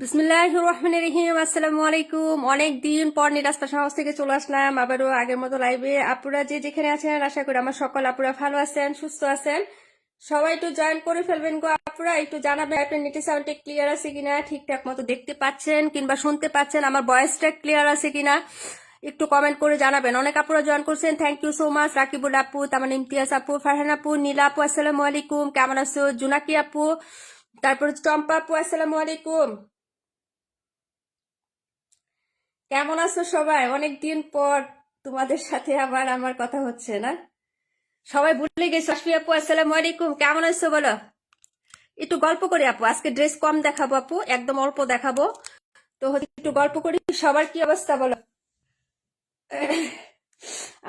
বিসমিল্লাহির রহমানির রহিম। আসসালামু আলাইকুম। অনেক দিন পর নিরাজ ফ্যাশন হাউস থেকে চলে আসলাম আবারও আগের মতো লাইভে। আপুরা যে যেখানে আছেন আশা করি আমার সকল আপুরা ভালো আছেন, সুস্থ আছেন। সবাই একটু জয়েন করে ফেলবেন গো আপুরা, একটু জানাবেন আপনার নেটে সাউন্ডটা ক্লিয়ার আছে কিনা, ঠিকঠাক মতো দেখতে পাচ্ছেন কিংবা শুনতে পাচ্ছেন, আমার ভয়েসটা ক্লিয়ার আছে কিনা একটু কমেন্ট করে জানাবেন। অনেক আপুরা জয়েন করছেন, thank you so much. Rakibul আপু, তামান ইমতিয়াজ আপু, ফারহান আপু, নীলা আপু আসসালামু আলাইকুম, কেমন আছো? জুনাকি আপু, তারপর চম্পা আপু আসসালামু আলাইকুম, কেমন আছো সবাই? অনেক দিন পর তোমাদের সাথে আবার আমার কথা হচ্ছে না, সবাই ভুলে গেছো। আসফি আপু আসসালামু আলাইকুম, কেমন আছো বলো? একটু গল্প করি আপু, আজকে ড্রেস কম দেখাবো আপু, একদম অল্প দেখাবো। তো হচ্ছে একটু গল্প করি। সবার কি অবস্থা বলো?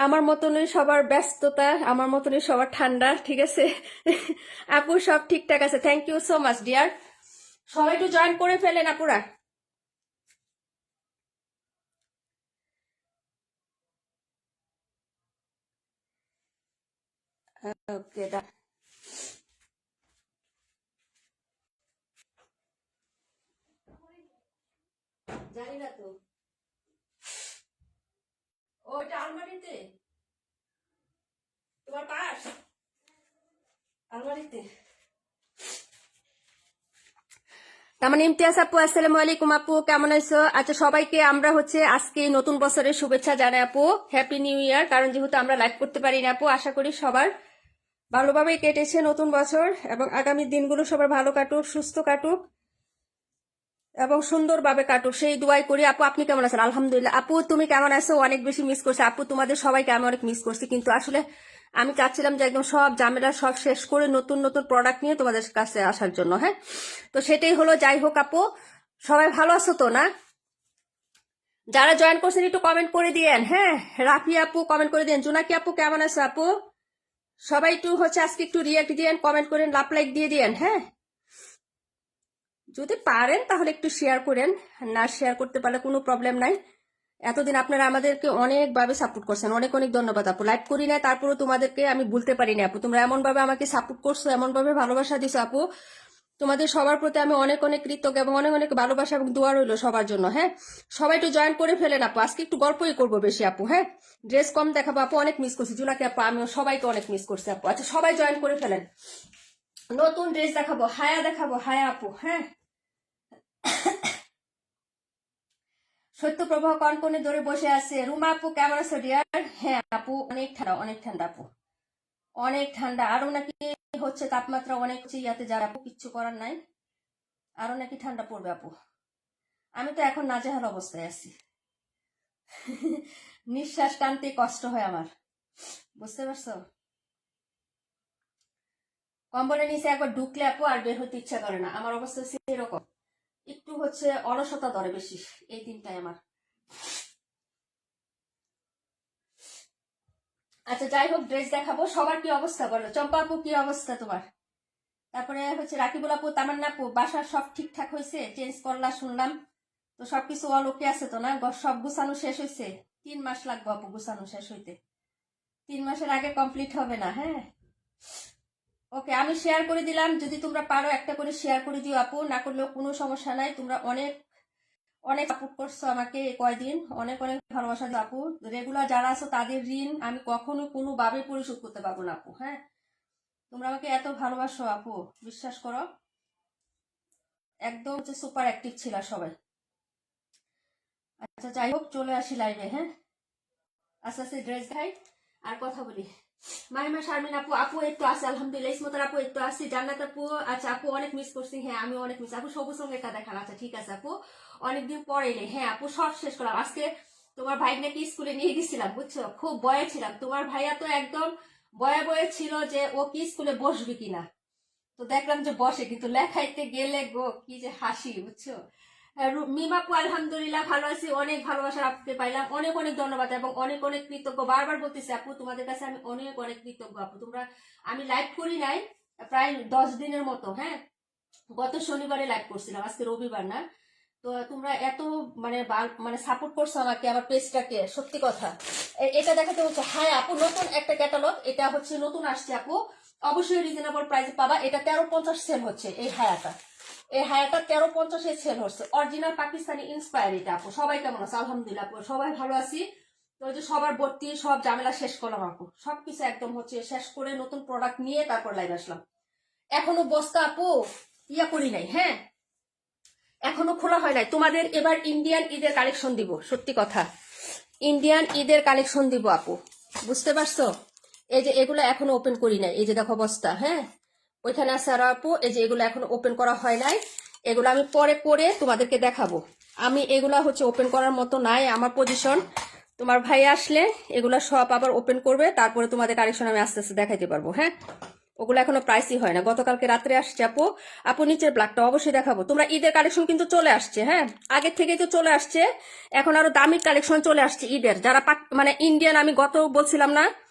আমার মতনই সবার ব্যস্ততা, আমার মতনই সবার ঠান্ডা, ঠিক আছে? আপু সব ঠিকঠাক আছে, thank you so much dear. সবাই একটু জয়েন করে ফেলেন আপুরা। ওকে, জানি না তো। ওটা আলমারিতে, তোমার পাশ আলমারিতে। তার মানে ইমতিয়াজ আপু আসসালামু আলাইকুম আপু, কেমন আছো? আচ্ছা, সবাইকে আমরা হচ্ছে আজকে নতুন বছরের শুভেচ্ছা জানাই আপু, হ্যাপি নিউ ইয়ার। কারণ যেহেতু আমরা লাইভ করতে পারি না আপু, আশা করি সবার ভালোভাবে কেটেছে নতুন বছর এবং আগামী দিনগুলো সবার ভালো কাটুক, সুস্থ কাটুক এবং সুন্দরভাবে কাটুক, সেই দোয়াই করি। আপু আপনি কেমন আছেন? আলহামদুলিল্লাহ। আপু তুমি কেমন আছো? অনেক বেশি মিস করছি আপু, তোমাদের সবাইকে আমি অনেক মিস করছি, কিন্তু আসলে আমি চাচ্ছিলাম যে একদম সব ঝামেলা সব শেষ করে নতুন নতুন প্রোডাক্ট নিয়ে তোমাদের কাছে আসার জন্য। হ্যাঁ, তো সেটাই হলো। যাই হোক আপু, সবাই ভালো আছো তো না? যারা জয়েন করছেন একটু কমেন্ট করে দিয়েন। হ্যাঁ, রাফি আপু কমেন্ট করে দিন, জোনাকি আপু কেমন আছো আপু? সবাই একটু হচ্ছে আজকে একটু রিয়াক্ট দিয়েন, কমেন্ট করেন, লাভ লাইক দিয়ে দিয়েন। হ্যাঁ, যদি পারেন তাহলে একটু শেয়ার করেন, না শেয়ার করতে পারলে কোনো প্রবলেম নাই। এতদিন আপনারা আমাদেরকে অনেকভাবে সাপোর্ট করছেন, অনেক অনেক ধন্যবাদ আপু। লাইভ করি না তারপরেও তোমাদেরকে আমি ভুলতে পারিনি আপু, তোমরা এমন ভাবে আমাকে সাপোর্ট করছো, এমন ভাবে ভালোবাসা দিছো আপু। তোমাদের সবার প্রতি আমি অনেক অনেক কৃতজ্ঞ এবং অনেক অনেক ভালোবাসা এবং দোয়া রইলো সবার জন্য। হ্যাঁ, সবাই একটু জয়েন করে ফেলেন আপু, আজকে একটু গল্পই করবো বেশি আপু। হ্যাঁ, ড্রেস কম দেখাবো আপু, অনেক মিস করছি জুনাকে আপু, আমিও সবাইকে অনেক মিস করছি আপু। আচ্ছা, সবাই জয়েন করে ফেলেন। নতুন ড্রেস দেখাবো, হায়া দেখাবো, হায়া আপু। হ্যাঁ, সত্যপ্রভা কনকনে ধরে বসে আছে। রুমা আপু কেমন আছো ডিয়ার? হ্যাঁ আপু, অনেক ঠান্ডা, অনেক ঠান্ডা আপু, অনেক ঠান্ডা। আরো নাকি হচ্ছে তাপমাত্রা অনেক হচ্ছে ইয়াতে যাবে আপু, কিচ্ছু করার নাই, আরো নাকি ঠান্ডা পড়বে আপু। আমি তো এখন নাজেহাল অবস্থায় আছি। নিঃশ্বাস টানতে কষ্ট হয় আমার, বুঝতে পারছো? কম্বলের নিচে একবার ঢুকলে আপু আর বের হতে ইচ্ছা করে না, আমার অবস্থা হচ্ছে এরকম। একটু হচ্ছে অলসতা ধরে বেশি এই দিনটায় আমার। আচ্ছা যাই হোক, ড্রেস দেখাবো। সবার কি অবস্থা বলো? চম্পা আপু কি অবস্থা তোমার? তারপরে হচ্ছে রাকিবুল আপু, তামান্না আপু, বাসার সব ঠিকঠাক হয়েছে? চেঞ্জ করলা শুনলাম, তো সবকিছু অল ওকে আছে তো না? সব গুছানো শেষ হয়েছে? 3 মাস লাগবে আপু গুছানো শেষ হইতে, 3 মাসের আগে কমপ্লিট হবে না। হ্যাঁ, ওকে, আমি শেয়ার করে দিলাম, যদি তোমরা পারো একটা করে শেয়ার করে দিও আপু, না করলেও কোনো সমস্যা নাই। তোমরা অনেক অনেক সাপোর্ট করছো আমাকে এই কয়দিন, অনেক অনেক ভালোবাসা দিও আপু। রেগুলার যারা আছো তাদের ঋণ আমি কখনো কোনোভাবে পরিশোধ করতে পারবো না আপু। হ্যাঁ, তোমরা আমাকে এত ভালোবাসো আপু, বিশ্বাস করো, একদম হচ্ছে সুপার অ্যাক্টিভ ছিল সবাই। আচ্ছা যাই হোক, চলে আসি লাইভে। হ্যাঁ, আস্তে আস্তে ড্রেস দেখাই আর কথা বলি। মাহিমা শারমিন আপু, আপু একটু আছে আলহামদুলিল্লাহ। ইসমতার আপু একটু আছে, জান্নাত আপু, আচ্ছা আপু অনেক মিস করছি। হ্যাঁ, আমি অনেক মিস আপু। সবুজ সঙ্গেটা দেখান, আচ্ছা ঠিক আছে আপু, অনেকদিন পরে এলে। হ্যাঁ আপু, সব শেষ করলাম আজকে। তোমার ভাই নাকি স্কুলে নিয়ে গেছিলাম, বুঝছো, খুব ভয়ে ছিলাম। তোমার ভাইয়া তো একদম বয়ে বয়ে ছিল যে ও কি স্কুলে বসবে কিনা, তো দেখলাম যে বসে, কিন্তু লেখাইতে গেলে গো কি যে হাসি, বুঝছো। মিমাপু আলহামদুলিল্লাহ ভালো আছি, অনেক ভালোবাসা রাখতে পাইলাম, অনেক অনেক ধন্যবাদ এবং অনেক অনেক কৃতজ্ঞ। বারবার বলতেছি আপু, তোমাদের কাছে আমি অনেক অনেক কৃতজ্ঞ আপু। তোমরা, আমি লাইভ করি নাই প্রায় 10 দিনের মতো। হ্যাঁ, গত শনিবারে লাইভ করছিলাম, আজকে রবিবার না? তো তোমরা এত মানে মানে সাপোর্ট করছো আমাকে, আমার পেজটাকে, সত্যি কথা। এটা দেখাতে হচ্ছে। হ্যাঁ আপু, নতুন একটা ক্যাটালগ, এটা হচ্ছে নতুন আসছে আপু, অবশ্যই রিজনেবল প্রাইসে পাবা। এটা 1350 সেল হচ্ছে। এই হায়াটা 1350 সেল হচ্ছে। অরিজিনাল পাকিস্তানি ইন্সপায়ার এটা আপু। সবাই কেমন আছে? আলহামদুলিল্লাহ আপু, সবাই ভালো আছি। তো ওই যে সবার ভর্তি সব ঝামেলা শেষ করলাম আপু, সবকিছু একদম হচ্ছে শেষ করে নতুন প্রোডাক্ট নিয়ে তারপর লাইভ আসলাম। এখনো বস্তা আপু ইয়া করি নাই, হ্যাঁ এখনো খোলা হয় নাই। তোমাদের এবার ইন্ডিয়ান ঈদের কালেকশন দিব, সত্যি কথা, ইন্ডিয়ান ঈদের কালেকশন দিব আপু, বুঝতে পারছো? এই যে এগুলো এখনো ওপেন করি নাই, এই যে দেখো বস্তা, হ্যাঁ ওইখানে আছে আর আপু। এই যে এগুলো এখনো ওপেন করা হয় নাই, এগুলো আমি পরে করে তোমাদেরকে দেখাবো। আমি এগুলা হচ্ছে ওপেন করার মতো নাই আমার পজিশন। তোমার ভাই আসলে এগুলা সব আবার ওপেন করবে, তারপরে তোমাদের কালেকশন আমি আস্তে আস্তে দেখাইতে পারবো। হ্যাঁ ওগুলো এখনো প্রাইসই হয় না, গতকালকে রাত্রে আসছে আপু। আপু নিচের ব্ল্যাকটা অবশ্যই দেখাবো। তোমরা ঈদের কালেকশন কিন্তু চলে আসছে, হ্যাঁ আগের থেকে তো চলে আসছে, এখন আরো দামি কালেকশন চলে আসছে ঈদের। যারা মানে ইন্ডিয়ান, আমি গত বলছিলাম না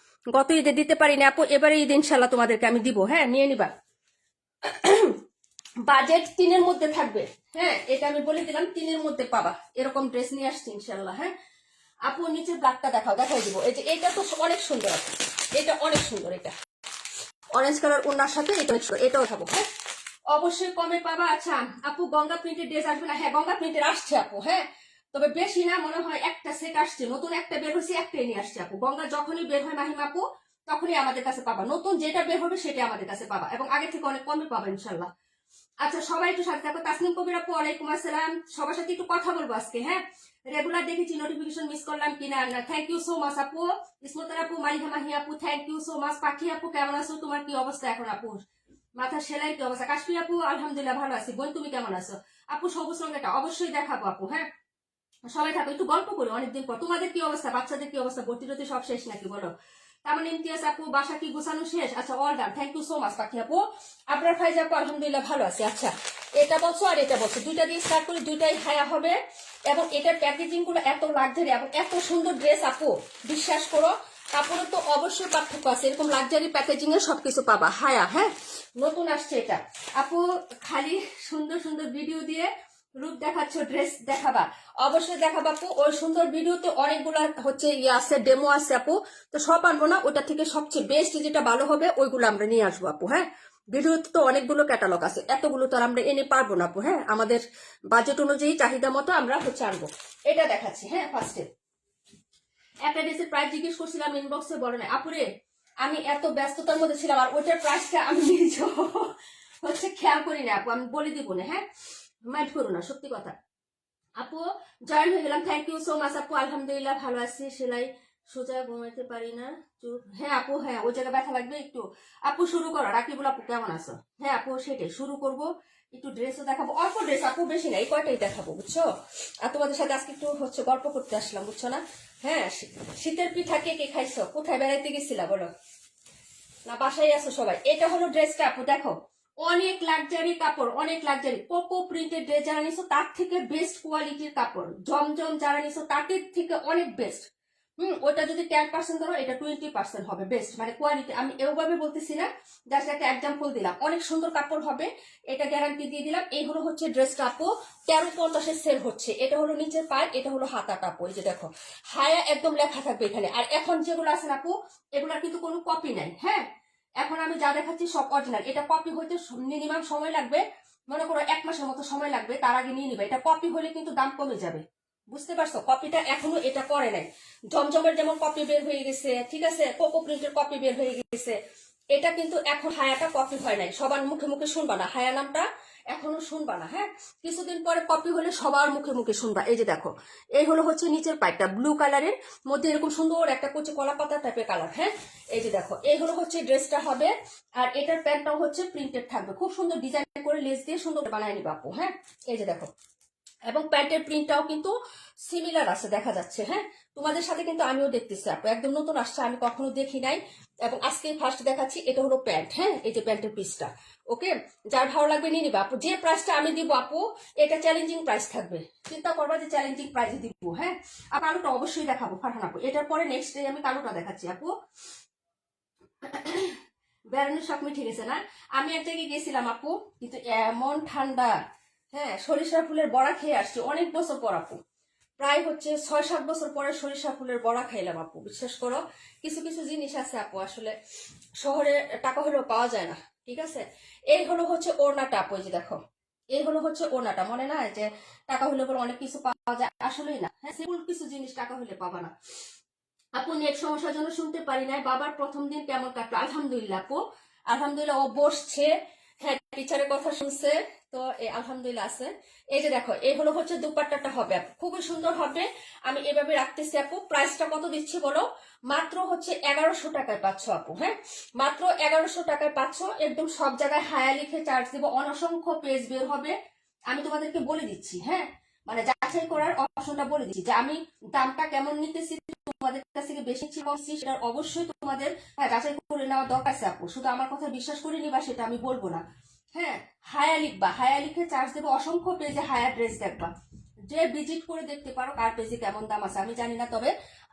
গত ঈদে দিতে পারি না আপু, এবারে ঈদ ইনশাল্লাহ তোমাদেরকে আমি দিব, হ্যাঁ নিয়ে নিবা। বাজেট 3-এর মধ্যে থাকবে, হ্যাঁ এটা আমি বলে দিলাম, 3-এর মধ্যে পাবা। এরকম ড্রেস নিয়ে আসছি ইনশাল্লাহ। হ্যাঁ আপু নিচের ব্ল্যাকটা দেখাই দিব। এই যে এটা তো অনেক সুন্দর আপু, এটা অনেক সুন্দর, এটা অরেঞ্জ কালার ওনার সাথে এটাও থাকবো, হ্যাঁ অবশ্যই কমে পাবা। আচ্ছা আপু গঙ্গা প্রিন্টের ড্রেস আসবে না? হ্যাঁ গঙ্গা প্রিন্টের আসছে আপু, হ্যাঁ তবে বেশি না, মনে হয় একটা সেট আসছে, নতুন একটা বের হয়েছে, একটাই নিয়ে আসছে আপু। গঙ্গা যখনই বের হয় মাহিমা আপু, তখনই আমাদের কাছে পাবা, নতুন যেটা বের হবে সেটাই আমাদের কাছে পাবা, এবং আগে থেকে অনেক কমে পাবা ইনশাল্লাহ। আচ্ছা সবাই একটু সাথে থাকো। তাসনিম কবির আপু ওয়ালাইকুম আসসালাম, সবার সাথে একটু কথা বলবো আজকে, হ্যাঁ রেগুলার দেখেছি, নোটিফিকেশন মিস করলাম কিনা। থ্যাংক ইউ সো মাচ আপু। ইসমতার আপু, মালিহা মাহি আপু, থ্যাংক ইউ সো মাচ। পাখি আপু কেমন আছো? তোমার কি অবস্থা এখন আপু? মাথার সেলাই কি অবস্থা? কাশ্মীর আপু আলহামদুলিল্লাহ ভালো আছি। বোন তুমি কেমন আছো? আপু সবুজ রঙেরটা অবশ্যই দেখাবো আপু, হ্যাঁ সবাই থাকো, একটু গল্প করি অনেকদিন পর। তোমাদের কি অবস্থা? বাচ্চাদের কি অবস্থা? ভর্তি টর্তি সব শেষ নাকি বলো? তার মানে ইমতিয়াজ আপু বাসা কি গোছানো শেষ? আচ্ছা all done, thank you so much পাখি আপু। আপনার ফাইজ আপু আলহামদুলিল্লাহ ভালো আছে। আচ্ছা এটা বলছো আর এটা বলছো, দুইটা দিয়ে স্টার্ট করি, দুইটাই হায়া হবে। এবং এটার প্যাকেজিং গুলো এত লাক্সারি এবং এত সুন্দর ড্রেস আপু, বিশ্বাস করো কাপড়ের তো অবশ্যই পার্থক্য আছে। এরকম লাক্সারি প্যাকেজিং এ সবকিছু পাবা হায়া, হ্যাঁ নতুন আসছে এটা আপু। খালি সুন্দর সুন্দর ভিডিও দিয়ে রূপ দেখাচ্ছ, ড্রেস দেখাবা, অবশ্যই দেখাবা আপু। ওই সুন্দর ভিডিওতে অনেকগুলা হচ্ছে ইয়ে আছে, ডেমো আছে আপু, তো সব আনবো না, ওটা থেকে সবচেয়ে বেস্ট যেটা ভালো হবে ওইগুলো আমরা নিয়ে আসবো আপু। হ্যাঁ ভিডিওতে তো অনেকগুলো ক্যাটালগ আছে, এতগুলো তো আর আমরা এনে পারবো না আপু। হ্যাঁ আমাদের বাজেট অনুযায়ী চাহিদা মতো আমরা হচ্ছে আনবো। এটা দেখাচ্ছি, হ্যাঁ ফার্স্টে একটা ড্রেসের প্রাইস জিজ্ঞেস করছিলাম ইনবক্সে, বলে না আপুরে আমি এত ব্যস্ততার মধ্যে ছিলাম, আর ওইটার প্রাইসটা আমি নিজেও হচ্ছে খেয়াল করি না আপু, আমি বলে দিব না, হ্যাঁ মাইন্ড করো না, সত্যি কথা। আপু জয়েন হয়ে গেলাম, থ্যাংক ইউ সো মাচ আপু। আলহামদুলিল্লাহ ভালো আছি। সেলাই সোজা ঘুমাইতে পারি না, চুপ। হ্যাঁ আপু, হ্যাঁ ওই জায়গায় ব্যথা লাগবে একটু। আপু শুরু করো, রাকিবুল আপু কেমন আছো? হ্যাঁ আপু সেটাই শুরু করব। একটু ড্রেসও দেখাবো, অল্প ড্রেস আপু, বেশি না, এই কয়টাই দেখাবো বুঝছো। আর তোমাদের সাথে আজকে একটু হচ্ছে গল্প করতে আসলাম, বুঝছো না। হ্যাঁ শীতের পিঠা কে কে খাইছো? কোথায় বেড়াইতে গেছিলা বলো? না বাসায় আছো সবাই? এটা হলো ড্রেসটা আপু, দেখো অনেক লাক্সারি কাপড়, অনেক লাক্সারি। কোকো প্রিন্টেড ড্রেস যারা নিছো তার থেকে বেস্ট কোয়ালিটির কাপড়, জমজম যারা নিছো তাদের থেকে অনেক বেস্ট। ওটা যদি 10% ধরো, এটা 20% হবে বেস্ট, মানে কোয়ালিটি। আমি এইভাবে বলতেছি না, জাস্ট একটা এক্সাম্পল দিলাম। অনেক সুন্দর কাপড় হবে, এটা গ্যারান্টি দিয়ে দিলাম। এই হলো হচ্ছে ড্রেসটা আপু, 1350 সেল হচ্ছে। এটা হলো নিচের পাড়, এটা হলো হাতা কাপড়, এই যে দেখো হায়া একদম লেখা থাকবে এখানে। আর এখন যেগুলো আছে আপু, এগুলার কিন্তু কোনো কপি নাই, হ্যাঁ এখন আমি যা দেখাচ্ছি সব অরিজিনাল। এটা কপি হইতে মিনিমাম সময় লাগবে, মনে করো 1 মাসের মতো সময় লাগবে, তার আগে নিয়ে নিবে। এটা কপি হলে কিন্তু দাম কমে যাবে, বুঝতে পারছো। কপিটা এখনো এটা করে নাই। জমজমের যেমন কপি বের হয়ে গেছে, ঠিক আছে, কোকো প্রিন্টের কপি বের হয়ে গেছে, এটা কিন্তু এখন হায়াটা কপি হয় নাই। সবার মুখে মুখে শুনবা না হায়া নামটা, এখনো শুনবা না, হ্যাঁ কিছুদিন পরে কপি হলে সবার মুখে মুখে শুনবা। এই যে দেখো এই হলো হচ্ছে নিচের পাইপটা, ব্লু কালারের মধ্যে এরকম সুন্দর একটা কচি কলা পাতা টাইপের কালার, হ্যাঁ এই যে দেখো এই হলো হচ্ছে ড্রেসটা হবে। আর এটার প্যান্টটাও হচ্ছে প্রিন্টেড থাকবে, খুব সুন্দর ডিজাইন করে লেস দিয়ে সুন্দর বানায় নিবা আপু। হ্যাঁ এই যে দেখো, এবং প্যান্টের প্রিন্টটাও কিন্তু সিমিলার আছে, দেখা যাচ্ছে। হ্যাঁ তোমাদের সাথে কিন্তু আমিও দেখতেছি আপু, একদম নতুন আসছে, আমি কখনো দেখি নাই, এবং আজকে ফার্স্ট দেখাচ্ছি। এটা হলো প্যান্ট, হ্যাঁ এই যে প্যান্টের পিসটা, ওকে যার ভালো লাগবে নিয়ে নিবা আপু। যে প্রাইসটা আমি দিব আপু, এটা চ্যালেঞ্জিং প্রাইস থাকবে, চিন্তা করবা যে চ্যালেঞ্জিং প্রাইসে দিব। হ্যাঁ আর কালোটা অবশ্যই দেখাবো ফারহান আপু, এটার পরে নেক্সট ডে আমি কালোটা দেখাচ্ছি আপু। বেড়ানোর শখ মিঠে গেছে না? আমি এক জায়গায় গেছিলাম আপু, কিন্তু এমন ঠান্ডা, হ্যাঁ, সরিষা ফুলের বড়া খেয়ে আসছি অনেক বছর পর আপু, প্রায় হচ্ছে 6-7 বছর পরে সরিষা ফুলের বড়া খাইলাম আপু। বিশ্বাস করো, কিছু কিছু জিনিস আছে আপু আসলে শহরে টাকা হলেও পাওয়া যায় না। ঠিক আছে, এই হলো হচ্ছে ওড়নাটা আপু, এই যে দেখো, এই হলো হচ্ছে ওড়নাটা। মনে না যে টাকা হলে পরে অনেক কিছু পাওয়া যায়, আসলেই না। হ্যাঁ, সিম্পল কিছু জিনিস টাকা হলে পাবা না আপু। নেট সমস্যার জন্য শুনতে পারি নাই। বাবার প্রথম দিন কেমন কাটলো? আলহামদুলিল্লাহ আপু, আলহামদুলিল্লাহ। ও বসছে, হ্যাঁ, টিচারের কথা শুনছে, তো আলহামদুলিল্লাহ আছে। এই যে দেখো, এই হলো হচ্ছে দুপাট্টাটা হবে আপু, খুবই সুন্দর হবে। আমি এভাবে রাখতেছি আপু। প্রাইসটা কত দিচ্ছি বলো? মাত্র হচ্ছে 1100 টাকায় পাচ্ছ আপু। হ্যাঁ, মাত্র 1100 টাকায় পাচ্ছ। একদম সব জায়গায় হায়া লিখে চার্জ দিব, অসংখ্য পেজ বের হবে। আমি তোমাদেরকে বলে দিচ্ছি, হ্যাঁ, মানে যাচাই করার অপশনটা বলে দিচ্ছি যে আমি দামটা কেমন নিতেছি, তোমাদের কাছ থেকে বেশি চিপছি, সেটা অবশ্যই তোমাদের যাচাই করে নেওয়া দরকার আছে আপু। শুধু আমার কথা বিশ্বাস করে নিবা সেটা আমি বলবো না। হ্যাঁ, হায়া লিখবা, হায়া লিখে চার্জ দেবো, অসংখ্য পেজে হায়া ড্রেস দেখবা, যে ভিজিট করে দেখতে পারো কার পেজে কেমন দাম আছে আমি জানি না, তবে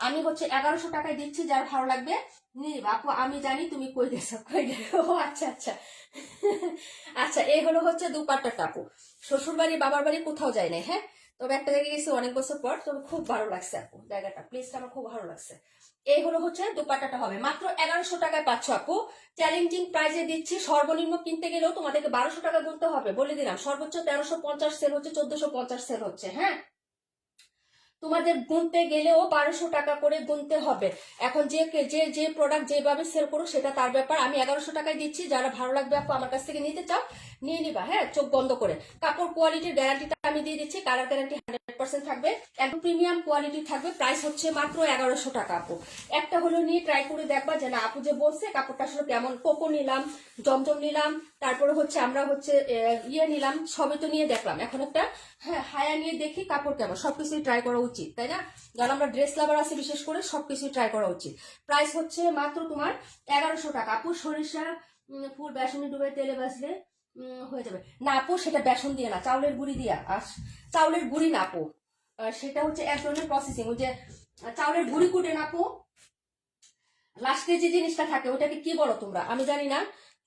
আমি হচ্ছে 1100 টাকায় দিচ্ছি। যার ভালো লাগবে নিবা আপু। আমি জানি তুমি কই গেছো, কই গেছো। ও আচ্ছা আচ্ছা। আচ্ছা, এই হলো হচ্ছে দুপাট্টাটা আপু। শ্বশুর বাড়ি বাবার বাড়ি কোথাও যায় নাই, হ্যাঁ, তবে একটা জায়গায় গেছি অনেক বছর পর, তবে খুব ভালো লাগছে আপু, জায়গাটা, প্লেসটা আমার খুব ভালো লাগছে। এই হলো হচ্ছে দুপাট্টাটা হবে, মাত্র 1100 টাকায় পাচ্ছ আপু। চ্যালেঞ্জিং প্রাইজে দিচ্ছি। সর্বনিম্ন কিনতে গেলেও তোমাদেরকে 1200 টাকা গুনতে হবে, বলে দিলাম। সর্বোচ্চ 1350 সেল হচ্ছে, 1450 সেল হচ্ছে। হ্যাঁ, তোমাদের গুনতে গেলেও 1200 টাকা করে গুনতে হবে। এখন যে যে যে প্রোডাক্ট যেভাবে সেল করো সেটা তার ব্যাপার। আমি 1100 টাকায় দিচ্ছি, যারা ভালো লাগবে আপু আমার কাছ থেকে নিতে চাও নিয়ে নিবা, হ্যাঁ, চোখ বন্ধ করে। কাপড় কোয়ালিটির গ্যারান্টিটা আমি দিয়ে দিচ্ছি, কালার গ্যারান্টি 100% থাকবে, একদম প্রিমিয়াম কোয়ালিটি থাকবে। প্রাইস হচ্ছে মাত্র 1100 টাকা আপু। একটা হলো নিয়ে ট্রাই করে দেখবা যে না, আপু যে বলছে কাপড়টা আসলে কেমন। কোকো নিলাম, জমজম নিলাম, তারপরে হচ্ছে আমরা হচ্ছে ইয়ে নিলাম, সবই তো নিয়ে দেখলাম। এখন একটা হ্যাঁ হায়া নিয়ে দেখি কাপড় কেমন। সবকিছুই ট্রাই করা উচিত, তাই না? যারা আমরা ড্রেস লাভার আছে বিশেষ করে, সবকিছুই ট্রাই করা উচিত। প্রাইস হচ্ছে মাত্র তোমার 1100 টাকা আপু। সরিষা ফুল বেসনে ডুবে তেলে বাজলে হয়ে যাবে না আপু, সেটা বেসন দিয়ে না, চাউলের গুঁড়ি দিয়া। আর চাউলের গুঁড়ি না আপু, সেটা হচ্ছে এক ধরনের প্রসেসিং। ওই যে চাউলের গুঁড়ি কুটে না আপু, লাস্টে যে জিনিসটা থাকে ওটাকে কি বলো তোমরা আমি জানি না,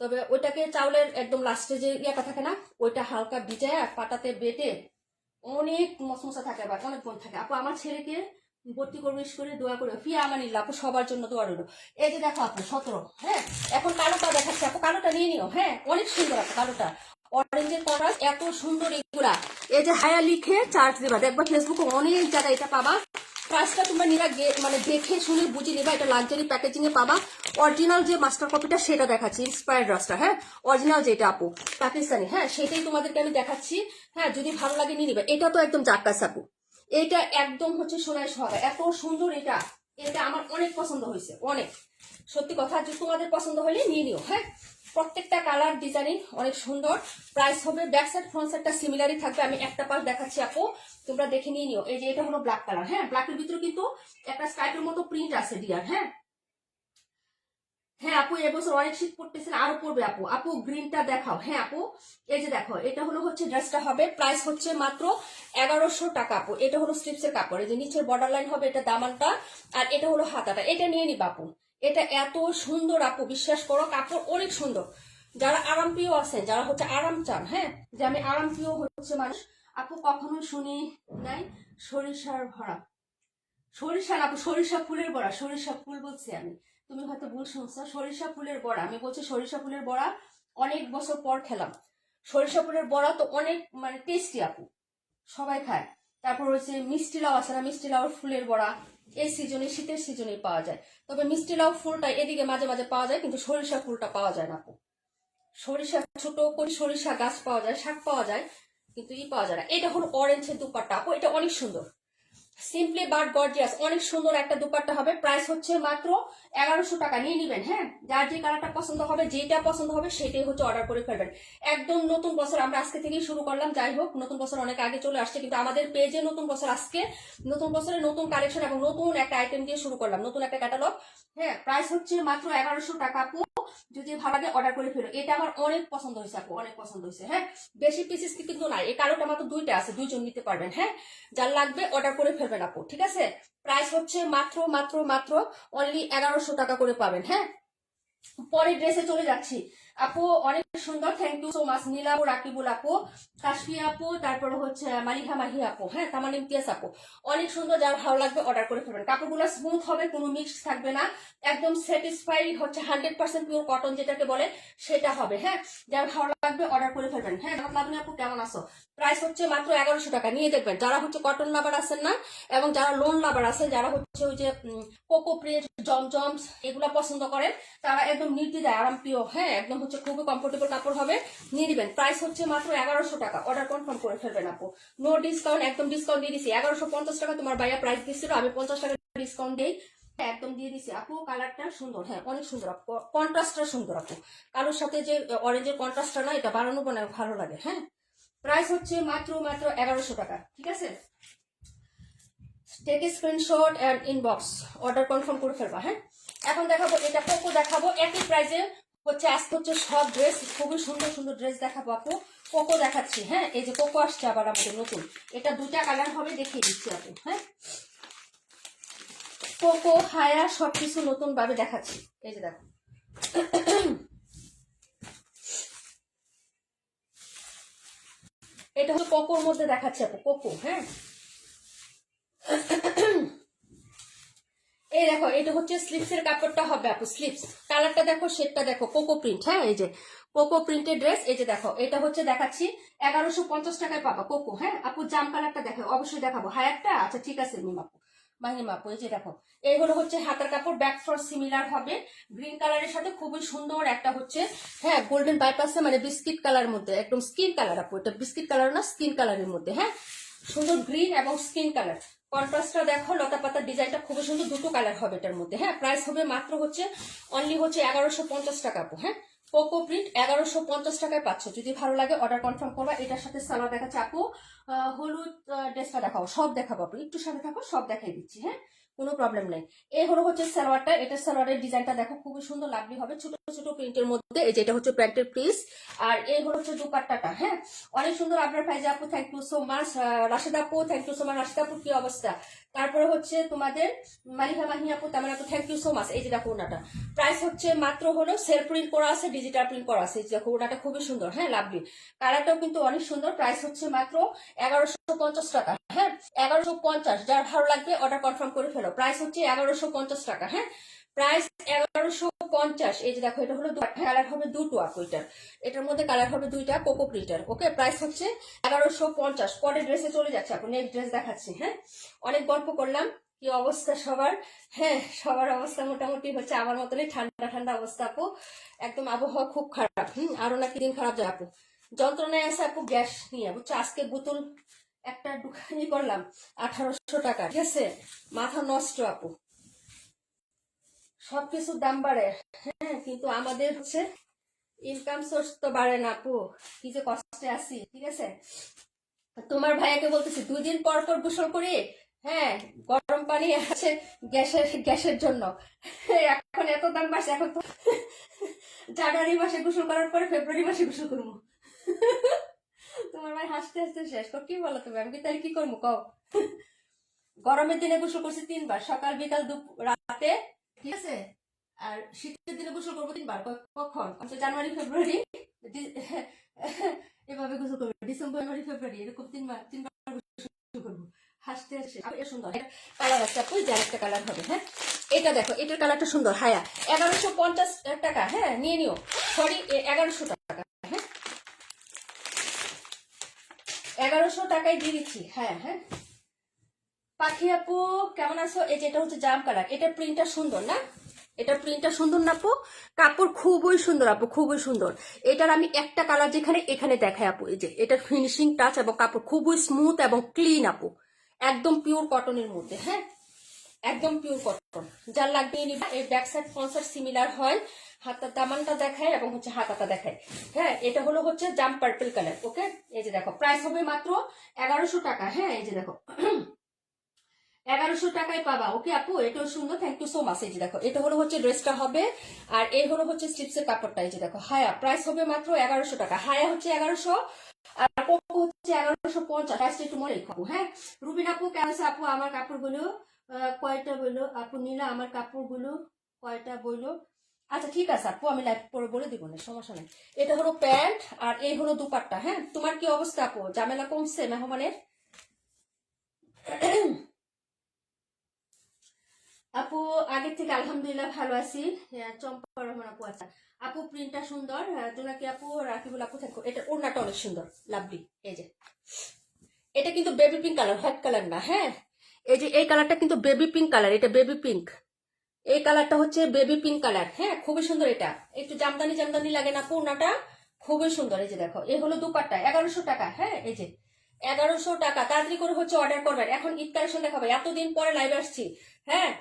তবে ওইটাকে চাউলের একদম লাস্টে যে ইয়েটা থাকে না, ওইটা হালকা ভিজায় পাটাতে বেটে অনেক মশমশা থাকে, আবার অনেক গুণ থাকে আপু। আমার ছেলেকে ভর্তি করবে করে দোয়া করে, ফিয়া আমানিল্লা আপু, সবার জন্য দোয়া রইল। এই যে দেখো আপু 17। হ্যাঁ, এখন কালোটা দেখাচ্ছি আপু, কালোটা নিয়ে নিও। হ্যাঁ, অনেক সুন্দর আপু কালোটা, অরেঞ্জের কন্ট্রাস্ট এত সুন্দর। এগুলা এই যে হায়া লিখে চার্জ দিবা, দেখবা ফেসবুকে অনেক জায়গায় এটা পাবা। প্রাইসটা তোমরা নিরা মানে দেখে শুনে বুঝে নিবা, এটা লাক্সারি প্যাকেজিং এ পাবা। অরিজিনাল যে মাস্টার কপিটা সেটা দেখাচ্ছি, ইন্সপায়ার্ড রাস্টা। হ্যাঁ, অরিজিনাল যেটা আপু পাকিস্তানি, হ্যাঁ, সেটাই তোমাদেরকে আমি দেখাচ্ছি। হ্যাঁ, যদি ভালো লাগে নিয়ে নিবে। এটা তো একদম জাক্কাস আপু, এটা একদম হচ্ছে সোনায় সোহাগা, এত সুন্দর এটা। এটা আমার অনেক পছন্দ হয়েছে, অনেক। সত্যি কথা, যে তোমাদের পছন্দ হলে নিয়ে নিও। হ্যাঁ, প্রত্যেকটা কালার ডিজাইনিং অনেক সুন্দর। প্রাইস হবে ব্যাক সাইড ফ্রন্ট সাইডটা সিমিলারই থাকবে। আমি একটা পাশ দেখাচ্ছি আপু, তোমরা দেখে নিয়ে নিও। এই যে এটা হলো ব্ল্যাক কালার। হ্যাঁ, ব্ল্যাকের ভিতরে কিন্তু একটা স্কাইপের মতো প্রিন্ট আছে ডিয়ার। হ্যাঁ, হ্যাঁ আপু, এবছর অনেক শীত পড়তেছে, আরো পড়বে আপু। আপু গ্রিনটা দেখাও। হ্যাঁ আপু, এই যে দেখো, এটা হলো হচ্ছে ড্রেসটা হবে। প্রাইস হচ্ছে মাত্র 1100 টাকা আপু। এটা হলো স্লিপসের কাপড়, এই যে নিচের বর্ডার লাইন হবে, এটা দামানটা, আর এটা হলো হাতাটা। এটা নিয়ে নিবা আপু, এটা এত সুন্দর আপু, বিশ্বাস করো কাপড় অনেক সুন্দর। যারা আরাম প্রিয় আছেন, যারা হচ্ছে আরাম চান, হ্যাঁ, যে আমি আরাম প্রিয় হচ্ছে মানুষ, আপু কখনো শুনি নাই সরিষার ভরা। সরিষা না আপু, সরিষা ফুলের বড়া, সরিষা ফুল বলছি আমি, তুমি হয়তো ভুল শুনছো। সরিষা ফুলের বড়া আমি বলছি, সরিষা ফুলের বড়া অনেক বছর পর খেলাম। সরিষা ফুলের বড়া তো অনেক মানে টেস্টি আপু, সবাই খায়। তারপর হচ্ছে মিষ্টি লাউ আছে না, মিষ্টি লাউর ফুলের বড়া এই সিজনে, শীতের সিজনে পাওয়া যায়। তবে মিষ্টি লাউ ফুলটা এদিকে মাঝে মাঝে পাওয়া যায়, কিন্তু সরিষা ফুলটা পাওয়া যায় না আপু। সরিষা ছোট করে সরিষা গাছ পাওয়া যায়, শাক পাওয়া যায়, কিন্তু পাওয়া যায় না। এটা হলো অরেঞ্জের দুপাট্টা আপু, এটা অনেক সুন্দর, সিম্পলি বাট গর্জিয়াস, অনেক সুন্দর একটা দুপাট্টা হবে। প্রাইস হচ্ছে মাত্র 1100 টাকা, নিয়ে নিবেন। হ্যাঁ, যার যে কালারটা পছন্দ হবে, যেটা পছন্দ হবে সেটাই হচ্ছে অর্ডার করে ফেলবেন। একদম নতুন বছর আমরা আজকে থেকেই শুরু করলাম, যাই হোক নতুন বছর অনেক আগে চলে আসছে, কিন্তু আমাদের পেজে নতুন বছর আজকে, নতুন বছরে নতুন কালেকশন এবং নতুন একটা আইটেম দিয়ে শুরু করলাম, নতুন একটা ক্যাটালগ। হ্যাঁ, প্রাইস হচ্ছে মাত্র 1100 টাকা আপু। যদি ভালো লাগে অর্ডার করে ফেলো, এটা আমার অনেক পছন্দ হয়েছে আপু, অনেক পছন্দ হয়েছে। হ্যাঁ, বেশি পিসেস কিন্তু নাই, এই কালোটা মাত্র দুইটা আছে, দুইজন নিতে পারবেন। হ্যাঁ, যার লাগবে অর্ডার করে ফেলবেন আপু, ঠিক আছে? প্রাইস হচ্ছে মাত্র মাত্র মাত্র অনলি 1100 টাকা করে পাবেন। হ্যাঁ, পরের ড্রেসে চলে যাচ্ছি। আপু অনেক সুন্দর, থ্যাংক ইউ সো মাচ। নীলা আপু, রাকিবুল আপু, কাশফি আপু, তারপরে হচ্ছে মালিহা মাহি আপু, হ্যাঁ তামান ইমতিয়াজ আপু, অনেক সুন্দর। যার ভালো লাগবে অর্ডার করে ফেলবেন। কাপড়গুলো স্মুথ হবে, কোনো মিক্স থাকবে না, একদম স্যাটিসফাই হচ্ছে 100% পিওর কটন যেটাকে বলে সেটা হবে, হ্যাঁ। যার ভালো লাগবে অর্ডার করে ফেলবেন, হ্যাঁ। লাবণী আপু কেমন আছো? প্রাইস হচ্ছে মাত্র 1100 টাকা, নিয়ে দেখবেন। যারা হচ্ছে কটন লাভার আছেন না, এবং যারা লোন লাভার আছেন, যারা হচ্ছে ওই যে কোকো প্রিন্ট, জমজমস এগুলা পছন্দ করেন, তারা একদম নির্দ্বিধায় আরাম প্রিয়, হ্যাঁ একদম হচ্ছে খুবই কমফোর্টেবল কাপড় হবে, নিয়ে দিবেন। প্রাইস হচ্ছে মাত্র 1100 টাকা, অর্ডার কনফার্ম করে ফেলবেন আপু। নো ডিসকাউন্ট, একদম ডিসকাউন্ট দিয়ে দিছি। 1150 টাকা তোমার ভাইয়া প্রাইস দিচ্ছিল, আমি 50 টাকা ডিসকাউন্ট দিই, একদম দিয়ে দিছি আপু। কালারটা সুন্দর, হ্যাঁ অনেক সুন্দর আপু, কন্ট্রাস্টটা সুন্দর আপু। কালোর সাথে যে অরেঞ্জের কন্ট্রাস্টটা না, এটা বানানো বানায় ভালো লাগে, হ্যাঁ। প্রাইস হচ্ছে মাত্র 1100 টাকা, ঠিক আছে। Take screenshot and inbox, order confirm করে ফেলবা, হ্যাঁ। এখন দেখাবো এটা কোকো, দেখাবো একই প্রাইসে হচ্ছে। আজকে হচ্ছে সব ড্রেস, খুবই সুন্দর সুন্দর ড্রেস দেখাবো আপু। কোকো দেখাচ্ছি, হ্যাঁ এই যে কোকো আসছে আবার আমাদের নতুন, এটা দুটা কালার হবে, দেখিয়ে দিচ্ছি আপু, হ্যাঁ। কোকো, হায়া সবকিছু নতুন ভাবে দেখাচ্ছি, এই যে দেখো। এটা হচ্ছে কোকোর মধ্যে দেখাচ্ছি আপু, কোকো, হ্যাঁ। এই দেখো, এটা হচ্ছে স্লিপসের কাপড়টা হবে আপু, স্লিপস। কালারটা দেখো, শেডটা দেখো, কোকো প্রিন্ট, হ্যাঁ এই যে কোকো প্রিন্টের ড্রেস। এই যে দেখো, এটা হচ্ছে দেখাচ্ছি 1150 টাকায় পাবা কোকো, হ্যাঁ আপু। জাম কালারটা দেখো, অবশ্যই দেখাবো। হায়ারটা আচ্ছা ঠিক আছে মিম আপু, মাহিমা আপু। এই যে দেখো, এই হলো হচ্ছে হাতার কাপড়, ব্যাক ফ্রন্ট সিমিলার হবে, গ্রিন কালারের সাথে খুবই সুন্দর একটা হচ্ছে, হ্যাঁ গোল্ডেন বাইপাসে, মানে বিস্কিট কালার মধ্যে, একদম স্কিন কালার আপু। এটা বিস্কিট কালার না, স্কিন কালারের মধ্যে, হ্যাঁ সুন্দর গ্রিন এবং স্কিন কালার। কন্ট্রাস্টটা দেখো, লতা পাতার ডিজাইনটা খুবই সুন্দর, দুটো কালার হবে এটার মধ্যে, হ্যাঁ। প্রাইস হবে মাত্র হচ্ছে অনলি হচ্ছে 1150 টাকা আপু, হ্যাঁ। কোকো প্রিন্ট 1150 টাকায় পাচ্ছ। যদি ভালো লাগে অর্ডার কনফার্ম করবা। এটার সাথে সালোয়ার দেখাচ্ছে আপু, হলুদ ড্রেসটা দেখাও, সব দেখাবো আপু, একটু সাথে থাকো, সব দেখাই দিচ্ছি, হ্যাঁ কোনো প্রবলেম নেই। এই হলো হচ্ছে সালোয়ারটা, এটা সালোয়ারের ডিজাইনটা দেখো, খুবই সুন্দর লাভলি হবে, ছোট ছোট প্রিন্টের মধ্যে। এই যে এটা হচ্ছে প্যান্টের পিস, আর এই হলো হচ্ছে দুপাট্টাটা, হ্যাঁ অনেক সুন্দর। আপনার ফাইজা আপু thank you so much, Rashed আপু thank you so much. Rashed আপুর কি অবস্থা? তারপরে হচ্ছে তোমাদের মালিহা মাহি আপু, তেমন আপু থ্যাংক ইউ সো মাচ। এই যে দেখো ওনাটা, প্রাইস হচ্ছে মাত্র হলো সেলফ প্রিন্ট করা আছে, ডিজিটাল প্রিন্ট করা আছে। এই যে দেখো ওনাটা খুবই সুন্দর, হ্যাঁ লাভলি, কালারটাও কিন্তু অনেক সুন্দর। প্রাইস হচ্ছে মাত্র 1150 টাকা, হ্যাঁ 1150। যার ভালো লাগবে অর্ডার কনফার্ম করে ফেলো। প্রাইস হচ্ছে 1150 টাকা, হ্যাঁ প্রাইস 1150। এই যে দেখো, এটা হলো কালার হবে দুটো আপু, এটার মধ্যে কালার হবে দুইটা, কোকো প্রিন্টার, ওকে। প্রাইস হচ্ছে 1150। পরের ড্রেসে চলে যাচ্ছে আপু, নেক্সট ড্রেস দেখাচ্ছি, হ্যাঁ। অনেক গল্প করলাম, কি অবস্থা সবার? হ্যাঁ সবার অবস্থা মোটামুটি হচ্ছে আমার মতনই, ঠান্ডা ঠান্ডা অবস্থা আপু, একদম আবহাওয়া খুব খারাপ, আরো নাকি দিন খারাপ যায় আপু। যন্ত্রণায় আছে আপু গ্যাস নিয়ে, বুঝছো। আজকে বোতল একটা দোকানি করলাম 1800 টাকা, ঠিক আছে, মাথা নষ্ট আপু। সবকিছুর দাম বাড়ে, হ্যাঁ কিন্তু আমাদের হচ্ছে ইনকাম সোর্স তো বাড়ে না আপু, কি যে কষ্টে আছি, ঠিক আছে। তোমার ভাইয়াকে বলতেছি 2 দিন পর পর গোসল করি, হ্যাঁ গরম পানি আছে গ্যাসের জন্য। এখন এত দাম বাড়ছে, এখন তো জানুয়ারি মাসে গোসল করার পরে ফেব্রুয়ারি মাসে গোসল করবো। তোমার ভাই হাসতে হাসতে শেষ, কি বলো তুমি, আমি তাহলে কি করবো কও। গরমের দিনে গোসল করছি 3 বার, সকাল বিকাল রাতে, ঠিক আছে। আর শীতের দিনে গোসল করবো 3 বার, কখন? জানুয়ারি ফেব্রুয়ারি এভাবে গোসল করবো, ডিসেম্বর জানুয়ারি ফেব্রুয়ারি, এরকম 3 বার গোসল করবো। হাসতে হাসতে সুন্দর কালার আছে আপু, যে আরেকটা কালার হবে, হ্যাঁ এটা দেখো, এটার কালারটা সুন্দর। হায়া 1150 টাকা, হ্যাঁ নিয়ে নিও, সরি 1100 টাকা, হ্যাঁ 1100 টাকায় দিয়ে দিচ্ছি, হ্যাঁ হ্যাঁ। পাখি আপু কেমন আছো? এই যে এটা হচ্ছে জাম কালার, এটা প্রিন্টটা সুন্দর না, এটা প্রিন্টটা সুন্দর না আপু, কাপড় খুবই সুন্দর আপু, খুবই সুন্দর। এটার আমি একটা কালার যেখানে এখানে দেখাই আপু, এই যে এটার ফিনিশিং টাচ এবং কাপড় খুবই স্মুথ এবং ক্লিন আপু, একদম পিওর কটনের মধ্যে, হ্যাঁ একদম পিওর কটন। যার লাগবে নিবা। এই back side front side similar হয়, হাতার দামানটা দেখায় এবং হচ্ছে হাতাটা দেখায়, হ্যাঁ এটা হলো হচ্ছে জাম পার্পল কালার, ওকে। এই যে দেখো, প্রাইস হবে মাত্র 1100 টাকা, হ্যাঁ এই যে দেখো 1100 টাকায় পাবা, ওকে আপু, এটাও সুন্দর, থ্যাংক ইউ সো মাচ। এই যে দেখো, এটা হলো হচ্ছে ড্রেসটা হবে, আর এই হলো হচ্ছে স্লিপসের কাপড়টা। এই যে দেখো, হায়া প্রাইস হবে মাত্র 1100 টাকা, হায়া হচ্ছে 1100, আর কোকো হচ্ছে 1150। প্রাইসটা একটু মনে রাখবো, হ্যাঁ। রুবিন আপু কেন আছে আপু? আমার কাপড়গুলো কয়টা বইলো আপু? নীলা আমার কাপড়গুলো কয়টা বইলো? আচ্ছা ঠিক আছে আপু, আমি লাইভ পরে বলে দিব না, সমস্যা নেই। এটা হলো প্যান্ট আর এই হলো দুপাট্টা। হ্যাঁ, তোমার কি অবস্থা আপু? ঝামেলা কমছে মেহমানের? আপু আগের থেকে আলহামদুলিল্লাহ ভালো আছি। হ্যাঁ, চম্পা রহমান আপু। আচ্ছা আপু, প্রিন্টটা সুন্দর। জোনাকি আপু, রাকিবুল আপু থাকো। এটা ওড়নাটা অনেক সুন্দর, লাভলি। এই যে এটা কিন্তু baby pink colour, white colour না। হ্যাঁ, এই যে এই কালারটা কিন্তু বেবি পিঙ্ক কালার, এটা বেবি পিঙ্ক। এই কালারটা হচ্ছে বেবি পিঙ্ক কালার। হ্যাঁ, খুবই সুন্দর। এটা একটু জামদানি জামদানি লাগে না পূর্ণাটা? খুবই সুন্দর। এই যে দেখো, এই হলো দুপাট্টা, 1100 টাকা। হ্যাঁ, এই যে 1100 টাকা। তাড়াতাড়ি করে হচ্ছে অর্ডার করবেন, এখন ঈদ কালেকশন দেখাবো। এতদিন পরে লাইভ আসছি। হ্যাঁ,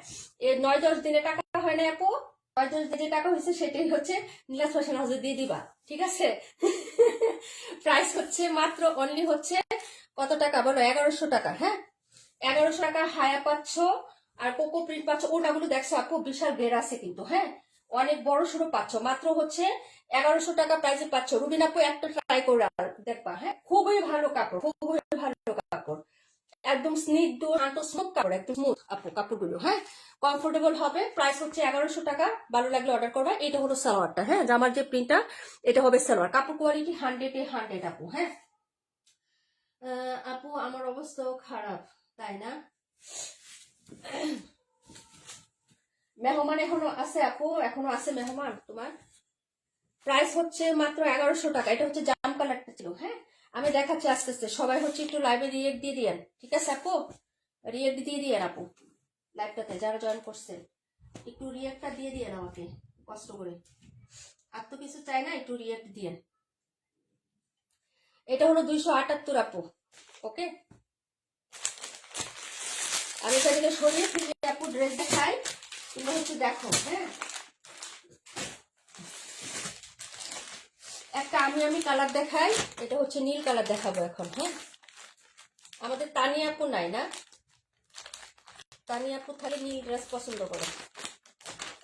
এই 9-10 দিনে টাকা হয় না আপু। 9-10 দিনে টাকা হয়েছে, সেটাই হচ্ছে নীলাজ ফ্যাশন হাউসে দিয়ে দিবা, ঠিক আছে? প্রাইস হচ্ছে মাত্র অনলি হচ্ছে কত টাকা বলো? 1100 টাকা। হ্যাঁ, 1100 টাকা হায়া পাচ্ছ। আর কোকো প্রিন্ট পাচ্ছ। ওটাগুলো দেখছো আপু, বিশাল ঘের আছে কিন্তু। হ্যাঁ, অনেক বড় সড়ো পাচ্ছ, মাত্র হচ্ছে 1100 টাকা প্রাইসে পাচ্ছ। রুবিন আপু একটা ট্রাই করে দেখবা। হ্যাঁ, খুবই ভালো কাপড়, খুবই ভালো কাপড়। একদম স্নিগ্ধ শান্ত স্মুথ কাপড়, একদম স্মুথ আপু কাপড়গুলো। হ্যাঁ, কমফোর্টেবল হবে। প্রাইস হচ্ছে 1100 টাকা। ভালো লাগলে অর্ডার করবা। এটা হলো সালোয়ারটা। হ্যাঁ, জামার যে প্রিন্টটা, এটা হবে সালোয়ার। কাপড় কোয়ালিটি 100-এ 100 আপু। হ্যাঁ, আপু আমার অবস্থাও খারাপ, তাই না? মেহমান এখনো আছে আপু, এখনো আছে মেহমান তোমার? প্রাইস হচ্ছে মাত্র 1100 টাকা। এটা হচ্ছে জাম কালারটা ছিল। হ্যাঁ, আমি দেখাচ্ছি আস্তে আস্তে। সবাই হচ্ছে একটু লাইভে রিয়েক্ট দিয়ে দিয়েন, ঠিক আছে আপু? রিয়েক্ট দিয়ে দিয়েন আপু, লাইভটাতে যারা জয়েন করছেন একটু রিয়েক্টটা দিয়ে দিয়েন আমাকে, কষ্ট করে। আর তো কিছু চাই না, একটু রিয়েক্ট দিয়েন। এটা হলো 278 আপু। ওকে, আমি তাদেরকে সরিয়ে ফিরিয়ে আপু ড্রেস দেখাই, তোমরা হচ্ছে দেখো। হ্যাঁ, একটা আমি কালার দেখাই। এটা হচ্ছে নীল কালার দেখাবো এখন। হ্যাঁ, আমাদের তানিয়া আপু নাই না? তানিয়া আপু থাকলে নীল ড্রেস পছন্দ করে।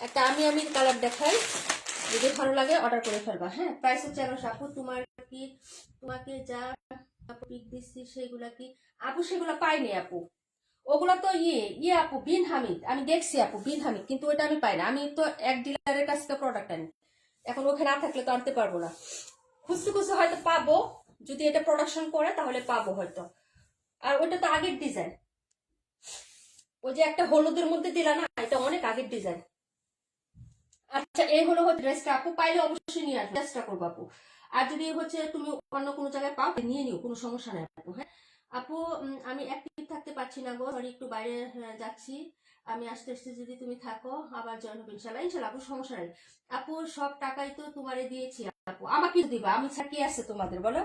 একটা আমি কালার দেখাই, যদি ভালো লাগে অর্ডার করে ফেলবা। হ্যাঁ, প্রাইস হচ্ছে 1100 আপু। তোমাকে যা আপু পিক দিচ্ছি সেগুলা কি আপু? সেগুলা পাইনি আপু। ওগুলা তো ইয়ে আপু, বিন হামিদ। আমি দেখছি আপু, বিন হামিদ, কিন্তু ওটা আমি পাই না। আমি তো এক ডিলারের কাছ থেকে প্রোডাক্ট আনি, এখন ওখানে না থাকলে তো আনতে পারবো না। খুঁজতে খুঁজতে হয়তো পাবো, যদি এটা প্রোডাকশন করে তাহলে পাবো হয়তো। আর ওটা তো আগের ডিজাইন। ওই যে একটা হলুদের মধ্যে দিলা না, এটা অনেক আগের ডিজাইন। আচ্ছা, এই হলো হচ্ছে ড্রেসটা আপু। পাইলে অবশ্যই নিয়ে আসবে, চেষ্টা করবো আপু। আর যদি হচ্ছে তুমি অন্য কোনো জায়গায় পাও, নিয়ে নিও, কোনো সমস্যা নেই আপু। হ্যাঁ আপু, আমি অ্যাক্টিভ থাকতে পারছি না গো, সরি, একটু বাইরে যাচ্ছি। আমি আসতে আসতে যদি তুমি থাকো আবার জয়েন হবে ইনশাল্লাহ। ইনশাল্লাহ আপু, সমস্যা নেই। আপু সব টাকাই তো তোমারে দিয়েছি আপু, আমাকে দিবা, আমি ছাড়া কি আছে তোমাদের বলো?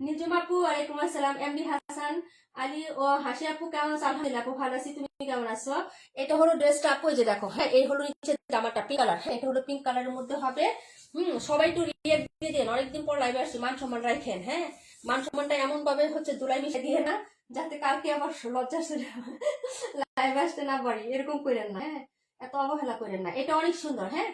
নিজুম আপু ওয়ালাইকুম আসসালাম। এমডি হাসান আলী ও হাসি আপু কেমন আছো? আলহামদুলিল্লাহ আপু, ভালো আছি। তুমি কেমন আছো? এটা হলো ড্রেসটা আপু, এই যে দেখো। হ্যাঁ, এই হলো নিচে জামাটা পিঙ্ক কালার। হ্যাঁ, এটা হলো পিঙ্ক কালারের মধ্যে হবে। সবাই একটু রিয়েক্ট দিয়ে দেন, অনেকদিন পর লাইভে আসছি। মান সম্মান রাখেন। হ্যাঁ, মান সম্মানটা এমন ভাবে হচ্ছে দুলাই মিশে দিয়ে না, যাতে কালকে আবার লজ্জা লাইভে আসতে না পারি, এরকম করেন না। হ্যাঁ, এত অবহেলা করেন না। এটা অনেক সুন্দর। হ্যাঁ,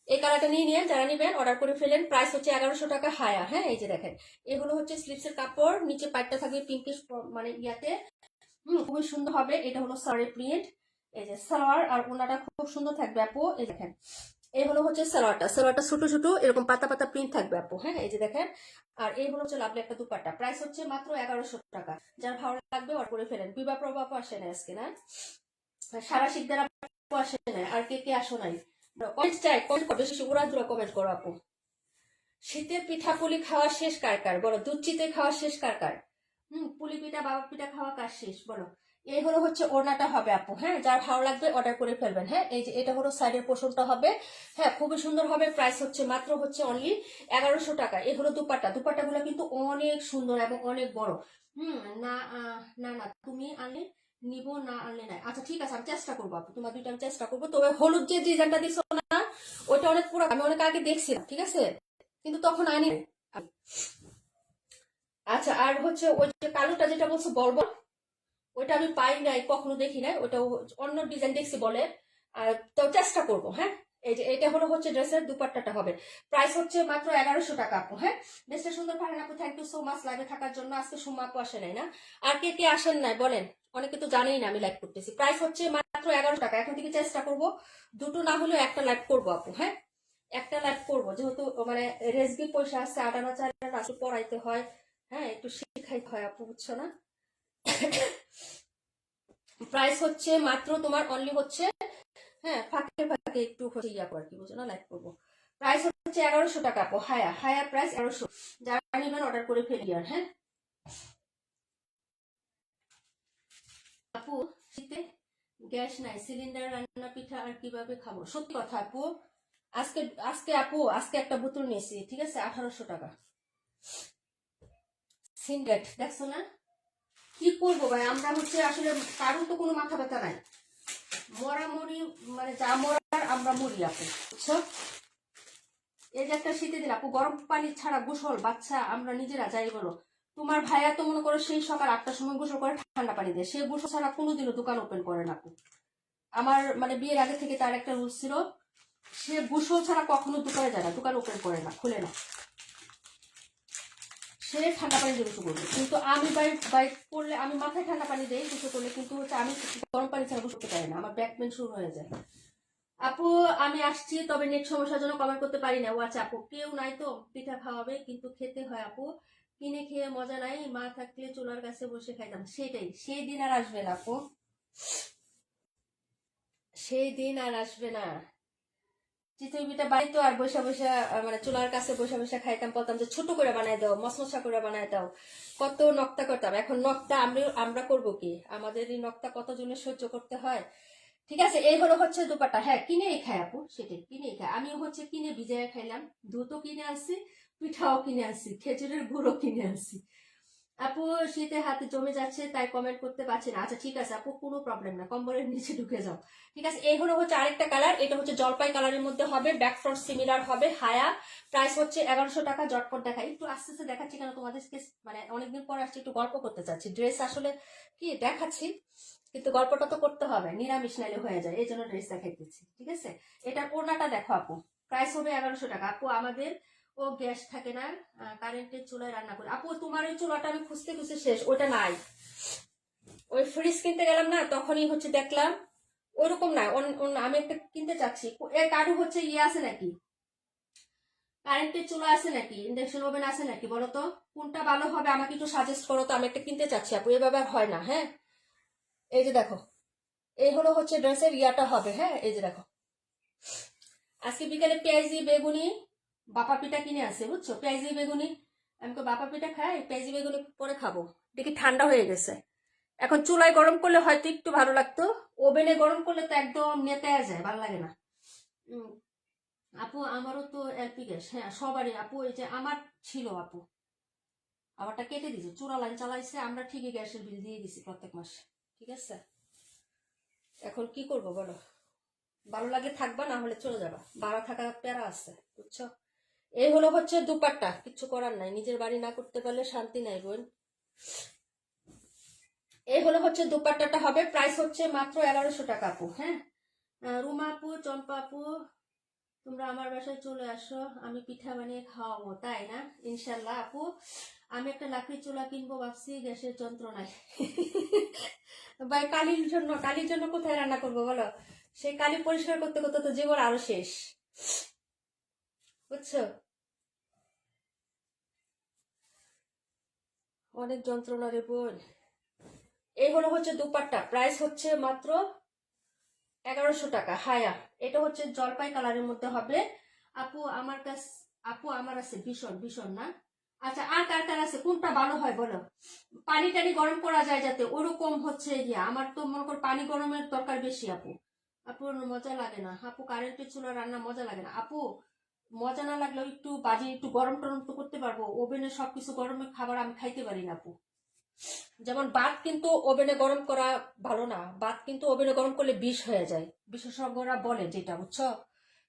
এই কালারটা নিয়ে নিন, যারা নিবেন অর্ডার করে ফেলেন। প্রাইস হচ্ছে 1100 টাকা হায়া। হ্যাঁ, এই যে দেখেন, এগুলো হচ্ছে স্লিপসের কাপড়, নিচে পাইপটা থাকবে পিঙ্কিশ, মানে ইয়াতে। খুবই সুন্দর হবে। এটা হলো সালোয়ার প্রিন্ট। এই যে সালোয়ার, আর ওনাটা খুব সুন্দর থাকবে আপু। এই দেখেন, এই হলো হচ্ছে সালোয়ারটা ছোট ছোট এরকম পাতা পাতা প্রিন্ট থাকবে আপু। হ্যাঁ, এই যে দেখেন। আর এই হলো হচ্ছে লাভলি একটা দুপাট্টা। প্রাইস হচ্ছে মাত্র 1100 টাকা। যার ভালো লাগবে অর্ডার করে ফেলেন। বিবাহ প্রভাব আসে না আজকে না, সারা শিকদার আপু আসে না। আর কে কে আসো নাই? কমেন্ট চাই, কমেন্ট করো, বেশি উড়া দুরা কমেন্ট করো আপু। শীতের পিঠা পুলি খাওয়া শেষ কার কার বলো? দুধ চিতে খাওয়া শেষ কার কার? পুলি পিঠা বাবা পিঠা খাওয়া কার শেষ বলো? এই হলো হচ্ছে ওড়নাটা হবে আপু। হ্যাঁ, যার ভালো লাগবে অর্ডার করে ফেলবেন। হ্যাঁ, এই যে এটা হলো সাইডের পোর্শনটা হবে। হ্যাঁ, খুবই সুন্দর হবে। প্রাইস হচ্ছে মাত্র হচ্ছে অনলি 1100 টাকা। এই হলো দুপাট্টাগুলো কিন্তু অনেক সুন্দর এবং অনেক বড়। না না না, তুমি আনলে নিব, না আনলে নাই। আচ্ছা ঠিক আছে, আমি চেষ্টা করবো আপু, তোমার দুইটা আমি চেষ্টা করবো। তবে হলুদ যে ডিজাইনটা দিছো না, ওইটা অনেক পুরো, আমি অনেক আগে দেখছিলাম, ঠিক আছে, কিন্তু তখন আনি নাই। আচ্ছা, আর হচ্ছে ওই যে কালোটা যেটা বলছো বলবো, ওইটা আমি পাই নাই, কখনো দেখি নাই। ওটা অন্য ডিজাইন দেখছি বলে। আর তো চেষ্টা করবো। হ্যাঁ, এই যে এটা হলো হচ্ছে ড্রেসের দুপাট্টাটা হবে। প্রাইস হচ্ছে মাত্র 1100 টাকা আপু। হ্যাঁ, ড্রেসটা সুন্দর পারেন আপু। থ্যাংক ইউ সো মাচ লাইভে থাকার জন্য। আজকে সুমা আপু আসে নাই না? আর কে কে আসেন নাই বলেন? অনেকে তো জানেই না আমি লাইভ করতেছি। প্রাইস হচ্ছে মাত্র মাত্র 1100 টাকা। এখন থেকে চেষ্টা করবো দুটো না হলেও একটা লাইভ করবো আপু। হ্যাঁ, একটা লাইভ করবো, যেহেতু মানে রেসবি পয়সা আছে, আটানা চাটানা একটু পড়াইতে হয়, হ্যাঁ একটু শিখাইতে হয় আপু, বুঝছো না? প্রাইস হচ্ছে মাত্র তোমার অনলি হচ্ছে, হ্যাঁ ফাঁকে ফাঁকে একটু হচ্ছে ইয়া করে কি, বুঝছো না, লাইভ করবো। প্রাইস হচ্ছে 1100 টাকা আপু। হায়া হায়া প্রাইস 1100। যারা নেবেন অর্ডার করে ফেলি আর। হ্যাঁ আপু, শীতে গ্যাস নাই, সিলিন্ডার রান্না পিঠা আর কিভাবে খাবো? সত্যি কথা আপু, আজকে আজকে আপু আজকে একটা বোতল নিয়েছি, ঠিক আছে, 1800 টাকা। সিনডেট দেখছো না? কি করবো ভাই, আমরা হচ্ছে আসলে কারণ তো কোনো মাথা ব্যথা নাই, মরামরি মানে যা মরার আমরা মরি আপু, বুঝছো? এই যে একটা শীতে দিন আপু, গরম পানি ছাড়া গোসল বাচ্চা আমরা নিজেরা যাই বলো। তোমার ভাইয়া তো মনে করো সেই সকাল 8টার সময় গোসল করে ঠান্ডা পানি দিয়ে, সে গোসল ছাড়া কোনোদিনও দোকান ওপেন করে না আপু। আমার মানে বিয়ের আগে থেকে তার একটা রুল ছিল, সে গোসল ছাড়া কখনো দোকানে যায় না, দোকান ওপেন করে না, খুলে না, সে ঠান্ডা পানি দিয়ে গোসল করবে। কিন্তু আমি বাইক করলে আমি মাথায় ঠান্ডা পানি দিই গোসল করলে, কিন্তু হচ্ছে আমি গরম পানি ছাড়া গোসল করতে পারি না, আমার ব্যাক পেন শুরু হয়ে যায়। আপু আমি আসছি, তবে নেট সমস্যার জন্য কমেন্ট করতে পারি না। ও আচ্ছা আপু, কেউ নাই তো পিঠা খাওয়াবে, কিন্তু খেতে হয় আপু, কিনে খেয়ে মজা নাই, মা থাকলে চুলার কাছে বসে খাইতাম। সেটাই, সেই দিন আর আসবে না আপু, সেই দিন আর আসবে না। চিতই পিঠা বাড়িতো আর বসে বসে মানে চুলার কাছে বসে বসে খাইতাম, বলতাম যে ছোট করে বানাই দাও, মশমশা করে বানাই দাও, কত নক্তা করতাম। এখন নক্তা আমরা করবো কি, আমাদের এই নক্তা কতজনের সহ্য করতে হয়। ঠিক আছে, এই হলো হচ্ছে দুপাটা। হ্যাঁ কিনেই খাই আপু, সেটাই কিনেই খাই। আমি হচ্ছে কিনে ভিজাই খাইলাম, দুধও কিনে আনছি, পিঠাও কিনে আনছি, খেজুরের গুঁড়ো কিনে আনছি। আপু শীতে হাতে জমে যাচ্ছে তাই কমেন্ট করতে পারছি না। আচ্ছা ঠিক আছে আপু, কোনো প্রবলেম না, কম্বলের নিচে ঢুকে যাও। ঠিক আছে, এই হলো হচ্ছে আরেকটা কালার, এটা হচ্ছে জলপাই কালারের মধ্যে হবে, ব্যাক ফ্রন্ট সিমিলার হবে, হায়া। প্রাইস হচ্ছে 1100 টাকা। জটপট দেখাই, একটু আস্তে আস্তে দেখাচ্ছি কেন তোমাদেরকে, মানে অনেকদিন পর আসছে, একটু গল্প করতে চাচ্ছি। ড্রেস আসলে কি দেখাচ্ছি, কিন্তু গল্পটা তো করতে হবে, নিরামিষ নাইলে হয়ে যায়, এই জন্য ড্রেস দেখাইতেছি। ঠিক আছে, এটার ওড়নাটা দেখো আপু, প্রাইস হবে 1100 টাকা। আপু আমাদের ও গ্যাস থাকে না, কারেন্টের চুলায় রান্না করি। আপু তোমার ওই চুলাটা আমি খুঁজতে খুঁজতে শেষ, ওটা নাই। ওই ফ্রিজ কিনতে গেলাম না, তখনই হচ্ছে দেখলাম ওইরকম না, আমি একটা কিনতে চাচ্ছি। এর কারু হচ্ছে ইয়ে আছে নাকি, কারেন্টের চুলা আছে নাকি, ইন্ডাকশন ওভেন আছে নাকি বলো তো, কোনটা ভালো হবে আমাকে একটু সাজেস্ট করো তো, আমি একটা কিনতে চাচ্ছি আপু, এভাবে আর হয় না। হ্যাঁ এই যে দেখো, এই হলো হচ্ছে ড্রেসের ইয়াটা হবে। হ্যাঁ এই যে দেখো, আজকে বিকালে পেঁয়াজি বেগুনি বাপা পিঠা কিনে আছে, বুঝছো, পেঁয়াজি বেগুনি। আমি তো বাপা পিঠা খাই, পেঁয়াজি বেগুনি পরে খাবো, দেখি ঠান্ডা হয়ে গেছে। এখন চুলায় গরম করলে হয়তো একটু ভালো লাগতো, ওভেনে গরম করলে তো একদম নেতায়া যায়, ভালো লাগে না। উম, আপু আমারও তো এলপি গ্যাস, হ্যাঁ সবারই আপু, এই যে আমার ছিল আপু, আমারটা কেটে দিয়েছে, চূড়া লাইন চালাইছে, আমরা ঠিকই গ্যাসের বিল দিয়ে দিছি প্রত্যেক মাসে। ঠিক আছে, এখন কি করবো বলো, ভালো লাগে থাকবা, না হলে চলে যাবা, ভাড়া থাকা প্যারা আছে, বুঝছো? এই হলো হচ্ছে দুপাট্টা, কিচ্ছু করার নাই, নিজের বাড়ি না করতে পারলে শান্তি নাই বোন। এই হলো হচ্ছে দুপাট্টাটা হবে, প্রাইস হচ্ছে মাত্র 1100 টাকা আপু। হ্যাঁ রুমা আপু, চম্পা আপু, তোমরা আমার বাসায় চলে আসো, আমি পিঠা বানিয়ে খাওয়াবো, তাই না? ইনশাল্লাহ আপু, আমি একটা লাকড়ি চুলা কিনবো ভাবছি, গ্যাসের যন্ত্রণায়। ভাই কালির জন্য কোথায় রান্না করবো বলো, সেই কালি পরিষ্কার করতে করতে তো জীবন আরো শেষ, বুঝছো? অনেক যন্ত্রণা রে বোন। এই হলো হচ্ছে দুপাট্টা, প্রাইস হচ্ছে মাত্র 1100 টাকা। হায়া, এটা হচ্ছে জলপাই কালারের মধ্যে হবে। আপু আমার কাছ আপু আমার আছে ভীষণ ভীষণ না। আচ্ছা আর কার কার আছে, কোনটা ভালো হয় বলো, পানি টানি গরম করা যায় যাতে, ওরকম হচ্ছে ইয়া। আমার তো মনে কর পানি গরমের দরকার বেশি আপু। আপু মজা লাগে না আপু, কারেন্টের চুলা রান্না মজা লাগে না আপু। মজা না লাগলেও একটু বাজি একটু গরম টরম তো করতে পারবো, ওভেনে সবকিছু গরমের খাবার আমি খাইতে পারি না আপু। যেমন ভাত কিন্তু ওভেনে গরম করা ভালো না, ভাত কিন্তু ওভেনে গরম করলে বিষ হয়ে যায়, বিশেষজ্ঞরা বলে যেটা, বুঝছো?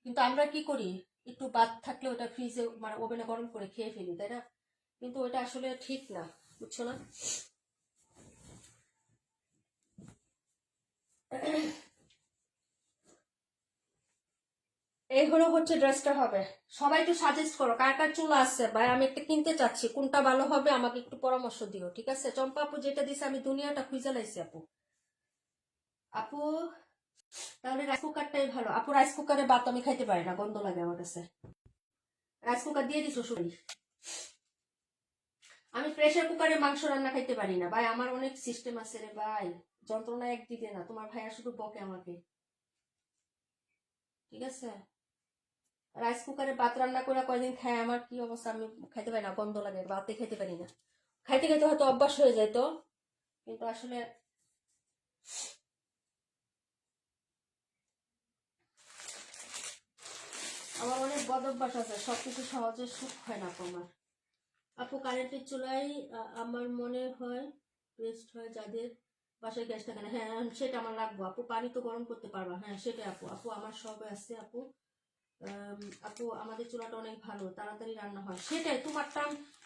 কিন্তু আমরা কি করি, একটু ভাত থাকলে ওটা ফ্রিজে মানে ওভেনে গরম করে খেয়ে ফেলি, তাই না? কিন্তু ওটা আসলে ঠিক না, বুঝছো না? এই হলো হচ্ছে ড্রেসটা হবে। সবাই একটু সাজেস্ট করো কার কার চুলা আসছে, ভাই আমি একটা কিনতে চাচ্ছি, কোনটা ভালো হবে আমাকে একটু পরামর্শ দিও। ঠিক আছে, চম্পা আপু যেটা দিছে আমি দুনিয়াটা খুঁজে লাইছি আপু। আপু তাহলে রাইস কুকারটাই ভালো আপু। রাইস কুকারে ভাত আমি খাইতে পারি না, গন্ধ লাগে আমার কাছে। রাইস কুকার দিয়ে দিস শরীর। আমি প্রেসার কুকারে মাংস রান্না খাইতে পারি না ভাই, আমার অনেক সিস্টেম আছে রে ভাই। যন্ত্রণা একদিকে না, তোমার ভাইয়া শুধু বকে আমাকে, ঠিক আছে। রাইস কুকারে ভাত রান্না করে কয়দিন খায়, আমার কি অবস্থা, আমি খাইতে পারি না, গন্ধ লাগে, ভাতে খাইতে পারি না। খাইতে খাইতে হয়তো অভ্যাস হয়ে যায় তো, কিন্তু আসলে আমার অনেক বদ অভ্যাস আছে, সবকিছু সহজে সুখ হয় না তোমার আপু। কারেন্টের চুলায় আমার মনে হয় বেস্ট হয় যাদের বাসায় গ্যাস থাকে না। হ্যাঁ সেটা আমার লাগবো আপু, পানি তো গরম করতে পারবা, হ্যাঁ সেটাই আপু। আপু আমার সব আছে আপু। আপু আমাদের চুলাটা অনেক ভালো, তাড়াতাড়ি রান্না হয়। সেটাই তোমারটা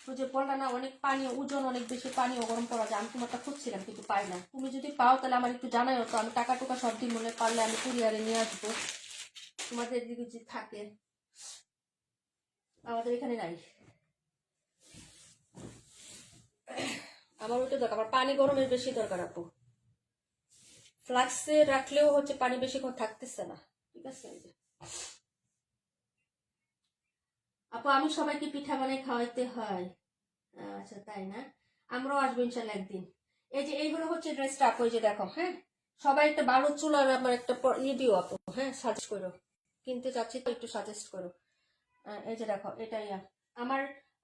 ওই যে বললা না, অনেক পানি ওজন, অনেক বেশি পানিও গরম করা যায়। আমি তোমারটা খুঁজছিলাম কিন্তু পাই না। তুমি যদি পাও তাহলে আমার একটু জানাই তো, আমি টাকা টুকা সব দিন মনে পারলে আমি কুরিয়ারে নিয়ে আসবো। তোমাদের দিকে যদি থাকে, আমাদের এখানে নাই। আমার ওইটা দরকার, আমার পানি গরমের বেশি দরকার আপু। ফ্লাক্সে রাখলেও হচ্ছে পানি বেশিক্ষণ থাকতেছে না, ঠিক আছে। এই যে আপু আমি সবাইকে পিঠা বানাই খাওয়াইতে হয়। আচ্ছা তাই না, আমরাও আসবো ইনশাল্লাহ একদিন। এই যে এইগুলো হচ্ছে ড্রেসটা আপু, এই যে দেখো, হ্যাঁ সবাই একটা ভালো চুলার আমার একটা দিও আপু, হ্যাঁ সাজেস্ট করো, কিনতে চাচ্ছি তো একটু সাজেস্ট করো। এই যে দেখো এটাই আমার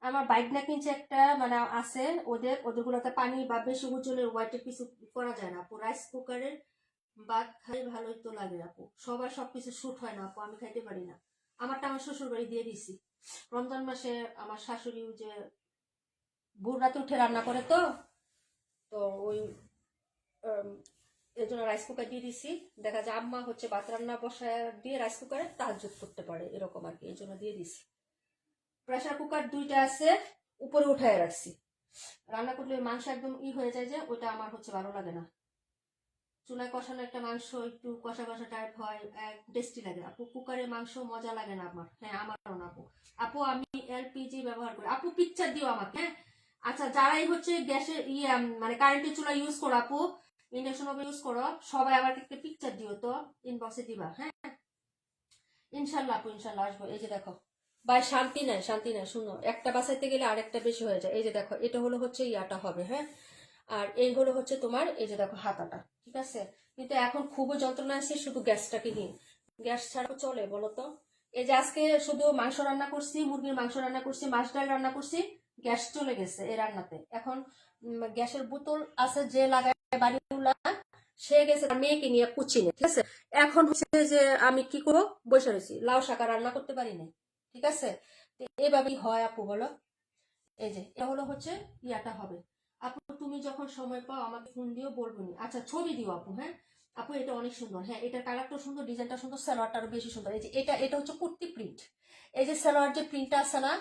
আমার বাইক না কিনছে একটা, মানে আছে ওদের, ওদেরগুলোতে পানি বা বেশি উজ্জ্বলের হোয়াইটের কিছু করা যায় না আপু। রাইস কুকারের ভাত খাই ভালোই তো লাগে আপু, সবার সবকিছু শুট হয় না আপু, আমি খাইতে পারি না। আমারটা আমার শ্বশুর বাড়ি দিয়ে দিছি। রমজান মাসে আমার শাশুড়ি যে ভোর রাতে উঠে রান্না করে তো, তো ওই এই জন্য রাইস কুকার দিয়ে দিছি। দেখা যায় আম্মা হচ্ছে ভাত রান্না বসায় দিয়ে রাইস কুকারে তাহাজ্জুদ করতে পারে, এরকম আর কি, এই জন্য দিয়ে দিছি। প্রেসার কুকার দুইটা আছে, উপরে উঠায় রাখছি। রান্না করলে মাংস একদম হয়ে যায়, যে ওইটা আমার হচ্ছে ভালো লাগে না। চুলায় কষানো একটা মাংস একটু কষা কষা টাইপ হয়, টেস্টি লাগে আপু। কুকারের মাংস মজা লাগে না আমার, হ্যাঁ আমারও না আপু। আপু আমি এলপিজি ব্যবহার করি আপু, পিকচার দিও আমাকে, হ্যাঁ। আচ্ছা যারাই হচ্ছে গ্যাসের মানে কারেন্টের চুলা ইউজ করো আপু, ইন্ডাকশন ওভেন ইউজ করো, সবাই আবার একটা পিকচার দিও তো, ইনবক্সে দিবা, হ্যাঁ। ইনশাল্লাহ আপু ইনশাল্লাহ আসবো। এই যে দেখো ভাই, শান্তি নাই শান্তি নাই, শুনো, একটা বাসাইতে গেলে আরেকটা বেশি হয়ে যায়। এই যে দেখো এটা হলো হচ্ছে ইয়াটা হবে, হ্যাঁ। আর এই হলো হচ্ছে তোমার এই যে দেখো হাতাটা, ঠিক আছে। কিন্তু এখন খুবই যন্ত্রণা আছে শুধু গ্যাসটাকে নিয়ে, গ্যাস ছাড়া চলে বলো তো। এই যে আজকে শুধু মাংস রান্না করছি, মুরগির মাংস রান্না করছি, মাছ ডাল রান্না করছি, গ্যাস চলে গেছে এই রান্নাতে। এখন গ্যাসের বোতল আছে যে লাগায় বাড়িগুলা, সে গেছে তার মেয়েকে নিয়ে কুচিনে, ঠিক আছে। এখন হচ্ছে যে আমি কি করবো, বসে রয়েছি, লাউ শাকা রান্না করতে পারি না, ঠিক আছে। তো এভাবেই হয় আপু বলো। এই যে এটা হলো হচ্ছে ইয়াটা হবে আপু। তুমি যখন সময় পাও আমাকে ফোন দিও, বলবো নি। আচ্ছা ছবি দিও আপু, হ্যাঁ। আপু এটা অনেক সুন্দর, হ্যাঁ এটার কালারটা সুন্দর, ডিজাইনটা সুন্দর, সালোয়ারটা আরো বেশি সুন্দর। এই যে এটা এটা হচ্ছে কুর্তি প্রিন্ট। এই যে সালোয়ার যে প্রিন্টটা আছে না,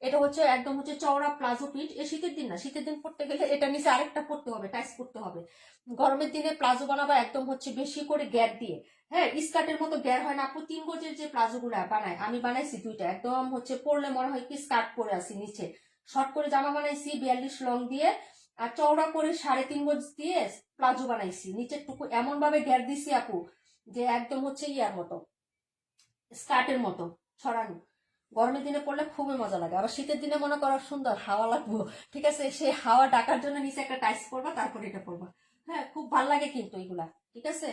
এটা হচ্ছে একদম হচ্ছে চওড়া প্লাজো প্রিন্ট। এই শীতের দিন না, শীতের দিন পড়তে গেলে এটা নিচে আরেকটা পড়তে হবে, টাইস করতে হবে। গরমের দিনে প্লাজো বানাবা একদম হচ্ছে বেশি করে গ্যার দিয়ে, হ্যাঁ স্কার্টের মতো গ্যার হয় না আপু। 3 গজের যে প্লাজো গুলা বানায়, আমি বানাইছি দুইটা, একদম হচ্ছে পরলে মনে হয় কি স্কার্ট পরে আছি নিচে। শর্ট করে জামা বানাইছি 42 লং দিয়ে, আর চওড়া করে 3.5 গজ দিয়ে প্লাজো বানাইছি। নিচের টুকু এমন ভাবে ঘের দিছি আপু, যে একদম হচ্ছে ইয়ার মতো, স্কার্টের মতো ছড়ানো। গরমের দিনে পড়লে খুবই মজা লাগে, আবার শীতের দিনে মনে করো সুন্দর হাওয়া লাগবো, ঠিক আছে, সেই হাওয়া ডাকার জন্য নিচে একটা টাইস করবা, তারপর এটা করবা, হ্যাঁ খুব ভালো লাগে কিন্তু এগুলা, ঠিক আছে।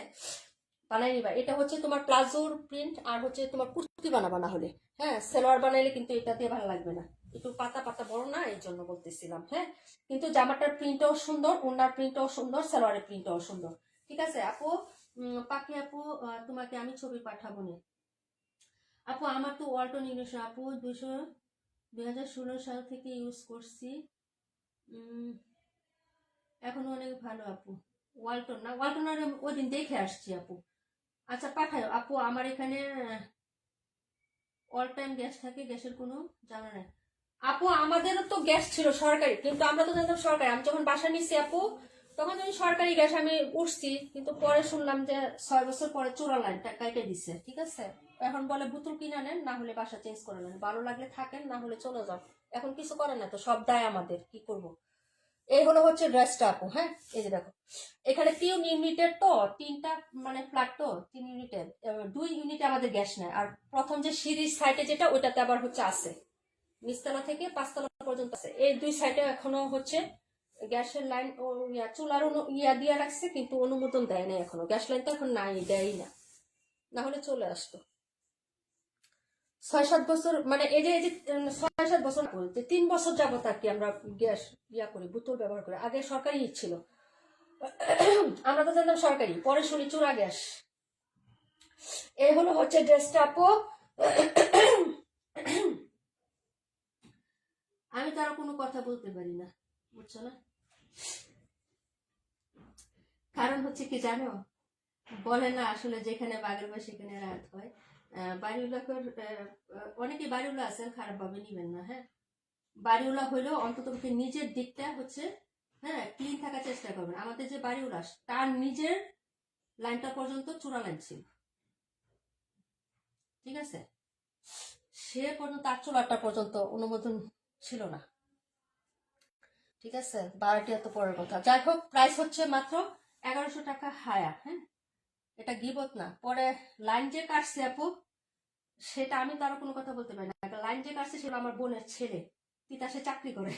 বানাই নিবা। এটা হচ্ছে তোমার প্লাজোর প্রিন্ট, আর হচ্ছে তোমার কুর্তি বানাবা না হলে, হ্যাঁ সেলোয়ার বানাইলে কিন্তু এটা দিয়ে ভালো লাগবে না, একটু পাতা পাতা বড় না, এই জন্য বলতেছিলাম, হ্যাঁ। কিন্তু জামাটার প্রিন্টও সুন্দর, ওনার প্রিন্টও সুন্দর, সালোয়ারের প্রিন্টও সুন্দর, ঠিক আছে আপু। পাখি আপু তোমাকে আমি ছবি পাঠাবো না আপু। আমার তো ওয়ালটন ইংলিশ আপু 2016 সাল থেকে ইউজ করছি, এখন অনেক ভালো আপু। ওয়ালটন না, ওয়ালটন আর ওই দিন দেখে আসছি আপু। আচ্ছা পাঠাও আপু, আমার এখানে অল টাইম গ্যাস থাকে, গ্যাসের কোনো জানা নাই আপু। আমাদেরও তো গ্যাস ছিল সরকারি, কিন্তু আমরা তো জানতাম সরকারি। আমি যখন বাসা নিচ্ছি আপু, তখন তুমি সরকারি গ্যাস আমি উঠছি, কিন্তু পরে শুনলাম যে 6 বছর পরে চোরা লাইনটা কাইটে দিচ্ছে, ঠিক আছে। এখন বলে বোতল কিনে নেন, না হলে বাসা চেঞ্জ করে নেন, ভালো লাগলে থাকেন, না হলে চলে যাও। এখন কিছু করে না তো, সব দায় আমাদের, কি করব। এই হলো হচ্ছে ড্রেসটা আপু। হ্যাঁ, এই যে দেখো এখানে 3 ইউনিটের তো, 3টা মানে ফ্ল্যাট তো 3 ইউনিটের, 2 ইউনিটে আমাদের গ্যাস নেয়। আর প্রথম যে সিঁড়ির সাইডে যেটা ওইটাতে আবার হচ্ছে আছে, নিচতলা থেকে 5তলা পর্যন্ত আছে। এই 2 সাইডে এখনো হচ্ছে গ্যাসের লাইন ও চুলার দিয়া রাখছে, কিন্তু অনুমোদন দেয় না এখনো। গ্যাস লাইন তো এখন নাই, দেয়ই না, না হলে চলে আসতো। 6-7 বছর মানে এই যে 6-7 বছর বলতে 3 বছর যাবত আর কি আমরা গ্যাস করি, বোতল ব্যবহার করি। আগে সরকারি ছিল, আমরা তো জানতাম সরকারি, পরে শুনি চুরা গ্যাস। এই হলো হচ্ছে ড্রেসটা আপু। আমি তো আরো কোনো কথা বলতে পারি না, বুঝছো না? কারণ হচ্ছে কি জানো, বলে না আসলে যেখানে বাঘের বা সেখানে রাত হয়। বাড়িওয়ালাকে অনেকে বাড়িওয়ালা আছেন, খারাপ ভাবে নিবেন না। হ্যাঁ, বাড়িওয়ালা হইলেও অন্তত নিজের দিকটা হচ্ছে হ্যাঁ ক্লিন থাকার চেষ্টা করবেন। আমাদের যে বাড়িওয়ালা তার নিজের লাইনটা পর্যন্ত চূড়া লাইন ছিল, ঠিক আছে? সে পর্যন্ত তার চুলাটা পর্যন্ত অনুমোদন ছিল না, ঠিক আছে? বারোটি এত পরের কথা। যাই হোক, প্রাইস হচ্ছে মাত্র 1100 টাকা হায়া। হ্যাঁ, এটা গিবত না। পরে লাইন যে কাটছে আপু, সেটা আমি তারও কোনো কথা বলতে পারি না। লাইন যে কাটছে সেটা আমার বোনের ছেলে, তিতাসে চাকরি করে।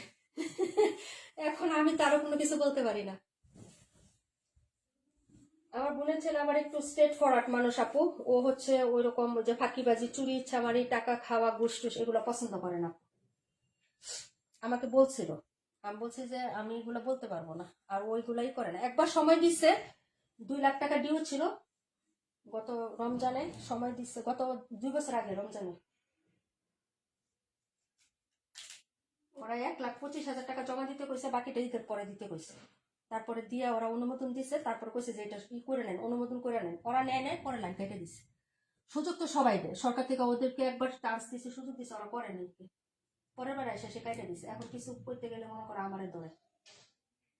এখন আমি তারও কোনো কিছু বলতে পারি না। আমার বোনের ছেলে আবার একটু স্ট্রেট ফরওয়ার্ড মানুষ আপু। ও হচ্ছে ওই রকম যে ফাঁকিবাজি, চুরি, ইচ্ছামারি, টাকা খাওয়া, ঘুষ টুস এগুলো পছন্দ করে না। আমাকে বলছিল, আমি বলছি যে আমি এগুলো বলতে পারবো না, আর ওইগুলাই করে না। একবার সময় দিচ্ছে, 2 লাখ টাকা ডিউ ছিল, গত রমজানে সময় দিচ্ছে, গত 2 বছর আগে রমজানে। ওরা 1,25,000 টাকা জমা দিতে কইছে, বাকিটা ঈদের পরে দিতে কইছে। তারপরে দিয়ে ওরা অনুমোদন দিছে, তারপর কইছে যে এটা ই করে নেন, অনুমোদন করে নেন। ওরা নেয়, পরে লাইন কেটে দিছে। সুযোগ তো সবাই দেয়, সরকার থেকে ওদেরকে একবার চান্স দিছে, সুযোগ দিছে, ওরা করেনি। পরের বার এসে সে কেটে দিছে। এখন কিছু করতে গেলে মনে করো আমারে ধরে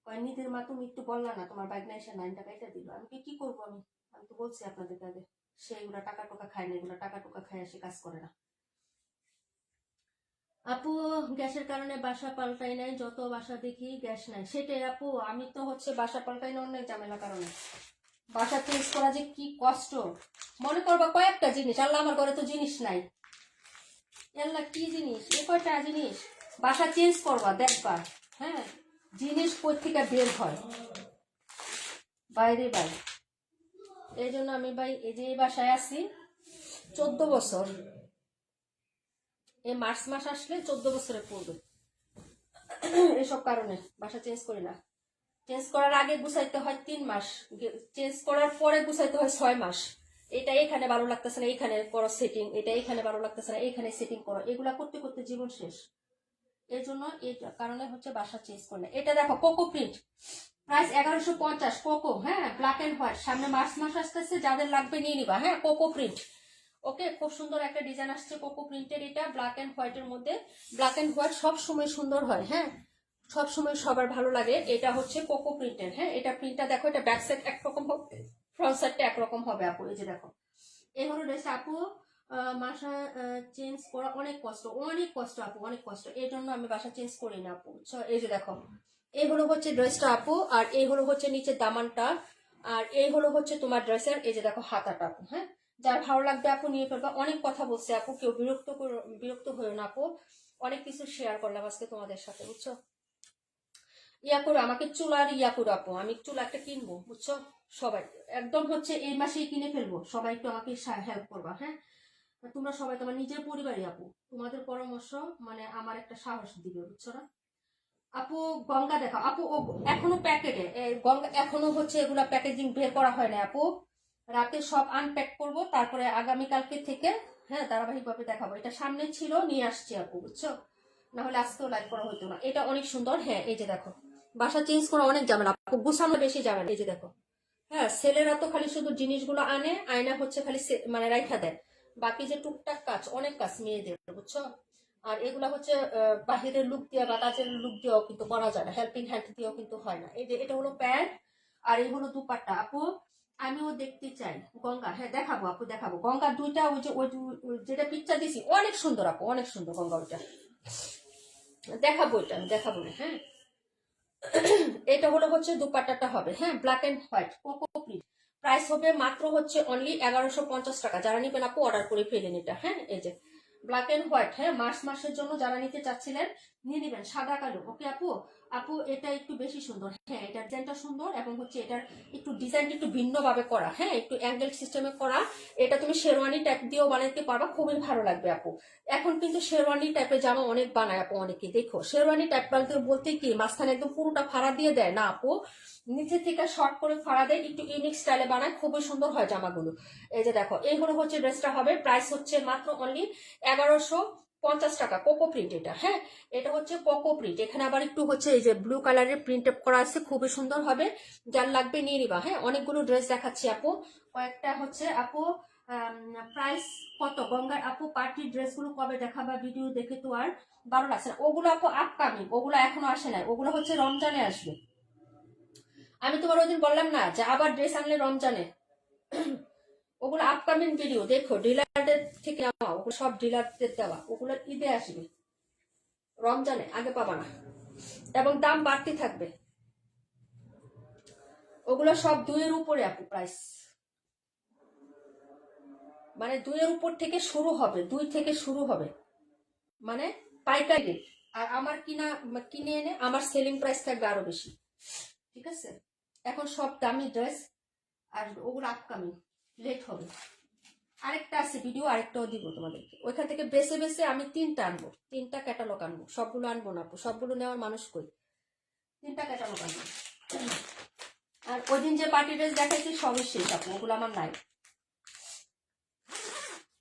কয়, নিধির মা তুমি একটু বললা না, তোমার বাইক না এসে 9টা কেটে দিল। আমি কি করবো? আমি তো বলছি আপনাদের আগে, সে এগুলা টাকা টোকা খায় না, এগুলা টাকা টোকা খায় সে কাজ করে না। আপু, গ্যাসের কারণে বাসা পাল্টাই নাই, যত বাসা দেখি গ্যাস নাই। সেটাই আপু, আমি তো হচ্ছে বাসা পাল্টাই না অনেক ঝামেলা কারণে। বাসা চেঞ্জ করা যে কি কষ্ট। মনে করবা কয়েকটা জিনিস, আল্লাহ আমার ঘরে তো জিনিস নাই, আল্লাহ কি জিনিস, এ কয়টা জিনিস বাসা চেঞ্জ করবা দেখবা। হ্যাঁ, জিনিস কোথেকে বের হয় বাইরে বাইরে। এই জন্য আমি ভাই এই যে এই বাসায় আছি 14 বছর। এই মার্চ মাস আসলে 14 বছরে পড়বে। এসব কারণে বাসা চেঞ্জ করি না। চেঞ্জ করার আগে গুছাইতে হয় 3 মাস, চেঞ্জ করার পরে গুছাইতে হয় 6 মাস। এটা এখানে ভালো লাগতেছে না, এখানে করো সেটিং, এটা এখানে ভালো লাগতেছে না, এখানে সেটিং করো। এগুলা করতে করতে জীবন শেষ। এই জন্য এই কারণে হচ্ছে বাসা চেঞ্জ করে না। এটা দেখো কোকো প্রিন্ট, প্রাইস 1150 কোকো। হ্যাঁ, ব্ল্যাক এন্ড হোয়াইট। সামনে মার্চ মাস আসতেছে, যাদের লাগবে নিয়ে নিবা। হ্যাঁ, কোকো প্রিন্ট। ওকে, খুব সুন্দর একটা ডিজাইন আসছে কোকো প্রিন্টের। এটা ব্ল্যাক এন্ড হোয়াইটের মধ্যে। ব্ল্যাক এন্ড হোয়াইট সব সময় সুন্দর হয়। হ্যাঁ, সব সময় সবার ভালো লাগে। এটা হচ্ছে কোকো প্রিন্টের। হ্যাঁ, এটা প্রিন্টটা দেখো, এটা ব্যাক সাইড একরকম হবে, ফ্রন্ট সাইডটা একরকম হবে আপু। এই যে দেখো, এই হলো ড্রেস আপু। বাসা চেঞ্জ করা অনেক কষ্ট, অনেক কষ্ট আপু, অনেক কষ্ট। এই জন্য আমি বাসা চেঞ্জ করি না আপু। এই যে দেখো, এই হলো হচ্ছে ড্রেসটা আপু, আর এই হলো হচ্ছে নিচের দামানটা, আর এই হলো হচ্ছে তোমার ড্রেসের এই যে দেখো হাতাটা আপু। হ্যাঁ, যার ভালো লাগবে আপু নিয়ে ফেলবা। অনেক কথা বলছে আপু, কেউ বিরক্ত হয়েও না আপু। অনেক কিছু শেয়ার করলাম আজকে তোমাদের সাথে, বুঝছো? ইয়া করো আমাকে চুলার ইয়া করো আপু, আমি চুলা একটা কিনবো, বুঝছো? সবাই একদম হচ্ছে এই মাসেই কিনে ফেলবো। সবাই একটু আমাকে হেল্প করবা। হ্যাঁ, তোমরা সবাই তোমার নিজের পরিবারই আপু, তোমাদের পরামর্শ মানে আমার একটা সাহস দিবে, বুঝছো না আপু? গঙ্গা দেখাও আপু। ও এখনো প্যাকেটে, গঙ্গা এখনো হচ্ছে এগুলা প্যাকেজিং বের করা হয় না আপু। রাতে সব আনপ্যাক করব, তারপরে আগামীকালকে থেকে হ্যাঁ ধারাবাহিকভাবে দেখাবো। এটা সামনে ছিল, নিয়ে আসছি আপু, বুঝছো? না হলে আজকেও লাইভ করা হইতো না। এটা অনেক সুন্দর। হ্যাঁ, এই যে দেখো, বাসা চেঞ্জ করা অনেক ঝামেলা আপু, গুছানো বেশি ঝামেলা। এই যে দেখো, হ্যাঁ, ছেলেরা তো খালি শুধু জিনিসগুলো আনে, আয়না হচ্ছে খালি মানে রাইখা দেয়। বাকি যে টুকটাক কাজ, অনেক কাজ মেয়েদের, বুঝছো? আর এগুলা হচ্ছে বাহিরের লুক দিয়ে বা কাজের লুক দিয়েও কিন্তু করা যায় না, হেল্পিং হ্যান্ড দিয়েও কিন্তু হয় না। এই যে এটা হলো প্যান্ট, আর এই হলো দুপাট্টা আপু। আমিও দেখতে চাই গঙ্গা। হ্যাঁ, দেখাবো আপু, দেখাবো গঙ্গা দুইটা। ওই যে যেটা পিকচার দিছি অনেক সুন্দর আপু, অনেক সুন্দর গঙ্গা ওইটা। দেখাবো, এটা আমি দেখাবো না। হ্যাঁ, এটা হলো হচ্ছে দুপাট্টাটা হবে, হ্যাঁ, black and white coco print. Price হবে মাত্র হচ্ছে অনলি 1150 টাকা। যারা নিবেন আপু অর্ডার করে ফেলেন এটা, হ্যাঁ, এই যে ব্ল্যাক এন্ড হোয়াইট, হ্যাঁ, মার্চ মাসের জন্য যারা নিতে চাচ্ছিলেন নিয়ে নিবেন, সাদা কালো। ওকে আপু, আপু এটা একটু বেশি সুন্দর, হ্যাঁ, এটার ডিজাইনটা সুন্দর এবং হচ্ছে এটার একটু ডিজাইনটা একটু ভিন্ন ভাবে করা, হ্যাঁ, একটু অ্যাঙ্গেল সিস্টেমে করা। এটা তুমি শেরওয়ানি টাইপ দিয়েও বানাইতে পারবা, খুবই ভালো লাগবে আপু। এখন কিন্তু শেরওয়ানি টাইপের জামা অনেক বানায় আপু অনেকে, দেখো শেরওয়ানি টাইপ বলতে কি মাঝখানে একদম পুরোটা ফাড়া দিয়ে দেয় না আপু, নিচে থেকে শর্ট করে ফাড়া দেয়, একটু ইউনিক স্টাইলে বানায়, খুবই সুন্দর হয় জামাগুলো। এই যে দেখো, এই হলো হচ্ছে ড্রেসটা হবে, প্রাইস হচ্ছে মাত্র অনলি 1150 টাকা। কোকো প্রিন্ট এটা, হ্যাঁ, এটা হচ্ছে কোকো প্রিন্ট। এখানে আবার একটু হচ্ছে এই যে ব্লু কালারের প্রিন্ট করা আছে, খুবই সুন্দর হবে। যার লাগবে নিয়ে নিবা, হ্যাঁ। অনেকগুলো ড্রেস দেখাচ্ছি আপু, কয়েকটা হচ্ছে আপু প্রাইস কত গঙ্গার আপু, পার্টির ড্রেসগুলো কবে দেখাবা, ভিডিও দেখে তো আর ভালো লাগছে না। ওগুলো আপু আপকামিং, ওগুলো এখনো আসে নাই, ওগুলো হচ্ছে রমজানে আসবে। আমি তোমার ওই দিন বললাম না যে আবার ড্রেস আনলে রমজানে, ওগুলো আপকামিং ভিডিও দেখো, ডিলারদের থেকে নেওয়া, ওগুলো সব ডিলারদের দেওয়া, ওগুলো ঈদে আসবে, রমজানে আগে পাবা না, এবং দাম বাড়তে থাকবে। ওগুলো সব 2 এর উপরে আপু প্রাইস, মানে 2 এর উপর থেকে শুরু হবে, 2 থেকে শুরু হবে, মানে পাইকারি রেট। আর আমার কিনে এনে আমার সেলিং প্রাইস থাকবে আরো বেশি, ঠিক আছে। এখন সব দামি ড্রেস, আর ওগুলো আপকামিং, লেট হবে। আরেকটা আছে ভিডিও, আরেকটাও দিব তোমাদেরকে, ওইখান থেকে বেছে বেছে আমি 3টা আনবো, 3টা ক্যাটালগ আনবো, সবগুলো আনবো না আপু, সবগুলো নেওয়ার মানুষ কই, 3টা ক্যাটালগ আনবো। আর ওই দিন যে পার্টি ড্রেস দেখাইছি সবই শেষ আপু, ওগুলো আমার নাই।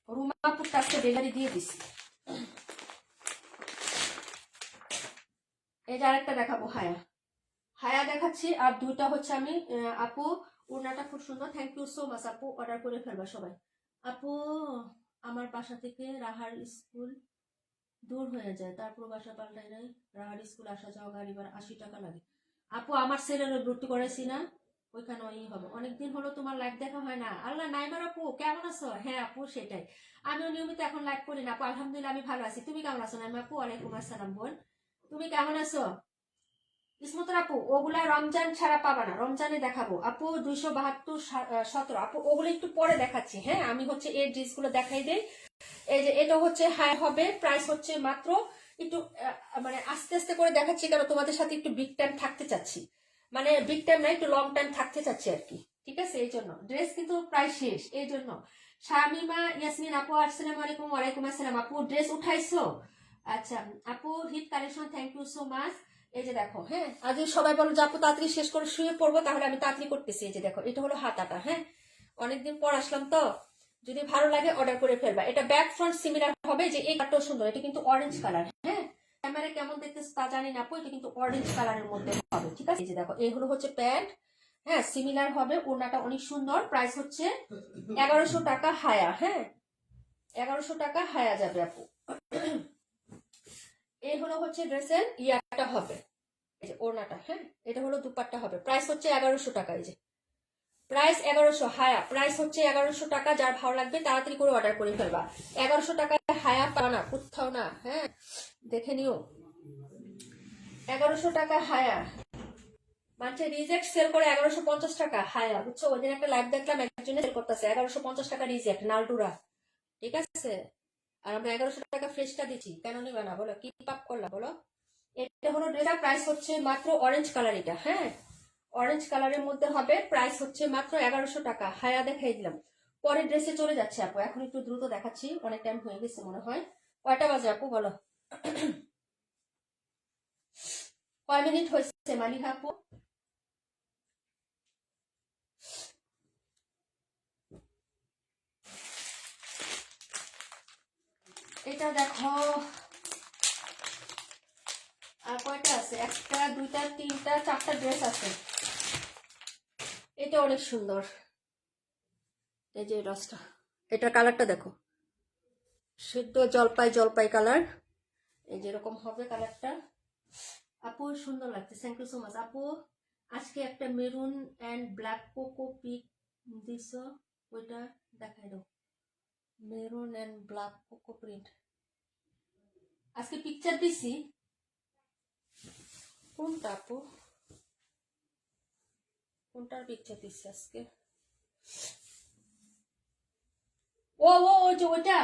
রুমাপুর কাছে ডেলিভারি দিয়ে দিছি। এই যে আরেকটা দেখাবো, হায়া, হায়া দেখাচ্ছি। আর 2টা হচ্ছে আমি আপু, ওড়নাটা খুব সুন্দর, থ্যাংক ইউ সো মাচ আপু, অর্ডার করে ফেলবা সবাই। আপু আমার বাসা থেকে রাহার স্কুল দূর হয়ে যায়, তারপর বাসা পাল্টাই নাই, রাহার স্কুল আসা যাওয়া গাড়ি ভাড়া 80 টাকা লাগে। আপু আমার ছেলের ভর্তি করেছি না, ওইখানে ওই হবে। অনেকদিন হলো তোমার লাইভ দেখা হয় না। আল্লাহ, নাইমার আপু কেমন আছো? হ্যাঁ আপু সেটাই, আমিও নিয়মিত এখন লাইভ করি না আপু, আলহামদুলিল্লাহ আমি ভালো আছি। তুমি কেমন আছো নাইমা আপু? ওয়ালাইকুম আসসালাম বোন, তুমি কেমন আছো? ইসমত আপু ওগুলা রমজান ছাড়া পাবা না, রমজানে দেখাবো আপু। 272 17 আপু, ওগুলো একটু পরে দেখাচ্ছি, হ্যাঁ। আমি হচ্ছে এই ড্রেসগুলো দেখাই দেই। এই যে এটা হচ্ছে হাই হবে, প্রাইস হচ্ছে মাত্র, একটু মানে আস্তে আস্তে করে দেখাচ্ছি কারণ তোমাদের সাথে একটু বিগ টাইম থাকতে চাচ্ছি, মানে বিগ টাইম না, একটু লং টাইম থাকতে চাচ্ছি আর কি, ঠিক আছে। এই জন্য ড্রেস কিন্তু প্রায় শেষ, এই জন্য। শামিমা ইয়াসমিন আপু আসসালামু আলাইকুম। ওয়ালাইকুম আসসালাম আপু, ড্রেস উঠাইছো? আচ্ছা আপু, hit collection, thank you so much. এই যে দেখো, হ্যাঁ, আজ সবাই বলো যে আপু তাড়াতাড়ি শেষ করে শুয়ে পড়বো, তাহলে আমি তাড়াতাড়ি করতেছি। এই যে দেখো, এটা হলো হাতাটা, হ্যাঁ, অনেকদিন পর আসলাম তো, যদি ভালো লাগে অর্ডার করে ফেলবা। এটা ব্যাক ফ্রন্ট সিমিলার হবে, যে এই কাটটাও সুন্দর, এটা কিন্তু অরেঞ্জ কালার, হ্যাঁ, ক্যামেরা কেমন দেখতে তা জানি না আপু, এটা কিন্তু অরেঞ্জ কালারের মধ্যে হবে, ঠিক আছে। এই যে দেখো, এইগুলো হচ্ছে প্যান্ট, হ্যাঁ, সিমিলার হবে, ওড়নাটা অনেক সুন্দর। প্রাইস হচ্ছে 1100 টাকা হায়া, হ্যাঁ, 1100 টাকা হায়া যাবে আপু। এই হলো হচ্ছে ড্রেসের ইয়াটা হবে, এই যে ওড়নাটা, হ্যাঁ, এটা হলো দুপাট্টা হবে, প্রাইস হচ্ছে 1100 টাকা। এই যে প্রাইস 1100 হায়া, প্রাইস হচ্ছে 1100 টাকা। যার ভালো লাগবে তাড়াতাড়ি করে অর্ডার করে ফেলবা। 1100 টাকায় হায়া পাও না কোথাও না, হ্যাঁ, দেখে নিও। 1100 টাকা হায়া, মানে রিজেক্ট সেল করে 1150 টাকা হায়া, বুঝছো। ওই দিন একটা লাইভ দেখলাম, একজনে সেল করতেছে 1150 টাকা রিজেক্ট, নালটুরা, ঠিক আছে। আর আমরা 1100 টাকা ফ্রেশটা দিচ্ছি, কেন নিবা না বলো, কি পাপ করলা বলো। এটা হলো ড্রেসটার প্রাইস হচ্ছে মাত্র অরেঞ্জ কালার, এটা, হ্যাঁ, অরেঞ্জ কালারের মধ্যে হবে, প্রাইস হচ্ছে মাত্র 1100 টাকা। হায়া দেখাই দিলাম, পরের ড্রেসে চলে যাচ্ছে আপু। এখন একটু দ্রুত দেখাচ্ছি, অনেক টাইম হয়ে গেছে মনে হয়। কয়টা বাজে আপু বলো? কয় মিনিট হয়েছে মালিহা আপু? এটা দেখো, আর কয়টা আছে? 1টা 2টা 3টা 4টা ড্রেস আছে। এটা অনেক সুন্দর, এই যে ড্রেসটা, এটার কালারটা দেখো, সিদ্ধ জলপাই জলপাই কালার, এই যেরকম হবে কালারটা আপু, সুন্দর লাগছে। থ্যাংক ইউ সো মাচ আপু। আজকে একটা maroon and black coco pic দিছ, ওইটা দেখাই দাও। Maroon and black coco print আজকে পিকচার দিছি, কোনটা আপু? কোনটার পিকচার দিচ্ছি আজকে? ও ও ওই যে ওইটা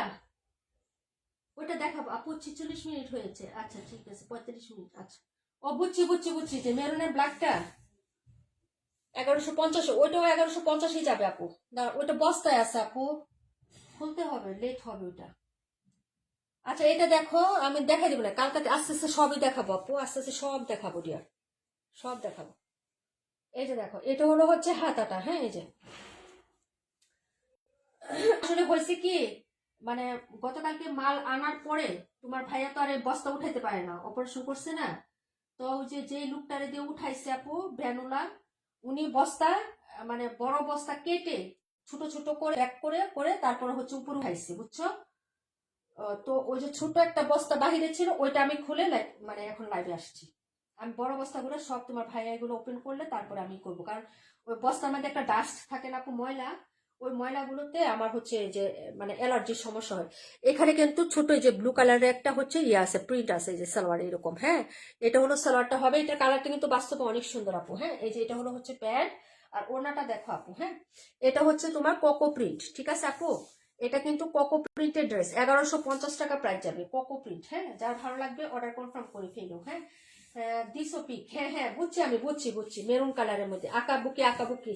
ওইটা দেখাবো আপু। 46 মিনিট হয়েছে, আচ্ছা ঠিক আছে, 45 মিনিট, আচ্ছা। ও বুঝছি বুঝছি বুঝছি, যে মেরুনের ব্ল্যাকটা 1150, ওইটাও 1150 যাবে আপু। না ওইটা বস্তায় আছে আপু, খুলতে হবে, লেট হবে ওইটা। আচ্ছা এটা দেখো, আমি দেখাই দিব না, কালকে আস্তে আস্তে সবই দেখাবো আপু, আস্তে আস্তে সব দেখাবো ডিয়ার, সব দেখাবো। এই যে দেখো, এটা হলো হচ্ছে হাতাটা, হ্যাঁ এই যে। আসলে হয়েছে কি, মানে গতকালকে মাল আনার পরে তোমার ভাইয়া তো আর এই বস্তা উঠাইতে পারে না, অপারেশন করছে না। তো ওই যে যে লোকটারে দিয়ে উঠাইছে আপু, ভ্যানুলা, উনি বস্তা, মানে বড় বস্তা কেটে ছোট ছোট করে এক করে করে তারপরে হচ্ছে উপরে উঠাইছে, বুঝছো? তো ওই যে ছোট একটা বস্তা বাহিরে ছিল, ওইটা আমি খুলে মানে এখন লাইভে আসছি। আমি বড় বস্তাগুলো সব তোমার ভাইয়া এগুলো ওপেন করলে তারপরে আমি করবো, কারণ ওই বস্তার মধ্যে একটা ডাস্ট থাকে না আপু, ময়লা, ওই ময়লাগুলোতে আমার হচ্ছে যে মানে অ্যালার্জির সমস্যা হয়। এখানে কিন্তু ছোট এই যে ব্লু কালারের একটা হচ্ছে ইয়ে আছে, প্রিন্ট আছে, এই যে সালোয়ার এরকম, হ্যাঁ এটা হলো সালোয়ারটা হবে, এটা কালারটা কিন্তু বাস্তবে অনেক সুন্দর আপু, হ্যাঁ এই যে এটা হলো হচ্ছে প্যান্ট। আর ওড়নাটা দেখো আপু, হ্যাঁ এটা হচ্ছে তোমার কোকো প্রিন্ট, ঠিক আছে আপু? এটা কিন্তু কোকো প্রিন্টের ড্রেস, 1150 টাকা প্রাইস যাবে, কোকো প্রিন্ট, হ্যাঁ যার ভালো লাগবে অর্ডার কনফার্ম করে ফেলো, হ্যাঁ। দিছো পিক, হ্যাঁ হ্যাঁ বুঝছি, আমি বুঝছি বুঝছি, মেরুন কালারের মধ্যে আঁকাবুকি আঁকাবুকি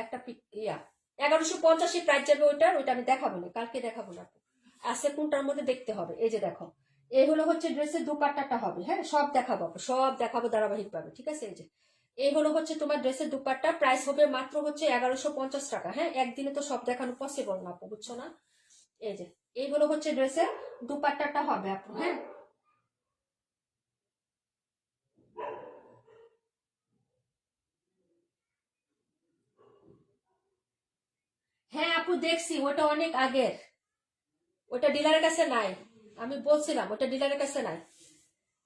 একটা পিক, ইয়া 1150 প্রাইস যাবে ওইটার, ওইটা আমি দেখাবো না, কালকে দেখাবো না আপু, আছে কোনটার মধ্যে দেখতে হবে। এই যে দেখো, এই হলো হচ্ছে ড্রেসের দুপাট্টাটা হবে, হ্যাঁ সব দেখাবো আপু, সব দেখাবো ধারাবাহিক পাবে, ঠিক আছে? এই যে এই হলো হচ্ছে তোমার ড্রেসের দুপাট্টা, প্রাইস হবে মাত্র হচ্ছে 1150 টাকা, হ্যাঁ একদিনে তো সব দেখানো পসিবল না আপু, বুঝছো না? এই যে এইগুলো হচ্ছে ড্রেসের দুপাট্টাটা হবে আপু, হ্যাঁ। হ্যাঁ আপু দেখছি, ওটা অনেক আগের, ওটা ডিলারের কাছে নাই, আমি বলছিলাম ওটা ডিলারের কাছে নাই।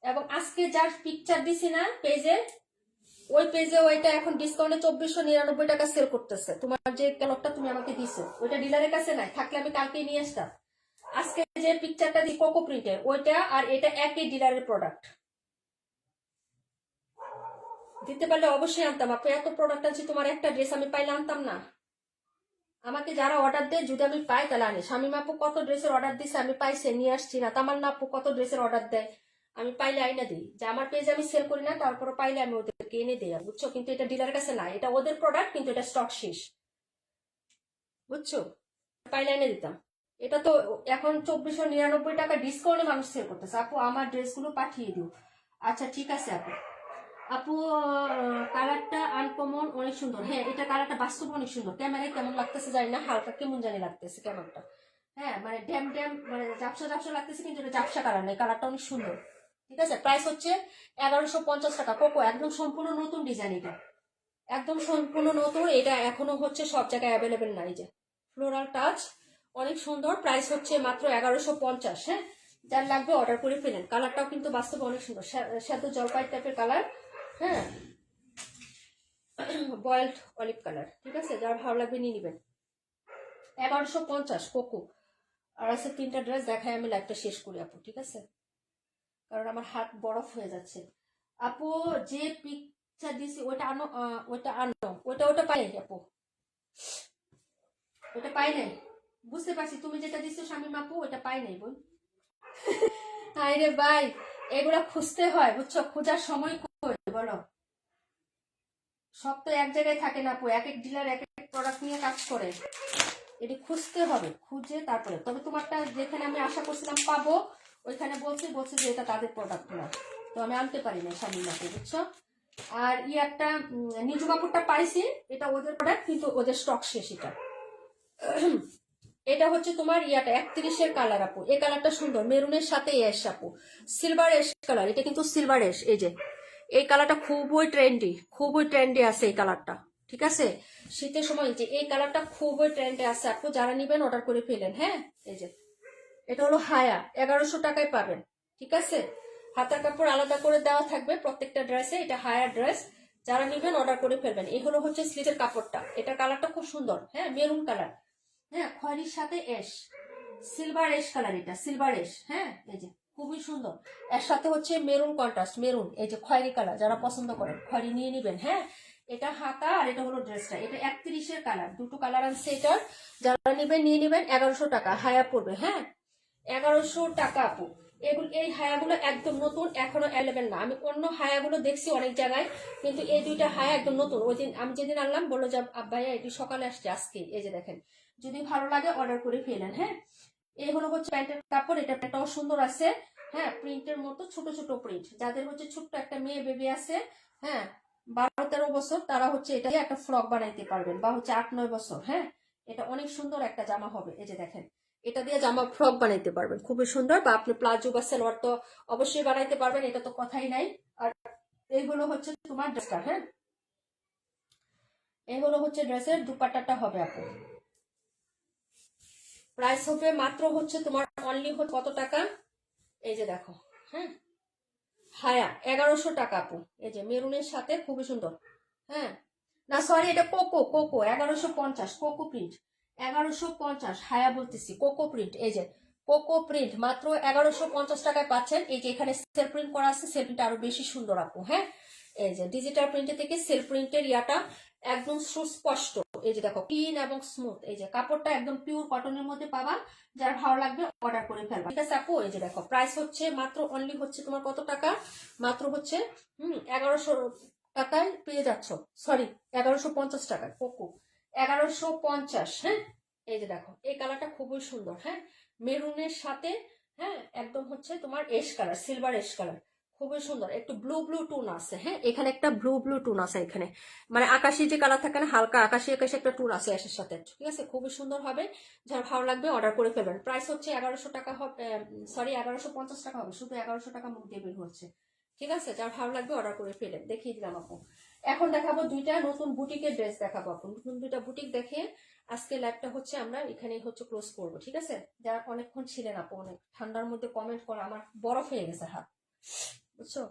এবং আজকে যার পিকচার দিছি না পেজে, ওই পেজে ওইটা এখন ডিসকাউন্টে 2499 টাকা সেল করতেছে, তোমার যে ক্যালকটা তুমি আমাকে দিছো ওইটা ডিলারের কাছে নাই, থাকলে আমি কালকেই নিয়ে আসতাম। আজকে যে পিকচারটা দিই কোকো প্রিন্টের, ওইটা আর এটা একই ডিলারের প্রোডাক্ট, দিতে পারলে অবশ্যই আনতাম আপু, এত প্রোডাক্ট আছে, তোমার একটা ড্রেস আমি পাইলে আনতাম না? আমাকে যারা অর্ডার দেয় যদি আমি পাই তাহলে আনি। শামিম আপু কত ড্রেসের অর্ডার দিছে, আমি পাইছে নিয়ে আসছি না। তামান্না আপু কত ড্রেসের অর্ডার দেয়, আমি পাইলে আইনা দিই, যে আমার পেজে আমি সেল করি না, তারপরে পাইলে আমি ওদেরকে এনে দিই, বুঝছো? কিন্তু এটা ডিলারের কাছে না, এটা ওদের প্রোডাক্ট, কিন্তু এটা স্টক শেষ, বুঝছো? পাইলে এনে দিতাম। এটা তো এখন 2499 টাকা ডিসকাউন্টে মানুষ সেল করতেছে। আপু আমার ড্রেসগুলো পাঠিয়ে দিও। আচ্ছা ঠিক আছে আপু। আপু কালারটা আনকমন, অনেক সুন্দর, হ্যাঁ এটা কালারটা বাস্তব অনেক সুন্দর, ক্যামেরায় কেমন লাগতেছে জানি না, হালকা কেমন জানি লাগতেছে কেমনটা, হ্যাঁ মানে ড্যাম ড্যাম মানে ঝাপসা ঝাপসা লাগতেছে, কিন্তু এটা ঝাপসা কালার নেই, কালারটা অনেক সুন্দর, ঠিক আছে? প্রাইস হচ্ছে 1150 টাকা, কোকো একদম সম্পূর্ণ নতুন ডিজাইন, এটা একদম সম্পূর্ণ নতুন, এটা এখনো হচ্ছে সব জায়গায় অ্যাভেলেবেল নাই। যে ফ্লোরাল টাচ, অনেক সুন্দর, প্রাইস হচ্ছে মাত্র 1150, হ্যাঁ যার লাগবে অর্ডার করে ফেলেন। কালারটাও কিন্তু বাস্তবে অনেক সুন্দর, শ্বেত জলপাই টাইপের কালার, হ্যাঁ বয়েলড অলিভ কালার, ঠিক আছে? যার ভালো লাগবে নিয়ে নেবেন। 1150 কোকো। আর আছে তিনটা ড্রেস, দেখাই আমি লাইভটা শেষ করি আপু, ঠিক আছে? কারণ আমার হাত বরফ হয়ে যাচ্ছে। আপু যে পিকচার দিছি ওইটা আনো, ওইটা আনো, ওইটা ওটা পাই নাই আপু, ওটা পাই নাই, বুঝতে পারছি তুমি যেটা দিছো শামিম আপু, ওইটা পাই নাই বোন। আরে ভাই, এগুলা খুঁজতে হয় বুঝছো, খোঁজার সময় কই বলো? সব তো এক জায়গায় থাকে না আপু, এক এক ডিলার এক এক প্রোডাক্ট নিয়ে কাজ করে, এটি খুঁজতে হবে, খুঁজে তারপরে। তবে তোমারটা যেখানে আমি আশা করছিলাম পাবো, ওইখানে বলছে যে এটা তাদের প্রোডাক্ট না, তো আমি আনতে পারি না স্বামীনাকে, বুঝছো? আর ই একটা নিজু কাপড়টা পাইছি, এটা ওদের প্রোডাক্ট, কিন্তু ওদের স্টক শেষ। এটা এটা হচ্ছে তোমার ইয়াটা 31-এর কালার আপু, এই কালারটা সুন্দর, মেরুনের সাথে এস আপু, সিলভার এস কালার, এটা কিন্তু সিলভার এস, এই যে এই কালারটা খুবই ট্রেন্ডি আছে এই কালারটা, ঠিক আছে? শীতের সময় যে এই কালারটা খুবই ট্রেন্ডে আছে আপু, যারা নিবেন অর্ডার করে ফেলেন, হ্যাঁ এই যে এটা হলো হায়া, 1100 টাকায় পাবেন, ঠিক আছে? হাতার কাপড় আলাদা করে দেওয়া থাকবে প্রত্যেকটা ড্রেসে, এটা হায়া ড্রেস, যারা নিবেন অর্ডার করে ফেলবেন। এই হলো হচ্ছে স্লিভের কাপড়টা, এটা কালারটা খুব সুন্দর, হ্যাঁ মেরুন কালার, হ্যাঁ খয়েরির সাথে এস, সিলভার এস কালার, এটা সিলভার এস, হ্যাঁ এই যে খুবই সুন্দর। এর সাথে হচ্ছে মেরুন কন্ট্রাস্ট, মেরুন এই যে খয়েরি কালার, যারা পছন্দ করেন খয়েরি নিয়ে নিবেন, হ্যাঁ এটা হাতা আর এটা হলো ড্রেসটা। এটা 31-এর কালার, দুটো কালার আছে এটার। যারা নেবেন নিয়ে নেবেন। 1100 টাকা হায়া পড়বে। হ্যাঁ, 1100 টাকা আপু। এগুলো, এই হায়াগুলো একদম নতুন, এখনো অ্যাভেলেবেল না। আমি অন্য হায়াগুলো দেখছি অনেক জায়গায়, কিন্তু এই দুইটা হায়া একদম নতুন। ওই দিন আমি যেদিন আনলাম বললো যে ভাইয়া এটি সকালে আসছে আজকে। এই যে দেখেন, যদি ভালো লাগে অর্ডার করে ফেলেন। হ্যাঁ, এই হলো হচ্ছে প্যান্টের কাপড়। এটা প্যান্টটাও সুন্দর আছে। হ্যাঁ, প্রিন্টের মতো ছোট ছোট প্রিন্ট। যাদের হচ্ছে ছোট্ট একটা মেয়ে বেবি আছে, হ্যাঁ 12-13 বছর, তারা হচ্ছে এটা দিয়ে একটা ফ্রক বানাইতে পারবেন, বা হচ্ছে 8-9 বছর। হ্যাঁ, এটা অনেক সুন্দর একটা জামা হবে। এই যে দেখেন, এটা দিয়ে জামা ফ্রক বানাইতে পারবেন, খুবই সুন্দর। বা আপনি প্লাজো বা সালোয়ার তো অবশ্যই বানাইতে পারবেন, এটা তো কথাই নাই। আর এইগুলো হচ্ছে তোমার ড্রেসটা। হ্যাঁ, এইগুলো হচ্ছে ড্রেসের দুপাট্টাটা হবে আপু। প্রাইস হবে মাত্র হচ্ছে তোমার অনলি হচ্ছে কত টাকা, এই যে দেখো। হ্যাঁ, হায়া 1100 টাকা আপু। এই যে মেরুনের সাথে খুবই সুন্দর। হ্যাঁ, না সরি, এটা কোকো, কোকো 1150, কোকো প্রিন্ট 1150, হায়া বলতেছি, কোকো প্রিন্ট। এই যে কোকো প্রিন্ট মাত্র 1150 টাকায় পাচ্ছেন। এই যে এখানে সেল প্রিন্ট করা আছে, সেল প্রিন্ট আরো বেশি সুন্দর আপু। হ্যাঁ, এই যে ডিজিটাল প্রিন্টের থেকে সেল প্রিন্টের ইয়াটা একদম সুস্পষ্ট। এই যে দেখো, ক্লিন এবং স্মুথ। এই যে কাপড়টা একদম পিওর কটনের মধ্যে পাবা। যার ভালো লাগবে অর্ডার করে ফেলবা, ঠিক আছে আপু। এই যে দেখো, প্রাইস হচ্ছে মাত্র অনলি হচ্ছে তোমার কত টাকা, মাত্র হচ্ছে 1100 টাকায় পেয়ে যাচ্ছ। সরি, 1150 টাকায় কোকো, 1150। হ্যাঁ, এই যে দেখো, এই কালারটা খুবই সুন্দর। হ্যাঁ, মেরুনের সাথে, হ্যাঁ একদম হচ্ছে তোমার এশ কালার, সিলভার এশ কালার, খুবই সুন্দর। একটু ব্লু ব্লু টোন আছে। হ্যাঁ, এখানে একটা ব্লু ব্লু টোন আছে এখানে, মানে আকাশি যে কালার থাকে না, হালকা আকাশি আকাশি একটা টোন আছে অ্যাশের সাথে, ঠিক আছে, খুবই সুন্দর হবে। যার ভালো লাগবে অর্ডার করে ফেলবেন। প্রাইস হচ্ছে 1100 টাকা হবে, সরি 1150 টাকা হবে, শুধু 1100 টাকা মুখ দিয়ে বের হচ্ছে, ঠিক আছে। যার ভালো লাগবে অর্ডার করে ফেলেন। দেখিয়ে দিলাম আপু। এখন দেখাবো দুইটা নতুন বুটিকের ড্রেস দেখাবো আপু। নতুন দুইটা বুটিক দেখে আজকে লাইভটা হচ্ছে আমরা এখানেই হচ্ছে ক্লোজ করবো, ঠিক আছে। যারা অনেকক্ষণ ছিলেন আপু, অনেক ঠান্ডার মধ্যে কমেন্ট করা, আমার বরফ হয়ে গেছে হাত, বুঝছো,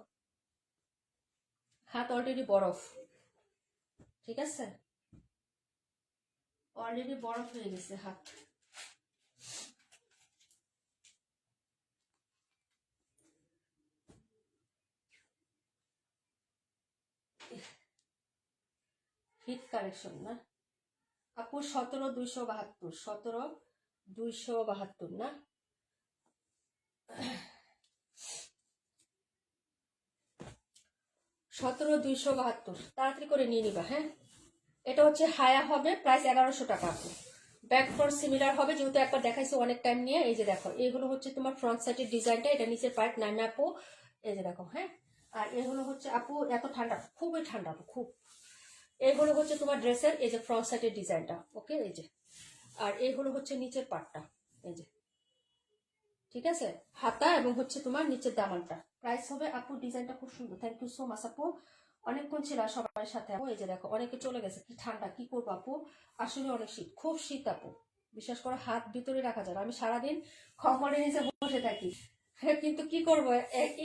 হাত অলরেডি বরফ, ঠিক আছে, অলরেডি বরফ হয়ে গেছে হাত। হিট কালেকশন না আপু, 17,272, 17,272 না, 17,272, তাড়াতাড়ি করে নিয়ে নিবা। হ্যাঁ, এটা হচ্ছে হায়া হবে, প্রাইস 1100 টাকা আপু। ব্যাক ফ্রন্ট সিমিলার হবে, যেহেতু একবার দেখাইছো অনেক টাইম নিয়ে। এই যে দেখো, এইগুলো হচ্ছে তোমার ফ্রন্ট সাইডের ডিজাইনটা, এটা নিচের পার্ট নামে আপু। এই যে দেখো। হ্যাঁ, আর এগুলো হচ্ছে আপু, এত ঠান্ডা, খুবই ঠান্ডা আপু, খুব। এইগুলো হচ্ছে তোমার ড্রেসের এই যে ফ্রন্ট সাইডের ডিজাইনটা, ওকে। এই যে, আর এইগুলো হচ্ছে নিচের পার্টটা, এই যে, ঠিক আছে, হাতা এবং হচ্ছে তোমার নিচের দামানটা। প্রাইস হবে আপু, ডিজাইনটা খুব সুন্দর। থ্যাংক ইউ সো মাচ আপু, অনেকক্ষণ ছিল সবার সাথে আপু। এই যে দেখো, অনেকে চলে গেছে, কি ঠান্ডা, কি করবো আপু, আসলে অনেক শীত, খুব শীত আপু। বিশেষ করে হাত ভিতরে রাখা যায় না, আমি সারাদিন খড়ের নিচে বসে থাকি। কিন্তু কি করবো,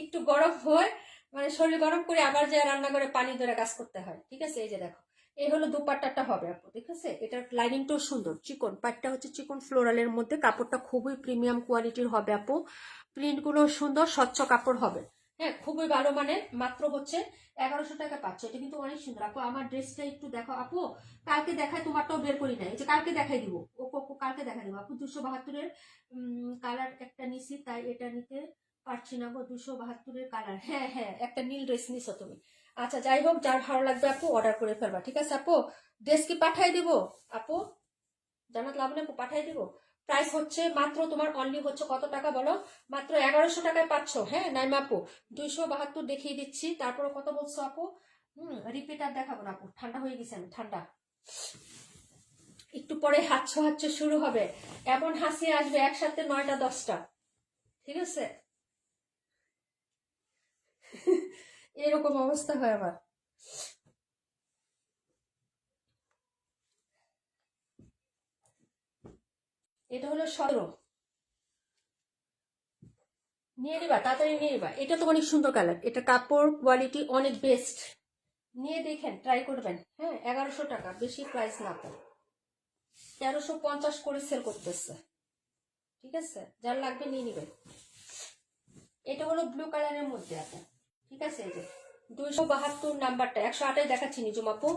একটু গরম হয়, মানে শরীর গরম করে আবার যে রান্না করে পানি ধরে কাজ করতে হয়, ঠিক আছে। এই যে দেখো, এই হলো দুপাট্টাটা হবে আপু, ঠিক আছে। এটার লাইনিংটাও সুন্দর, চিকন পাটটা হচ্ছে চিকন ফ্লোরালের মধ্যে, কাপড়টা খুবই প্রিমিয়াম কোয়ালিটির হবে আপু। প্রিন্টগুলো সুন্দর, স্বচ্ছ কাপড় হবে। হ্যাঁ, খুবই ভালো মানের। মাত্র হচ্ছে 1100 টাকা পাচ্ছ। এটা কিন্তু অনেক সুন্দর আপু। আমার ড্রেসটা একটু দেখো আপু, কালকে দেখাই, তোমারটাও বের করি না, এই যে কালকে দেখাই দিব, ও কালকে দেখাই দিব আপু। 272-এর কালার একটা নিছি, তাই এটা নিতে পারছি না গো। 272-এর কালার, হ্যাঁ হ্যাঁ, একটা নীল ড্রেস নিছো তুমি। আচ্ছা, যাই হোক, যার ভালো লাগবে আপু অর্ডার করে ফেলবা, ঠিক আছে আপু। ড্রেস কি পাঠাই দিব আপু, জানাত লাভ আপু, পাঠাই দিব। প্রাইস হচ্ছে মাত্র তোমার অনলি হচ্ছে কত টাকা বলো, মাত্র 1100 টাকায় পাচ্ছ। হ্যাঁ, নাইমা আপু, 272 দেখিয়ে দিচ্ছি, তারপরে কত বলছো আপু। রিপিট আর দেখাবো না আপু, ঠান্ডা হয়ে গেছে আমি, ঠান্ডা। একটু পরে হাঁচো হাঁচো শুরু হবে, এমন হাসি আসবে একসাথে 9টা 10টা, ঠিক আছে। এরকম অবস্থা হয় আমার। এটা হলো 17, নিয়ে নিবা, তাড়াতাড়ি নিয়ে নিবা। এটা তো অনেক সুন্দর কালার, এটা কাপড় কোয়ালিটি অনেক বেস্ট, নিয়ে দেখেন, ট্রাই করবেন। হ্যাঁ, 1100 টাকা, বেশি প্রাইস না তো, 1350 করে সেল করতেছে, ঠিক আছে। যার লাগবে নিয়ে নিবেন। এটা হলো ব্লু কালারের মধ্যে আছে, ঠিক আছে। এই যে 272 নাম্বারটা 128 দেখাচ্ছি নিজুম আপু।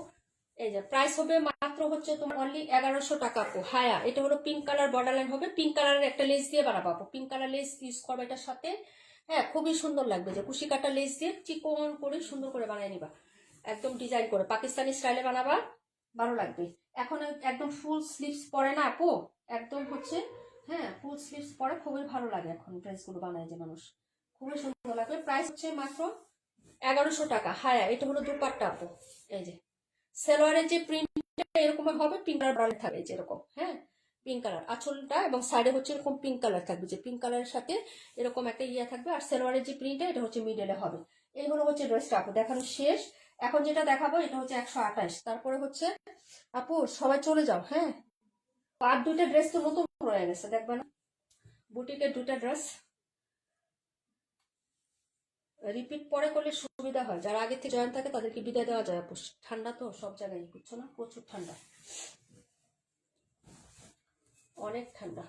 এই যে প্রাইস হবে মাত্র হচ্ছে তোমার অনলি 1100 টাকা আপু। হায়া, এটা হলো পিঙ্ক কালার বর্ডার লাইন হবে, পিঙ্ক কালারের একটা লেস দিয়ে বানাবো আপু, পিঙ্ক কালার লেস ইউজ করবে এটার সাথে। হ্যাঁ, খুবই সুন্দর লাগবে, যে কুশি কাটা লেস দিয়ে চিকন করে সুন্দর করে বানিয়ে নিবা, একদম ডিজাইন করে পাকিস্তানি স্টাইলে বানাবা, ভালো লাগবে। এখন একদম ফুল স্লিভস পরে না আপু, একদম হচ্ছে, হ্যাঁ ফুল স্লিভস পরে খুবই ভালো লাগে এখন ড্রেসগুলো বানায় যে মানুষ, খুবই সুন্দর লাগবে। প্রাইস হচ্ছে মাত্র 1100 টাকা। হায়া, এটা হলো দুপাট্টা আপু। এই যে সালোয়ারের যে প্রিন্টটা এরকম হবে, পিঙ্ক কালার ব্রাউন থাকবে যেরকম, হ্যাঁ পিঙ্ক কালার আঁচলটা, এবং সাইডে হচ্ছে এরকম পিঙ্ক কালার থাকবে, যে পিঙ্ক কালারের সাথে এরকম একটা ইয়া থাকবে। আর সালোয়ারের যে প্রিন্টটা এটা হচ্ছে মিডলে হবে। এই হলো হচ্ছে ড্রেসটা আপু, দেখানো শেষ। এখন যেটা দেখাবো এটা হচ্ছে 128। তারপরে হচ্ছে আপু সবাই চলে যাও, হ্যাঁ আর দুইটা ড্রেস তো নতুন রয়ে গেছে, দেখবে না বুটিকের দুইটা ড্রেস রিপিট পরে করলে সুবিধা হয়, যারা আগে থেকে জয়েন থাকে তাদেরকে বিদায় দেওয়া যায় আপু। ঠান্ডা তো সব জায়গায়, বুঝছো না, প্রচুর ঠান্ডা, অনেক ঠান্ডা।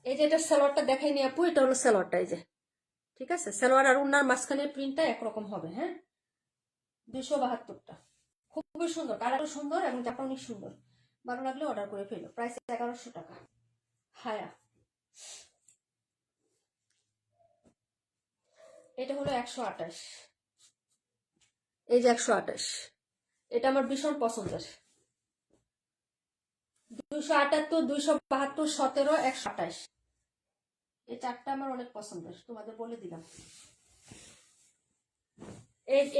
এই যে এটা সালোয়ারটা দেখাইনি আপু, এটা হলো সালোয়ারটা, এই যে ঠিক আছে, সালোয়ার আর উন্নার মাঝখানের প্রিন্টটা একরকম হবে, হ্যাঁ 272টা, খুবই সুন্দর, কালারও সুন্দর এবং জাপা অনেক সুন্দর, ভালো লাগলে অর্ডার করে ফেলো। প্রাইস 1100 টাকা। হায়া, এটা হলো 128, এই যে 128, এটা আমার ভীষণ পছন্দের। 278, 272, 17, 128, এই চারটা আমার অনেক পছন্দের, তোমাদের বলে দিলাম।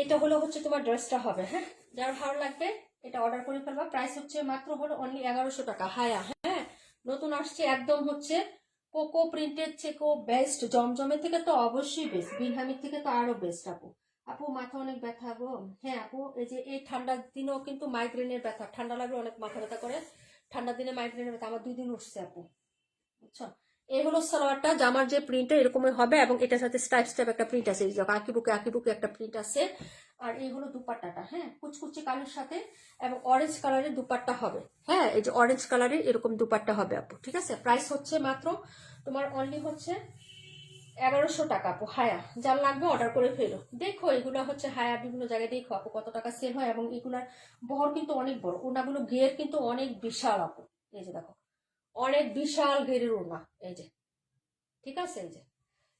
এটা হলো হচ্ছে তোমার ড্রেসটা হবে, হ্যাঁ যার ভালো লাগবে এটা অর্ডার করে ফেলবা। প্রাইস হচ্ছে মাত্র হলো অনলি 1100 টাকা। হায়া, হ্যাঁ নতুন আসছে, একদম হচ্ছে কোকো প্রিন্টের থেকেও বেস্ট, জমজমের থেকে তো অবশ্যই বেস্ট, বিনহামির থেকে তো আরো বেস্ট আপু। আপু মাথা অনেক ব্যথা গো, হ্যাঁ আপু এই যে এই ঠান্ডার দিনেও কিন্তু মাইগ্রেনের ব্যথা, ঠান্ডা লাগলে অনেক মাথা ব্যথা করে, ঠান্ডার দিনে মাইগ্রেনের ব্যথা, আমার 2 দিন উঠছে আপু, বুঝছো। এই হলো সালোয়ারটা, জামার যে প্রিন্টটা এরকমই হবে, এবং এটার সাথে স্টাইপ স্টাইপ একটা প্রিন্ট আছে, আঁকি বুকে একটা প্রিন্ট আছে। আর এই হলো দুপাট্টাটা, হ্যাঁ কুচকুচি কালারের সাথে, এবং অরেঞ্জ কালারের দুপাট্টা হবে, হ্যাঁ এই যে অরেঞ্জ কালারের এরকম দুপাট্টা হবে আপু, ঠিক আছে। প্রাইস হচ্ছে মাত্র তোমার অনলি হচ্ছে 1100 টাকা আপু। হায়া, যার লাগবে অর্ডার করে ফেলো। দেখো এগুলো হচ্ছে হায়া বিভিন্ন জায়গায় দেখো আপু কত টাকা সেল হয়, এবং এগুলার বহর কিন্তু অনেক বড়, ওনাগুলো ঘের কিন্তু অনেক বিশাল আপু। এই যে দেখো অনেক বিশাল ঘেরের ওড়না, এই যে ঠিক আছে। এই যে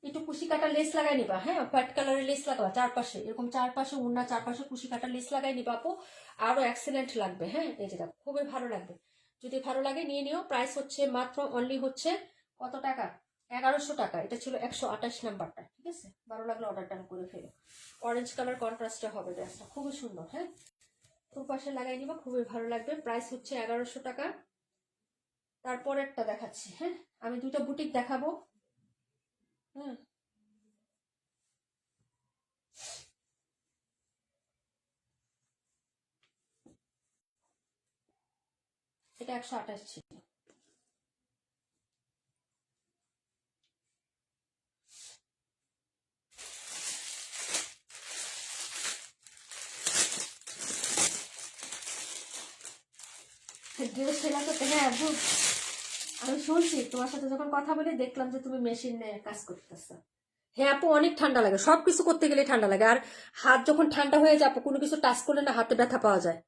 একটু কুশি কাটা লেস লাগাই নিবা, হ্যাঁ হোয়াইট কালারের লেস লাগাবা চারপাশে, এরকম চারপাশে ওড়না চারপাশে কুশি কাটা লেস লাগাই নিবা আপু, আরো এক্সেলেন্ট লাগবে, হ্যাঁ এই যে দেখো খুবই ভালো লাগবে, যদি ভালো লাগে নিয়ে নিও। প্রাইস হচ্ছে মাত্র অনলি হচ্ছে কত টাকা, 1100 টাকা। এটা ছিল 128 নাম্বারটা, ঠিক আছে, ভালো লাগলে অর্ডার ডান করে ফেলো। অরেঞ্জ কালার কন্ট্রাস্টে হবে ড্রেসটা, খুবই সুন্দর, হ্যাঁ তোর পাশে লাগাই নিবা, খুবই ভালো লাগবে। প্রাইস হচ্ছে 1100 টাকা। তারপরেরটা দেখাচ্ছি, হ্যাঁ আমি দুইটা বুটিক দেখাবো, হ্যাঁ এটা 128 ছিল। ড্রেস সেলাই করতে, হ্যাঁ আমি শুনছি তোমার সাথে যখন কথা বলে দেখলাম যে তুমি মেশিনে কাজ করতেছো। হ্যাঁ আপু অনেক ঠান্ডা লাগে, সবকিছু করতে গেলে ঠান্ডা লাগে, আর হাত যখন ঠান্ডা হয়ে যায় আপু কোনো কিছু টাচ করলে না হাতে ব্যথা পাওয়া যায়,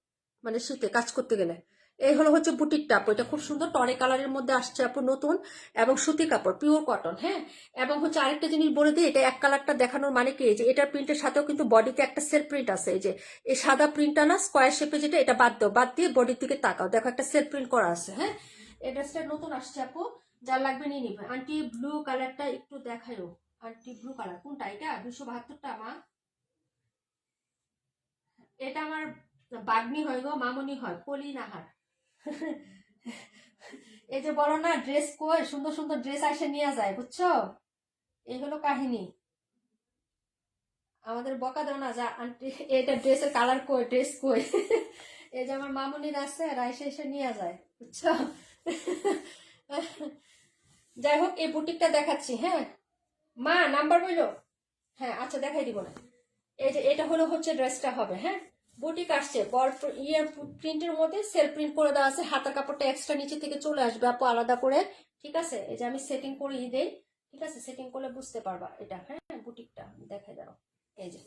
মানে শীতে কাজ করতে গেলে। এই হলো হচ্ছে বুটিকটা আপু, এটা খুব সুন্দর টরে কালারের মধ্যে আসছে আপু, নতুন, এবং সুতি কাপড় পিওর কটন, হ্যাঁ এবং হচ্ছে আরেকটা জিনিস বলে দিই, এটা এক কালারটা দেখানোর মানে কি, যে এটার প্রিন্টের সাথেও কিন্তু বডিতে একটা সেলফ প্রিন্ট আছে, এই যে এই সাদা প্রিন্টটা না স্কোয়ার শেপে, যেটা এটা বাদ দাও, বাদ দিয়ে বডির দিকে তাকাও, দেখো একটা সেলফ প্রিন্ট করা আছে, হ্যাঁ এই ড্রেসটা নতুন আসছে আপু, যার লাগবে নিয়ে নিবে। আন্টি ব্লু কালারটা একটু দেখায়ও, আন্টি ব্লু কালার কোনটা, এটা 272টা মা, এটা আমার বাগনি হয় গো, মামনি হয়, কলি নাহার। এই যে বলো না ড্রেস কই, সুন্দর সুন্দর ড্রেস আসে নিয়ে যায়, বুঝছো, এই হলো কাহিনী। আমাদের বকা দাও না, যা আন্টি এটা ড্রেসের কালার কই, ড্রেস কই। এই যে আমার মামনির আছে, রাইসে এসে নিয়ে যায়, বুঝছো। যাই হোক এই বুটিকটা দেখাচ্ছি, হ্যাঁ মা নাম্বার বইলো, হ্যাঁ আচ্ছা দেখাই দিব না। এই যে এটা হলো হচ্ছে ড্রেসটা হবে, হ্যাঁ বুটিক আসছে বল ইয়ে প্রিন্টের মধ্যে সেলফ প্রিন্ট করে দেওয়া আছে, হাতার কাপড়টা এক্সট্রা নিচে থেকে চলে আসবে আপু আলাদা করে, ঠিক আছে। এই যে আমি সেটিং করে দেই, ঠিক আছে, সেটিং করলে বুঝতে পারবা এটা। হ্যাঁ, বুটিকটা দেখে দাও, এই যে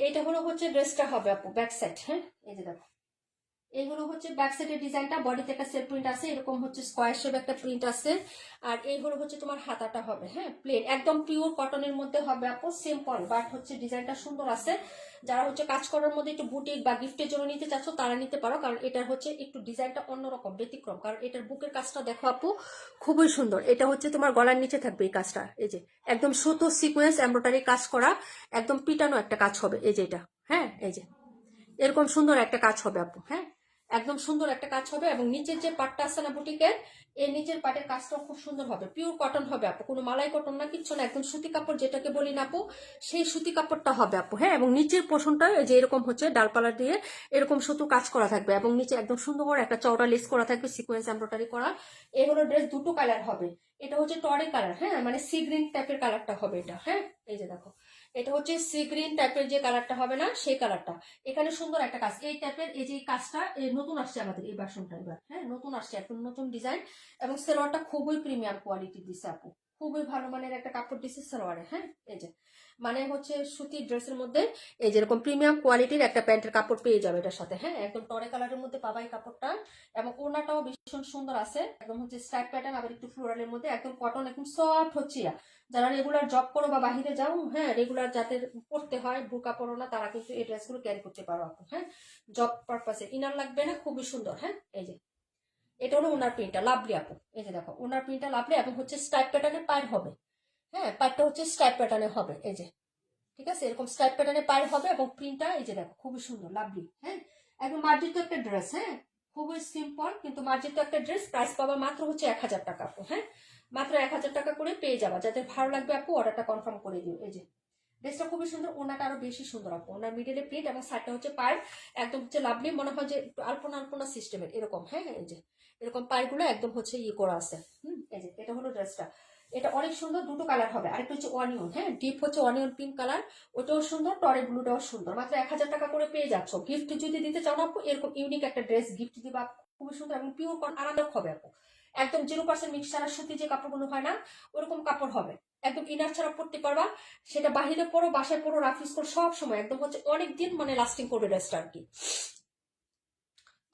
এটা হলো হচ্ছে ড্রেসটা হবে আপু, ব্যাক সাইড। হ্যাঁ, এই যে দেখো, এইগুলো হচ্ছে ব্যাক সাইডের ডিজাইনটা, বডিতে একটা সেল প্রিন্ট আছে, এরকম হচ্ছে স্কোয়ার শেপ একটা প্রিন্ট আছে। আর এইগুলো হচ্ছে তোমার হাতাটা হবে, হ্যাঁ, প্লেন, একদম পিওর কটনের মধ্যে হবে আপু, সিম্পল বাট হচ্ছে ডিজাইনটা সুন্দর আছে। যারা হচ্ছে কাজ করার মধ্যে একটু বুটিক বা গিফটের জন্য নিতে চাচ্ছ তারা নিতে পারো, কারণ এটার হচ্ছে একটু ডিজাইনটা অন্যরকম, ব্যতিক্রম। কারণ এটার বুকের কাজটা দেখো আপু, খুবই সুন্দর। এটা হচ্ছে তোমার গলার নিচে থাকবে এই কাজটা, এই যে একদম সুতো সিকোয়েন্স এমব্রয়ডারি কাজ করা, একদম পিটানো একটা কাজ হবে, এই যে এটা। হ্যাঁ, এই যে এরকম সুন্দর একটা কাজ হবে আপু। হ্যাঁ, একদম সুন্দর একটা কাজ হবে। এবং নিচের যে পাটটা আছে না বুটিকের, এই নিচের পাটের কাজটাও খুব সুন্দর হবে, পিওর কটন হবে আপু, কোনো মালাই কটন না, কিচ্ছু না, একদম সুতি কাপড় যেটাকে বলি না আপু, সেই সুতি কাপড়টা হবে আপু। হ্যাঁ, এবং নিচের পোর্শনটা যে এরকম হচ্ছে ডালপালা দিয়ে এরকম সুতো কাজ করা থাকবে, এবং নিচে একদম সুন্দর করে একটা চওড়া লেস করা থাকবে, সিকোয়েন্স এমব্রয়ডারি করা। এগুলো ড্রেস দুটো কালার হবে, এটা হচ্ছে টরে কালার, হ্যাঁ, মানে সি গ্রিন টাইপের কালারটা হবে এটা। হ্যাঁ, এই যে দেখো, এটা হচ্ছে সি গ্রিন টাইপের যে কালারটা হবে না, সেই কালারটা। এখানে সুন্দর একটা কাজ, এই টাইপের, এই যে কাজটা নতুন আসছে আমাদের এই বাসনটা এবার। হ্যাঁ, নতুন আসছে, একদম নতুন ডিজাইন। এবং সালোয়ারটা খুবই প্রিমিয়াম কোয়ালিটির দিছে আপু, খুবই ভালো মানের একটা কাপড় দিছে সালোয়ারে। হ্যাঁ, এই যে মানে হচ্ছে সুতির ড্রেসের মধ্যে এই যেরকম প্রিমিয়াম কোয়ালিটির একটা প্যান্টের কাপড় পেয়ে যাবে এটার সাথে। হ্যাঁ, একদম টরে কালারের মধ্যে পাবা এই কাপড়টা। এবং ওড়নাটাও ভীষণ সুন্দর আছে, একদম হচ্ছে স্ট্রাইপ প্যাটার্ন, আবার একটু ফ্লোরালের মধ্যে, একদম কটন, একদম সফট হচ্ছে। যারা রেগুলার জব করো বা বাহিরে যাও, হ্যাঁ, রেগুলার যাদের পড়তে হয়, বোরকা পরো না, তারা কিন্তু এই ড্রেসগুলো ক্যারি করতে পারো আপু। হ্যাঁ, জব পারপাসে ইনার লাগবে না, খুবই সুন্দর। হ্যাঁ, এই যে এটা হলো ওনার প্রিন্টটা, লাভলি আপু, এই যে দেখো ওনার প্রিন্টটা লাভলি, এবং হচ্ছে স্ট্রাইপ প্যাটার্নের পায়ের হবে। হ্যাঁ, পায়েরটা হচ্ছে স্ট্রাইপ প্যাটার্নে হবে, এই যে ঠিক আছে, এরকম স্ট্রাইপ প্যাটার্নের পায়ের হবে। এবং প্রিন্টটা এই যে দেখো, খুবই সুন্দর, লাভলি। হ্যাঁ, একদম মার্জিত একটা ড্রেস। হ্যাঁ, খুবই সিম্পল কিন্তু মার্জিত একটা ড্রেস। প্রাইস পাবা মাত্র হচ্ছে 1000 টাকা আপু। হ্যাঁ, মাত্র 1000 টাকা করে পেয়ে যাবা। যাদের ভালো লাগবে আপু অর্ডারটা কনফার্ম করে দিও। এই যে ড্রেসটা খুবই সুন্দর, ওনাটা আরো বেশি সুন্দর আপু, ওনার মিডিলে প্রিন্ট এবং সাইডটা হচ্ছে পায়ের, একদম হচ্ছে লাভলি, মনে হয় যে একটু আলপনা আলপনা সিস্টেমের এরকম। হ্যাঁ, এই যে এরকম পায়েরগুলো একদম হচ্ছে ইয়ে করা আছে। এই যে এটা হলো ড্রেসটা, এটা অনেক সুন্দর, দুটো কালার হবে। আরেকটা হচ্ছে অনিয়ন, হ্যাঁ, ডিপ হচ্ছে অনিয়ন পিঙ্ক কালার, ওটাও সুন্দর, টরে ব্লুটাও সুন্দর। মাত্র 1000 টাকা করে পেয়ে যাচ্ছ। গিফট যদি দিতে চাও না আপু, এরকম ইউনিক একটা ড্রেস গিফট দিবা, খুবই সুন্দর এবং পিওর আরামদায়ক হবে আপু। একদম 0% মিক্সচার আর সুতি যে কাপড়গুলো হয় না, ওরকম কাপড় হবে। একদম ইনার ছাড়া পরতে পারবা, সেটা বাহিরে পরো, বাসায় পরো, রাফিস করো, সব সময় একদম হচ্ছে অনেকদিন মানে লাস্টিং করবে ড্রেসটা আর কি।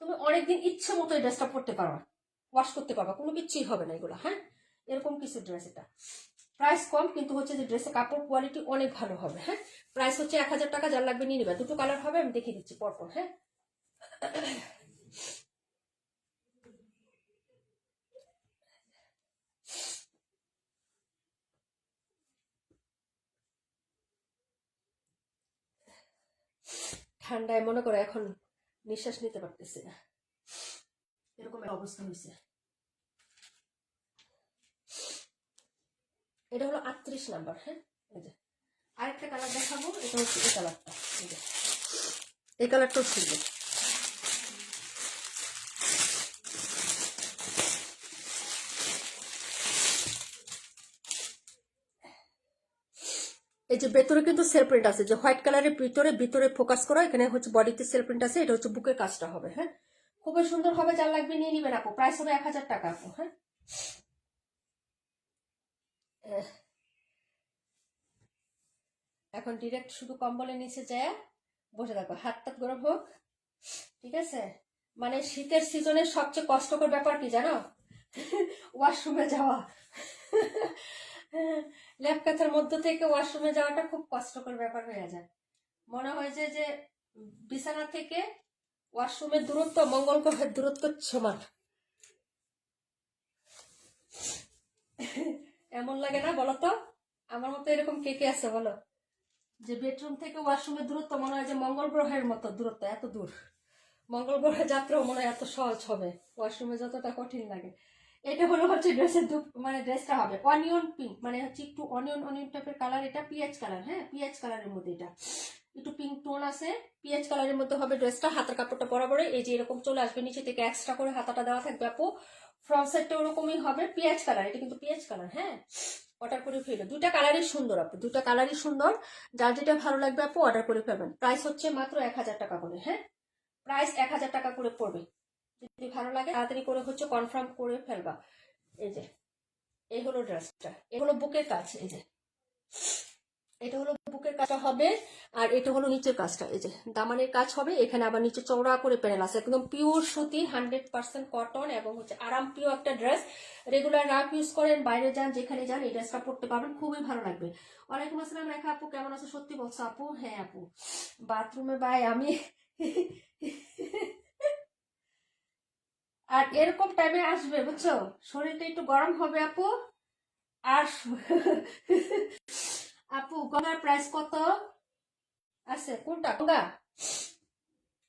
তুমি অনেকদিন ইচ্ছে মতো এই ড্রেসটা পরতে পারবা, ওয়াশ করতে পারবা, কোনো কিছুই হবে না এগুলো। হ্যাঁ, এরকম কিছু ড্রেস। এটা প্রাইস কম কিন্তু হচ্ছে যে ড্রেসের কাপড় কোয়ালিটি অনেক ভালো হবে। হ্যাঁ, প্রাইস হচ্ছে 1000 টাকা, যার লাগবে নিয়ে নিবা। দুটো কালার হবে, আমি দেখিয়ে দিচ্ছি পরপর। হ্যাঁ, ঠান্ডায় মনে করো এখন নিঃশ্বাস নিতে পারতেছি না, এরকম একটা অবস্থা হয়েছে। এটা হলো 38 নাম্বার। হ্যাঁ, এই যে আরেকটা কালার দেখাবো, এটা হচ্ছে এই কালারটা, এই যে এই কালারটাও সুন্দর। এই যে ভেতরে কিন্তু সেল প্রিন্ট আছে, যে হোয়াইট কালারের ভিতরে ভিতরে ফোকাস করা, এখানে হচ্ছে বডিতে সেল প্রিন্ট আছে, এটা হচ্ছে বুকের কাজটা হবে। হ্যাঁ, খুবই সুন্দর হবে, যার লাগবে নিয়ে নিবেন আপু। প্রাইস হবে 1000 টাকা আপু। হ্যাঁ, এখন ডিরেক্ট শুধু কম্বলের নিচে যায় বসে থাকো, হাতটা গরম হোক। ঠিক আছে, মানে শীতের সিজনের সবচেয়ে কষ্টকর ব্যাপার কি জানো? ওয়াশরুমে যাওয়া। ল্যাপ কাথার মধ্য থেকে ওয়াশরুমে যাওয়াটা খুব কষ্টকর ব্যাপার হয়ে যায়। মনে হয় যে বিছানা থেকে ওয়াশরুমের দূরত্ব মঙ্গল গ্রহের দূরত্ব সমান, এমন লাগে না বলো তো? আমার মতো এরকম কে কে আছে বলো, যে বেডরুম থেকে ওয়াশরুমের দূরত্ব মনে হয় যে মঙ্গল গ্রহের মতো দূরত্ব, এত দূর। মঙ্গল গ্রহের যাত্রাও মনে হয় এত সহজ হবে, ওয়াশরুমে যতটা কঠিন লাগে। এটা হলো হচ্ছে ড্রেসের মানে ড্রেসটা হবে অনিয়ন পিঙ্ক, মানে হচ্ছে একটু অনিয়ন অনিয়ন টাইপের কালার, এটা পিএইচ কালার। হ্যাঁ, পিএইচ কালারের মধ্যে এটা একটু পিঙ্ক টোন আছে, পিএইচ কালারের মধ্যে হবে ড্রেসটা। হাতের কাপড়টা বরাবরই এই যে এরকম চলে আসবে, নিচে থেকে এক্সট্রা করে হাতাটা দেওয়া থাকবে আপু। ফ্রন্ট সাইডটা ওরকমই হবে, পিএইচ কালার, এটা কিন্তু পিএইচ কালার। হ্যাঁ, অর্ডার করে ফেলো, দুইটা কালারই সুন্দর আপু, দুইটা কালারই সুন্দর। যার যেটা ভালো লাগবে আপু অর্ডার করে ফেলবেন। প্রাইস হচ্ছে মাত্র 1000 টাকা করে। হ্যাঁ, প্রাইস 1000 টাকা করে পড়বে। যদি ভালো লাগে তাড়াতাড়ি করে হচ্ছে কনফার্ম করে ফেলবা। এই যে এই হলো ড্রেসটা, এই হলো বুকের কাজ, এই যে এটা হলো বুকের কাজটা হবে, আর এটা হলো নিচের কাজটা, এই যে দামানের কাজ হবে। এখানে আবার নিচে চওড়া করে প্যানেল আছে, একদম পিওর সুতি, 100% কটন, এবং হচ্ছে আরাম প্রিয় একটা ড্রেস। রেগুলার রাফ ইউজ করেন, বাইরে যান, যেখানে যান এই ড্রেসটা পরতে পারবেন, খুবই ভালো লাগবে। ওয়ালাইকুম আসসালাম রেখা আপু, কেমন আছো? সত্যি বলছো আপু? হ্যাঁ আপু, বাথরুমে বাই আমি আর এরকম টাইমে আসবে বুঝছো, শরীরটা একটু গরম হবে আপু। আর আপু গঙ্গার প্রাইস কত আছে? কোনটা গঙ্গা?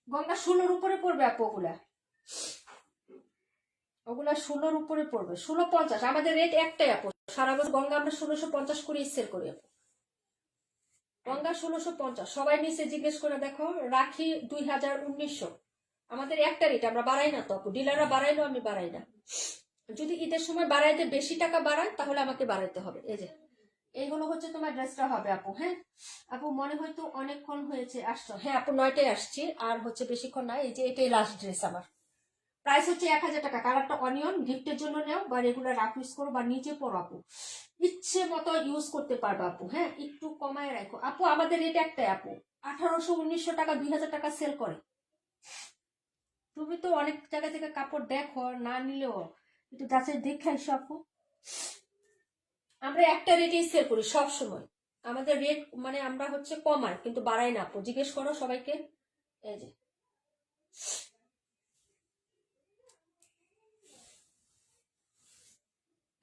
গঙ্গা 16-র উপরে পড়বে আপু। ওগুলা ওগুলা 16-র উপরে পড়বে, 1650। আমাদের রেট একটাই আপু, সারা বছর গঙ্গা আমরা 1650 করে সেল করি আপু। গঙ্গা 1650, সবাই নিচে জিজ্ঞেস করে দেখো। রাখি 2000-1900, আমাদের একটা রেট, আমরা বাড়াই না তো আপু। ডিলাররা বাড়াইলো, আমি বাড়াই না। যদি ঈদের সময় বাড়াইতে বেশি টাকা বাড়ায় তাহলে আমাকে বাড়াইতে হবে। এই যে এইগুলো হচ্ছে তোমার ড্রেসটা হবে আপু। হ্যাঁ আপু, মনে হয়তো অনেকক্ষণ হয়েছে আসছো। হ্যাঁ আপু, 9টায় আসছি, আর হচ্ছে বেশিক্ষণ না। এই যে এটাই লাস্ট ড্রেস আমার। প্রাইস হচ্ছে 1000 টাকা। কালারটা অনিয়ন, গিফটের জন্য নাও বা রেগুলার রাফ ইউজ করো বা নিজে পরো আপু, ইচ্ছে মতো ইউজ করতে পারবে আপু। হ্যাঁ, একটু কমায় রাখো আপু, আমাদের রেট একটাই আপু। 1800-1900 টাকা, 2000 টাকা সেল করে। তুমি তো অনেক জায়গা থেকে কাপড় দেখো, না নিলেও একটু যাচাই দেখে এসো আপু। আমরা একটা রেটেই সেল করি সব সময়। আমাদের রেট মানে আমরা হচ্ছে কমাই কিন্তু বাড়াই না আপু, জিজ্ঞেস করো সবাইকে। এই যে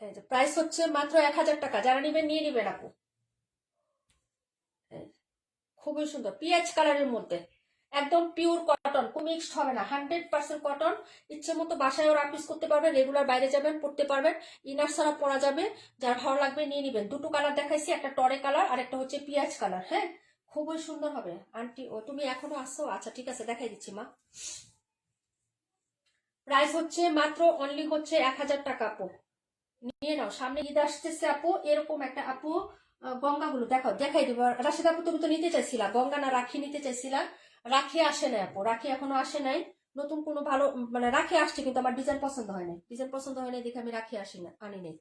এই যে প্রাইস হচ্ছে মাত্র 1000 টাকা। যারা নিবেন নিয়ে নিবেন আপু। খুবই সুন্দর, পিঁয়াজ কালারের মধ্যে, একদম পিওর কটন, কোনো মিক্সড হবে না, 100% কটন। ইচ্ছে মতো বাসায়ও রাফ ইউজ করতে পারবেন, রেগুলার বাইরে যাবেন পড়তে পারবেন, ইনার ছাড়া পরা যাবে। যার ভালো লাগবে নিয়ে নিবেন। দুটো কালার দেখাইছি, একটা টরে কালার আর একটা হচ্ছে পিঁয়াজ কালার। হ্যাঁ, খুবই সুন্দর হবে। আন্টি ও তুমি এখনো আসছো? আচ্ছা ঠিক আছে, দেখাই দিচ্ছি মা। প্রাইস হচ্ছে মাত্র অনলি হচ্ছে 1000 টাকা আপু, নিয়ে নাও। সামনে ঈদ আসতেছে আপু, এরকম একটা আপু গঙ্গাগুলো দেখো, দেখাই দিব। রাশিদ আপু, তুমি তো নিতে চাইছিলা গঙ্গা, না রাখি নিতে চাইছিলা? রাখি আসে নাই আপু, রাখি এখনো আসে নাই। নতুন কোনো ভালো মানে রাখি আসছে, কিন্তু আমার ডিজাইন পছন্দ হয় নাই, ডিজাইন পছন্দ হয় নাই দেখে আমি রাখি আসি না, আনি নাই।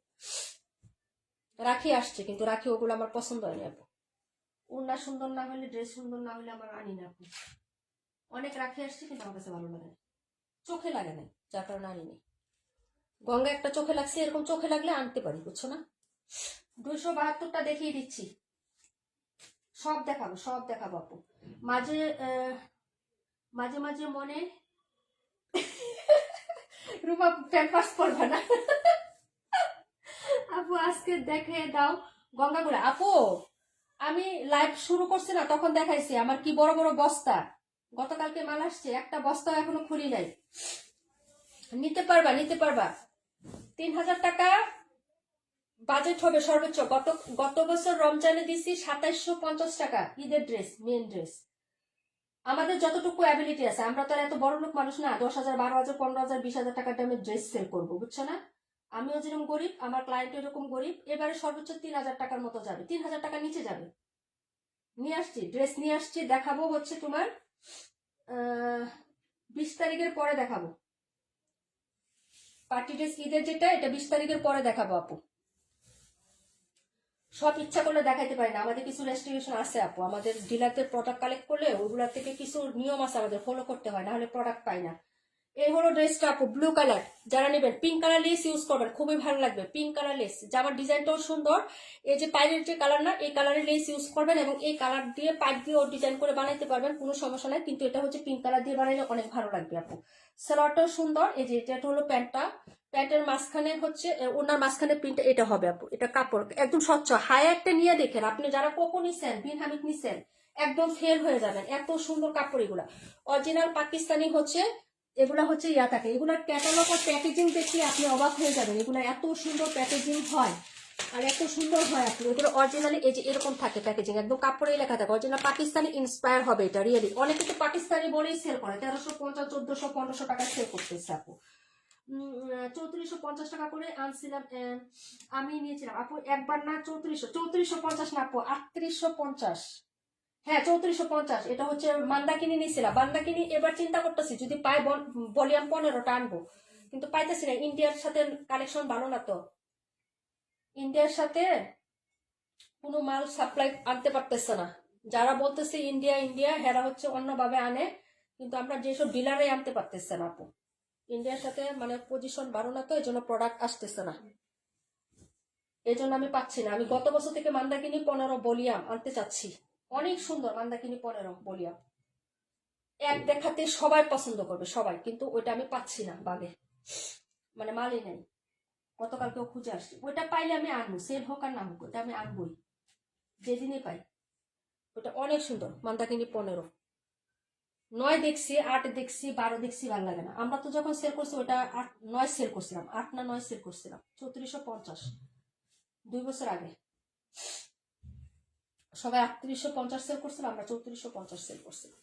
রাখি আসছে কিন্তু রাখি ওগুলো আমার পছন্দ হয়নি আপু। ওড়না সুন্দর না হলে, ড্রেস সুন্দর না হলে আমার আনি না আপু। অনেক রাখি আসছে কিন্তু আমার কাছে ভালো লাগে না, চোখে লাগে না, যার কারণে আনি নাই। গঙ্গা একটা চোখে লাগছে, এরকম চোখে লাগলে আনতে পারি, বুঝছো না? 272টা দেখিয়ে দিচ্ছি, সব দেখাবো, সব দেখাবো আপু। মাঝে মাঝে মাঝে মনে রূপা প্যাম্পাস পড়বে না আপু, আজকে দেখে দাও গঙ্গাগুলো আপু। আমি লাইভ শুরু করছি না, তখন দেখাইছি আমার কি বড় বড় বস্তা। গতকালকে মাল আসছে, একটা বস্তা এখনো খুলি নাই। নিতে পারবা, নিতে পারবা। 3000 টাকা বাজেট হবে সর্বোচ্চ। গত বছর রমজানে দিছি 2750 টাকা ঈদের ড্রেস, মেন ড্রেস। আমাদের যতটুকু অ্যাবিলিটি আছে, আমরা তো আর এত বড় লোক মানুষ না, 10,000, 12,000, 15,000, 20,000 টাকার দামে ড্রেস সেল করবো, বুঝছো না? আমিও যেরকম গরিব, আমার ক্লায়েন্ট এরকম গরিব। এবারে সর্বোচ্চ 3000 টাকার মতো যাবে, 3000 টাকা নিচে যাবে। নিয়ে আসছি, ড্রেস নিয়ে আসছি, দেখাবো হচ্ছে তোমার 20 তারিখের পরে দেখাবো। পার্টি ড্রেস ঈদের যেটা, এটা 20 তারিখের পরে দেখাবো আপু। সব ইচ্ছা করলে দেখাইতে পারি না, আমাদের কিছু রেস্ট্রিকশন আছে আপু। আমাদের ডিলারদের প্রোডাক্ট কালেক্ট করলে ওগুলা থেকে কিছু নিয়ম আছে আমাদের ফলো করতে হয়, না হলে প্রোডাক্ট পাই না। এই হলো ড্রেসটা আপু, ব্লু কালার। যারা নেবেন পিঙ্ক কালার লেস ইউজ করবেন, খুবই ভালো লাগবে। পিঙ্ক কালার লেস, জামার ডিজাইনটাও সুন্দর। এই যে পাইরের যে কালার না, এই কালারের লেস ইউজ করবেন, এবং এই কালার দিয়ে পাইপ দিয়ে ডিজাইন করে বানাইতে পারবেন, কোনো সমস্যা নাই। কিন্তু এটা হচ্ছে পিঙ্ক কালার দিয়ে বানাইলে অনেক ভালো লাগবে আপু। সালোয়ারটাও সুন্দর। এই যে এটা হলো প্যান্টটা, প্যান্টের মাঝখানে হচ্ছে ওনার মাঝখানে প্রিন্ট, এটা হবে আপু। এটা কাপড় একদম স্বচ্ছ, হাই একটা নিয়ে দেখেন আপনি, যারা কোকো নিছেন, বিন হামিদ নিছেন, একদম ফেল হয়ে যাবেন, এত সুন্দর কাপড় এগুলা। অরিজিনাল পাকিস্তানি হচ্ছে এগুলা, হচ্ছে থাকে। এগুলার ক্যাটালগ আর প্যাকেজিং দেখে আপনি অবাক হয়ে যাবেন, এগুলা এত সুন্দর প্যাকেজিং হয়। আর এত সুন্দর হয় আপু, এগুলো অরিজিনালি এই যে এরকম থাকে প্যাকেজিং, একদম কাপড়ে লেখা থাকে অরিজিনাল পাকিস্তানি ইন্সপায়ার হবে এটা রিয়েলি। অনেকে তো পাকিস্তানি বলেই সেল করে 1350, 1400, 1500 টাকা সেল করতেছে আপু। 3450 টাকা করে আনছিলাম, আমি নিয়েছিলাম আপু একবার না 3450 না আপু 3850, হ্যাঁ 3450। এটা হচ্ছে মান্দাকিনি নিয়েছিলাম, মান্দাকিনি এবার চিন্তা করতেছি যদি পাই ভলিউম 15টা আনবো, কিন্তু পাইতেছি না। ইন্ডিয়ার সাথে কালেকশন ভালো না তো, ইন্ডিয়ার সাথে কোনো মাল সাপ্লাই আনতে পারতেছে না। যারা বলতেছে ইন্ডিয়া ইন্ডিয়া, হেরা হচ্ছে অন্যভাবে আনে, কিন্তু আমরা যেসব ডিলারে আনতে পারতেছে না আপু। ইন্ডিয়ার সাথে মানে পজিশন ভালো না তো, এই জন্য প্রোডাক্ট আসতেছে না, এই জন্য আমি পাচ্ছি না। আমি গত বছর থেকে মান্দাকিনি 15 ভলিউম আনতে চাচ্ছি, অনেক সুন্দর মান্দাকিনি 15 ভলিউম, এক দেখাতে সবাই পছন্দ করবে সবাই, কিন্তু ওইটা আমি পাচ্ছি না বাগে, মানে মালই নেই। গতকালকেও খুঁজে আসছি, ওইটা পাইলে আমি আনবো, সেল হোক আর না হোক ওইটা আমি আনবোই যেদিনই পাই। ওটা অনেক সুন্দর মান্দাকিনি 15, 9 দেখছি, 8 দেখছি, 12 দেখছি, ভালো লাগে না। আমরা তো যখন সেল করছি ওটা 8 9 সেল করছিলাম, 8 না 9 সেল করছিলাম 3450, 2 বছর আগে সবাই 3850 সেল করছিল, আমরা 3450 সেল করছিলাম।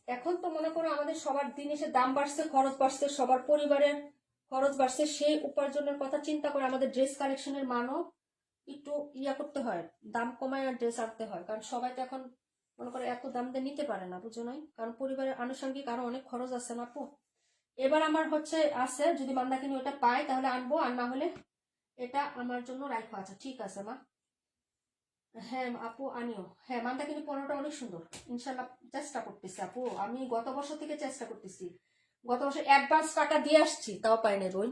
এখন তো মনে করো আমাদের সবার জিনিসের দাম বাড়ছে, খরচ বাড়ছে, সবার পরিবারের খরচ বাড়ছে, সেই উপার্জনের কথা চিন্তা করে আমাদের ড্রেস কালেকশনের মানও একটু ইয়া করতে হয়, দাম কমায় ড্রেস আনতে হয়। কারণ সবাই তো এখন মনে করে এত দাম দিয়ে নিতে পারে না, বুঝো নাই, কারণ পরিবারের আনুষঙ্গিক আরো অনেক খরচ আছে না আপু। এবার আমার হচ্ছে আছে, যদি মান্দাকিনি ওটা পাই তাহলে আনবো, আর না হলে এটা আমার জন্য রাখা আছে। ঠিক আছে মা, হ্যাঁ আপু আনিও। হ্যাঁ মান্দাকিনি 15টা অনেক সুন্দর, ইনশাল্লাহ চেষ্টা করতেছি আপু, আমি গত বছর থেকে চেষ্টা করতেছি, গত বছর অ্যাডভান্স টাকা দিয়ে আসছি তাও পাই না বোন।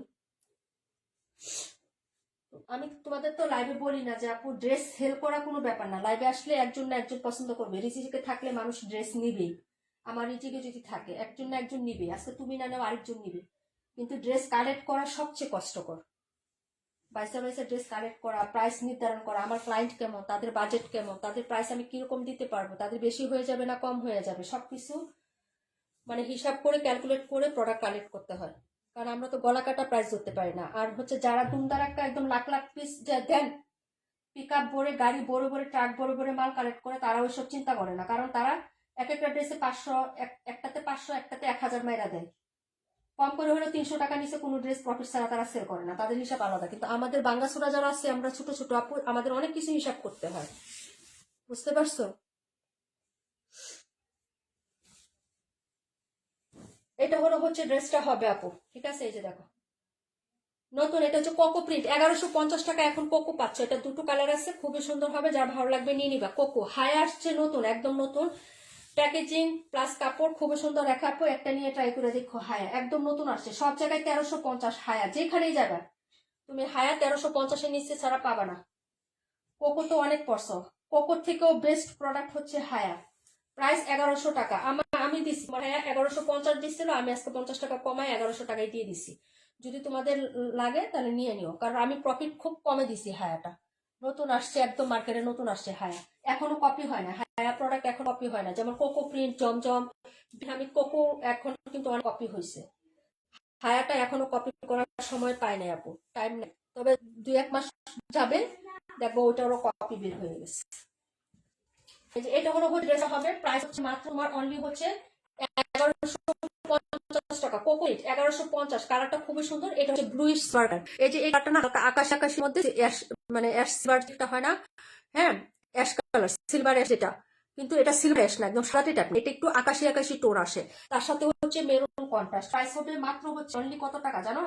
আমি তোমাদের তো লাইভে বলি না যে আপু ড্রেস সেল করা কোনো ব্যাপার না, লাইভে আসলে একজন না একজন পছন্দ করবে, রিজিকে থাকলে মানুষ ড্রেস নিবেই। আমার রিজিকে যদি থাকে একজন না একজন নিবে, আজকে তুমি না নেও আরেকজন নিবে, কিন্তু ড্রেস কালেক্ট করা সবচেয়ে কষ্টকর। বাইসা বাইসা ড্রেস কালেক্ট করা, প্রাইস নির্ধারণ করা, আমার ক্লায়েন্ট কেমন, তাদের বাজেট কেমন, তাদের প্রাইস আমি কিরকম দিতে পারবো, তাদের বেশি হয়ে যাবে না কম হয়ে যাবে, সবকিছু মানে হিসাব করে ক্যালকুলেট করে প্রোডাক্ট কালেক্ট করতে হয়। কারণ আমরা তো গলা কাটা প্রাইস ধরতে পারি না। আর হচ্ছে যারা দুমদারাক্কা একদম লাখ লাখ পিস দেন, পিক আপ ভরে গাড়ি বড় বড় ট্রাক বড় বড় মাল কালেক্ট করে, তারা ওইসব চিন্তা করে না। কারণ তারা এক একটা ড্রেসে 500, একটাতে 500, একটাতে 1000 মাইরা দেয়। কম করে হলে 300 টাকা নিচে কোনো ড্রেস প্রফিট ছাড়া তারা সেল করে না, তাদের হিসাব আলাদা। কিন্তু আমাদের বাঙ্গাসুরা যারা আছে, আমরা ছোট ছোট আপু, আমাদের অনেক কিছু হিসাব করতে হয়, বুঝতে পারছো? এটা হলো হচ্ছে ড্রেসটা হবে আপু, ঠিক আছে? এই যে দেখো নতুন, এটা হচ্ছে কোকো প্রিন্ট, 1150 টাকা এখন কোকো পাচ্ছ। এটা দুটো কালার আছে, খুবই সুন্দর হবে, যার ভালো লাগবে নিয়ে নিবা। কোকো হাই আসছে নতুন, একদম নতুন প্যাকেজিং প্লাস কাপড়, খুবই সুন্দর। রেখা আপু একটা নিয়ে ট্রাই করে দেখো, হায়া একদম নতুন আসছে, সব জায়গায় 1350, হায়া যেখানেই যাবে তুমি হায়া 1350-এর নিচে ছাড়া পাবা না। কোকো তো অনেক পড়ছ, কোকোর থেকেও বেস্ট প্রোডাক্ট হচ্ছে হায়া, প্রাইস 1100 টাকা। আমি দিচ্ছি হায়া 1150 দিচ্ছিল, আমি আজকে 50 টাকা কমায় 1100 টাকায় দিয়ে দিছি। যদি তোমাদের লাগে তাহলে নিয়ে নিও, কারণ আমি প্রফিট খুব কমে দিছি। হায়াটা নতুন আসছে, একদম মার্কেটে নতুন আসছে হায়া, এখনো কপি হয় না। হায়া প্রোডাক্ট এখন কপি হয় না, যেমন কোকো প্রিন্ট, জমজম, আমি কোকো এখন কিন্তু অনেক কপি হয়েছে, হায়াটা এখনো কপি করার সময় পাই নাই আপু, টাইম নেই। তবে 2-1 মাস যাবে, দেখবো ওইটারও কপি বের হয়ে গেছে। এটা হলো ড্রেসটা হবে, প্রাইস হচ্ছে মাত্র তোমার অনলি হচ্ছে 1150 টাকা। কোকোইট 1150, কালারটা খুবই সুন্দর। এটা হচ্ছে ব্লুইশ সিলভার, এই যে এই কালারটা না আকাশ আকাশের মধ্যে মানে অ্যাশ সিলভার যেটা হয় না, হ্যাঁ অ্যাশ কালার সিলভার অ্যাশ, এটা কিন্তু এটা সিলভার অ্যাশ না, একদম সাদাটে টাইপ, এটা একটু আকাশি আকাশি টোন আসে, তার সাথে হচ্ছে মেরুন কন্ট্রাস্ট। প্রাইস হবে মাত্র হচ্ছে অনলি কত টাকা জানো?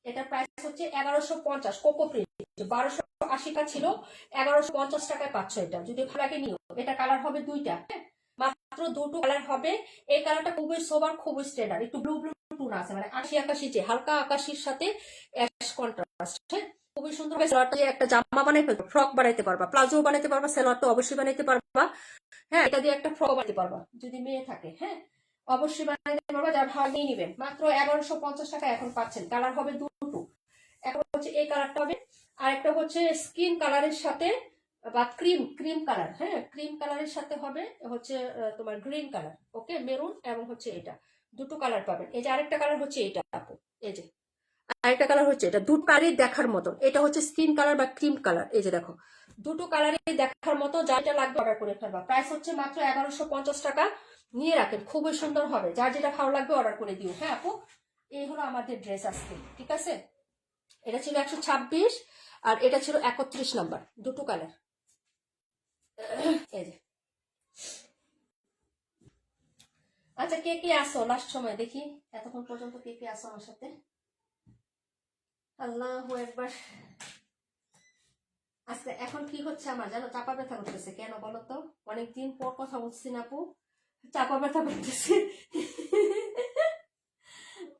এটার প্রাইস হচ্ছে 1150। কোকো প্রিন্ট 1280 ছিল, 1150 টাকায় পাচ্ছ। এটা যদি ভালো লাগে নিও। এটা কালার হবে দুইটা, মাত্র দুটো কালার হবে। এই কালারটা খুবই সোবার, খুবই স্ট্যান্ডার্ড, একটু ব্লু ব্লু টুন আছে, মানে আকাশি আকাশি, যে হালকা আকাশির সাথে অ্যাশ কন্ট্রাস্ট, খুবই সুন্দর। একটা জামা বানাইতে পারবা, ফ্রক বানাইতে পারবা, প্লাজো বানাইতে পারবা, সেলোয়ার তো অবশ্যই বানাইতে পারবা। হ্যাঁ এটা দিয়ে একটা ফ্রক বানাইতে পারবা যদি মেয়ে থাকে, হ্যাঁ অবশ্যই বানাইতে পারবা, যার ভালো নিয়ে নিবেন। মাত্র 1150 টাকা এখন পাচ্ছেন। কালার হবে দুটো, একটা হচ্ছে এই কালারটা হবে, আর একটা হচ্ছে স্কিন কালারের সাথে বা ক্রিম ক্রিম কালার, হ্যাঁ ক্রিম কালারের সাথে হবে হচ্ছে তোমার গ্রিন কালার, ওকে মেরুন, এবং হচ্ছে এটা দুটো কালার পাবেন। এই যে আরেকটা কালার হচ্ছে এইটা আপু, এই যে আরেকটা কালার হচ্ছে এটা, দুটো কালারই দেখার মতো। এটা হচ্ছে স্কিন কালার বা ক্রিম কালার। এই যে দেখো, দুটো কালারই দেখার মতো। যারটা লাগবে অর্ডার করে ফেলবা। প্রাইস হচ্ছে মাত্র 1150 টাকা। নিয়ে রাখেন, খুবই সুন্দর হবে। যার যেটা ভালো লাগবে অর্ডার করে দিও। হ্যাঁ আপু, এই হলো আমাদের ড্রেস আজকে, ঠিক আছে। এটা ছিল 126 আর এটা ছিল 31 নাম্বার, দুটো কালার। এই যে, আচ্ছা কে কে আসো লাস্ট সময় দেখি, এতক্ষণ পর্যন্ত কে কে আসো আমার সাথে? আল্লাহু একবার। আজকে এখন কি হচ্ছে আমার জানো, চাপা ব্যথা করতেছে। কেন বলো তো? অনেকদিন পর কথা বলছি না আপু, চাপা ব্যথা করতেছে।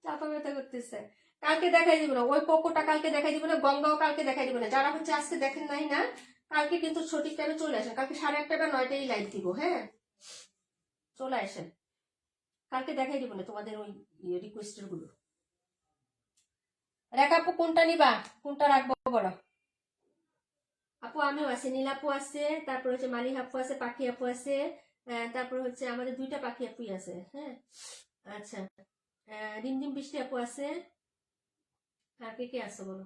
চাপা ব্যথা করতেছে। কালকে দেখাই দিব না, ওই পোকোটা কালকে দেখাই দিব না, গঙ্গাও কালকে দেখাই দিব না। যারা হচ্ছে আজকে দেখেন নাই না, কালকে কিন্তু সঠিক টাইমে চলে আসেন। কালকে 8:30 বা 9টায় লাইভ দিব। হ্যাঁ, চলে আসেন। কালকে দেখাই দিব না তোমাদের ওই রিকোয়েস্টের গুলো। রেখা আপু কোনটা নিবা, কোনটা রাখবো বলো? আপু আমিও আছে, নীল আপু আছে, তারপর হচ্ছে মালি আপু আছে, পাখি আপু আছে, তারপর হচ্ছে আমাদের দুইটা পাখি আপুই আছে। হ্যাঁ, আচ্ছা, রিমঝিম বৃষ্টি আপু আছে। আর কে কে আছে বলো?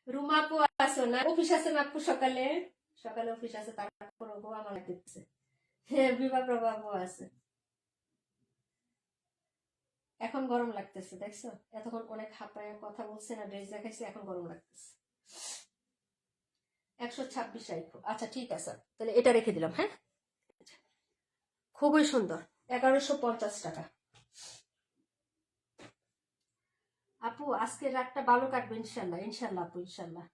রুমা আপু আছো না? অফিস আছে না আপু? সকালে সকালে অফিস আছে, তারপর ও আমার দেখতেছে। হ্যাঁ, বিভা প্রভা আপু আছে। এখন গরম লাগতেছে, দেখছো? এতক্ষণ অনেক হাঁপায় কথা বলছে না, ড্রেস দেখাইছে, এখন গরম লাগতেছে। 126 রাখো। আচ্ছা ঠিক আছে, তাহলে এটা রেখে দিলাম। হ্যাঁ, খুবই সুন্দর। 1150 টাকা। আপু আজকের রাতটা ভালো কাটবে ইনশাল্লাহ, ইনশাল্লাহ আপু, ইনশাল্লাহ।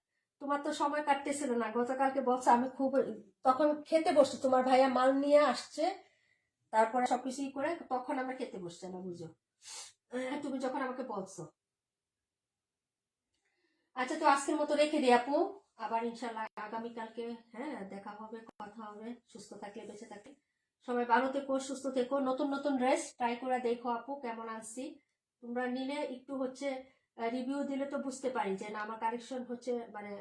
তোমার তো সময় কাটতেছিল না, গতকালকে বলছো, আমি খুব তখন খেতে বসছি, তোমার ভাইয়া মাল নিয়ে আসছে, তারপরে সবকিছুই করে তখন আমরা খেতে বসছি না, বুঝো? তুমি যখন আমাকে বলছো। আচ্ছা, তো আজকের মতো রেখে দিই আপু। আবার ইনশাল্লাহ আগামীকালকে, হ্যাঁ, দেখা হবে, কথা হবে। সুস্থ থাকলে, বেঁচে থাকলে সবাই ভালো থেকো, সুস্থ থেকো। নতুন নতুন ড্রেস ট্রাই করে দেখো আপু, কেমন আনছি। তোমরা নিলে একটু হচ্ছে রিভিউ দিলে তো বুঝতে পারি যে না আমার কালেকশন হচ্ছে মানে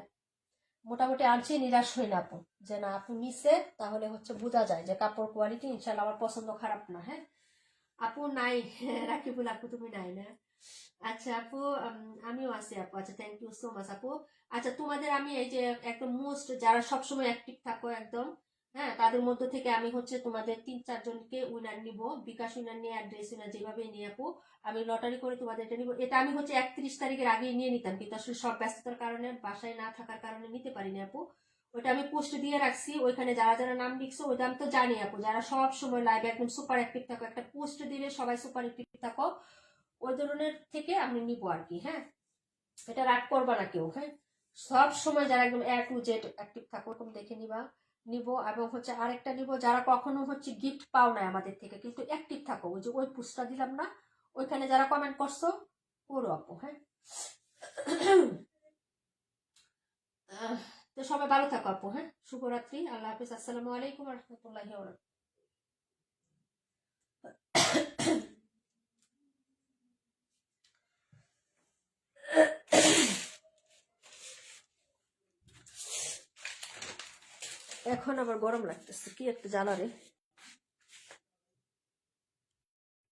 মোটামুটি আনছি, নিরাশ হই না আপু। যে না আপু নিছে, তাহলে হচ্ছে বোঝা যায় যে কাপড় কোয়ালিটি ইনশাল্লাহ আমার পছন্দ খারাপ না। হ্যাঁ আপু নাই, রাকিবুল আপু তুমি নাই না? আচ্ছা আপু, আমিও আছি আপু। আচ্ছা, থ্যাংক ইউ সো মাচ আপু। আচ্ছা, তোমাদের আমি এই যে একদম মোস্ট যারা সবসময় অ্যাক্টিভ থাকো একদম, হ্যাঁ, তাদের মধ্যে থেকে আমি হচ্ছে তোমাদের 3-4 জনকে উইনার নিব। বিকাশ উইনার নিয়ে, অ্যাড্রেস উইনার যেভাবে নিয়ে আপু, আমি লটারি করে তোমাদের এটা নিব। এটা আমি হচ্ছে 31 তারিখের আগেই নিয়ে নিতাম, কিন্তু আসলে সব ব্যস্ততার কারণে, বাসায় না থাকার কারণে নিতে পারিনি আপু। ওইটা আমি পোস্ট দিয়ে রাখছি, ওইখানে যারা যারা নাম লিখছো ওইটা আমি তো জানি আপু, যারা সব সময় লাইভে একদম সুপার অ্যাক্টিভ থাকো, একটা পোস্ট দিলে সবাই সুপার অ্যাক্টিভ থাকো, ওই ধরনের থেকে আমি নিব আর কি। হ্যাঁ, এটা রাগ করবা না কেউ। হ্যাঁ, সব সময় যারা একদম A to Z অ্যাক্টিভ থাকো, ওরকম দেখে নিবা, নিব। এবং হচ্ছে আরেকটা নিব, যারা কখনো হচ্ছে গিফট পাও না আমাদের থেকে, কিন্তু অ্যাক্টিভ থাকো, ওই যে ওই পোস্টটা দিলাম না, ওইখানে যারা কমেন্ট করছো, করো আপু। হ্যাঁ, তো সবাই ভালো থাকো আপু। হ্যাঁ, শুভরাত্রি, আল্লাহ হাফিজ, আসসালামু আলাইকুম রহমতুল্লাহি ওয়া বারাকাতুহু। এখন আবার গরম লাগতেছে, কি একটা জ্বালা রে।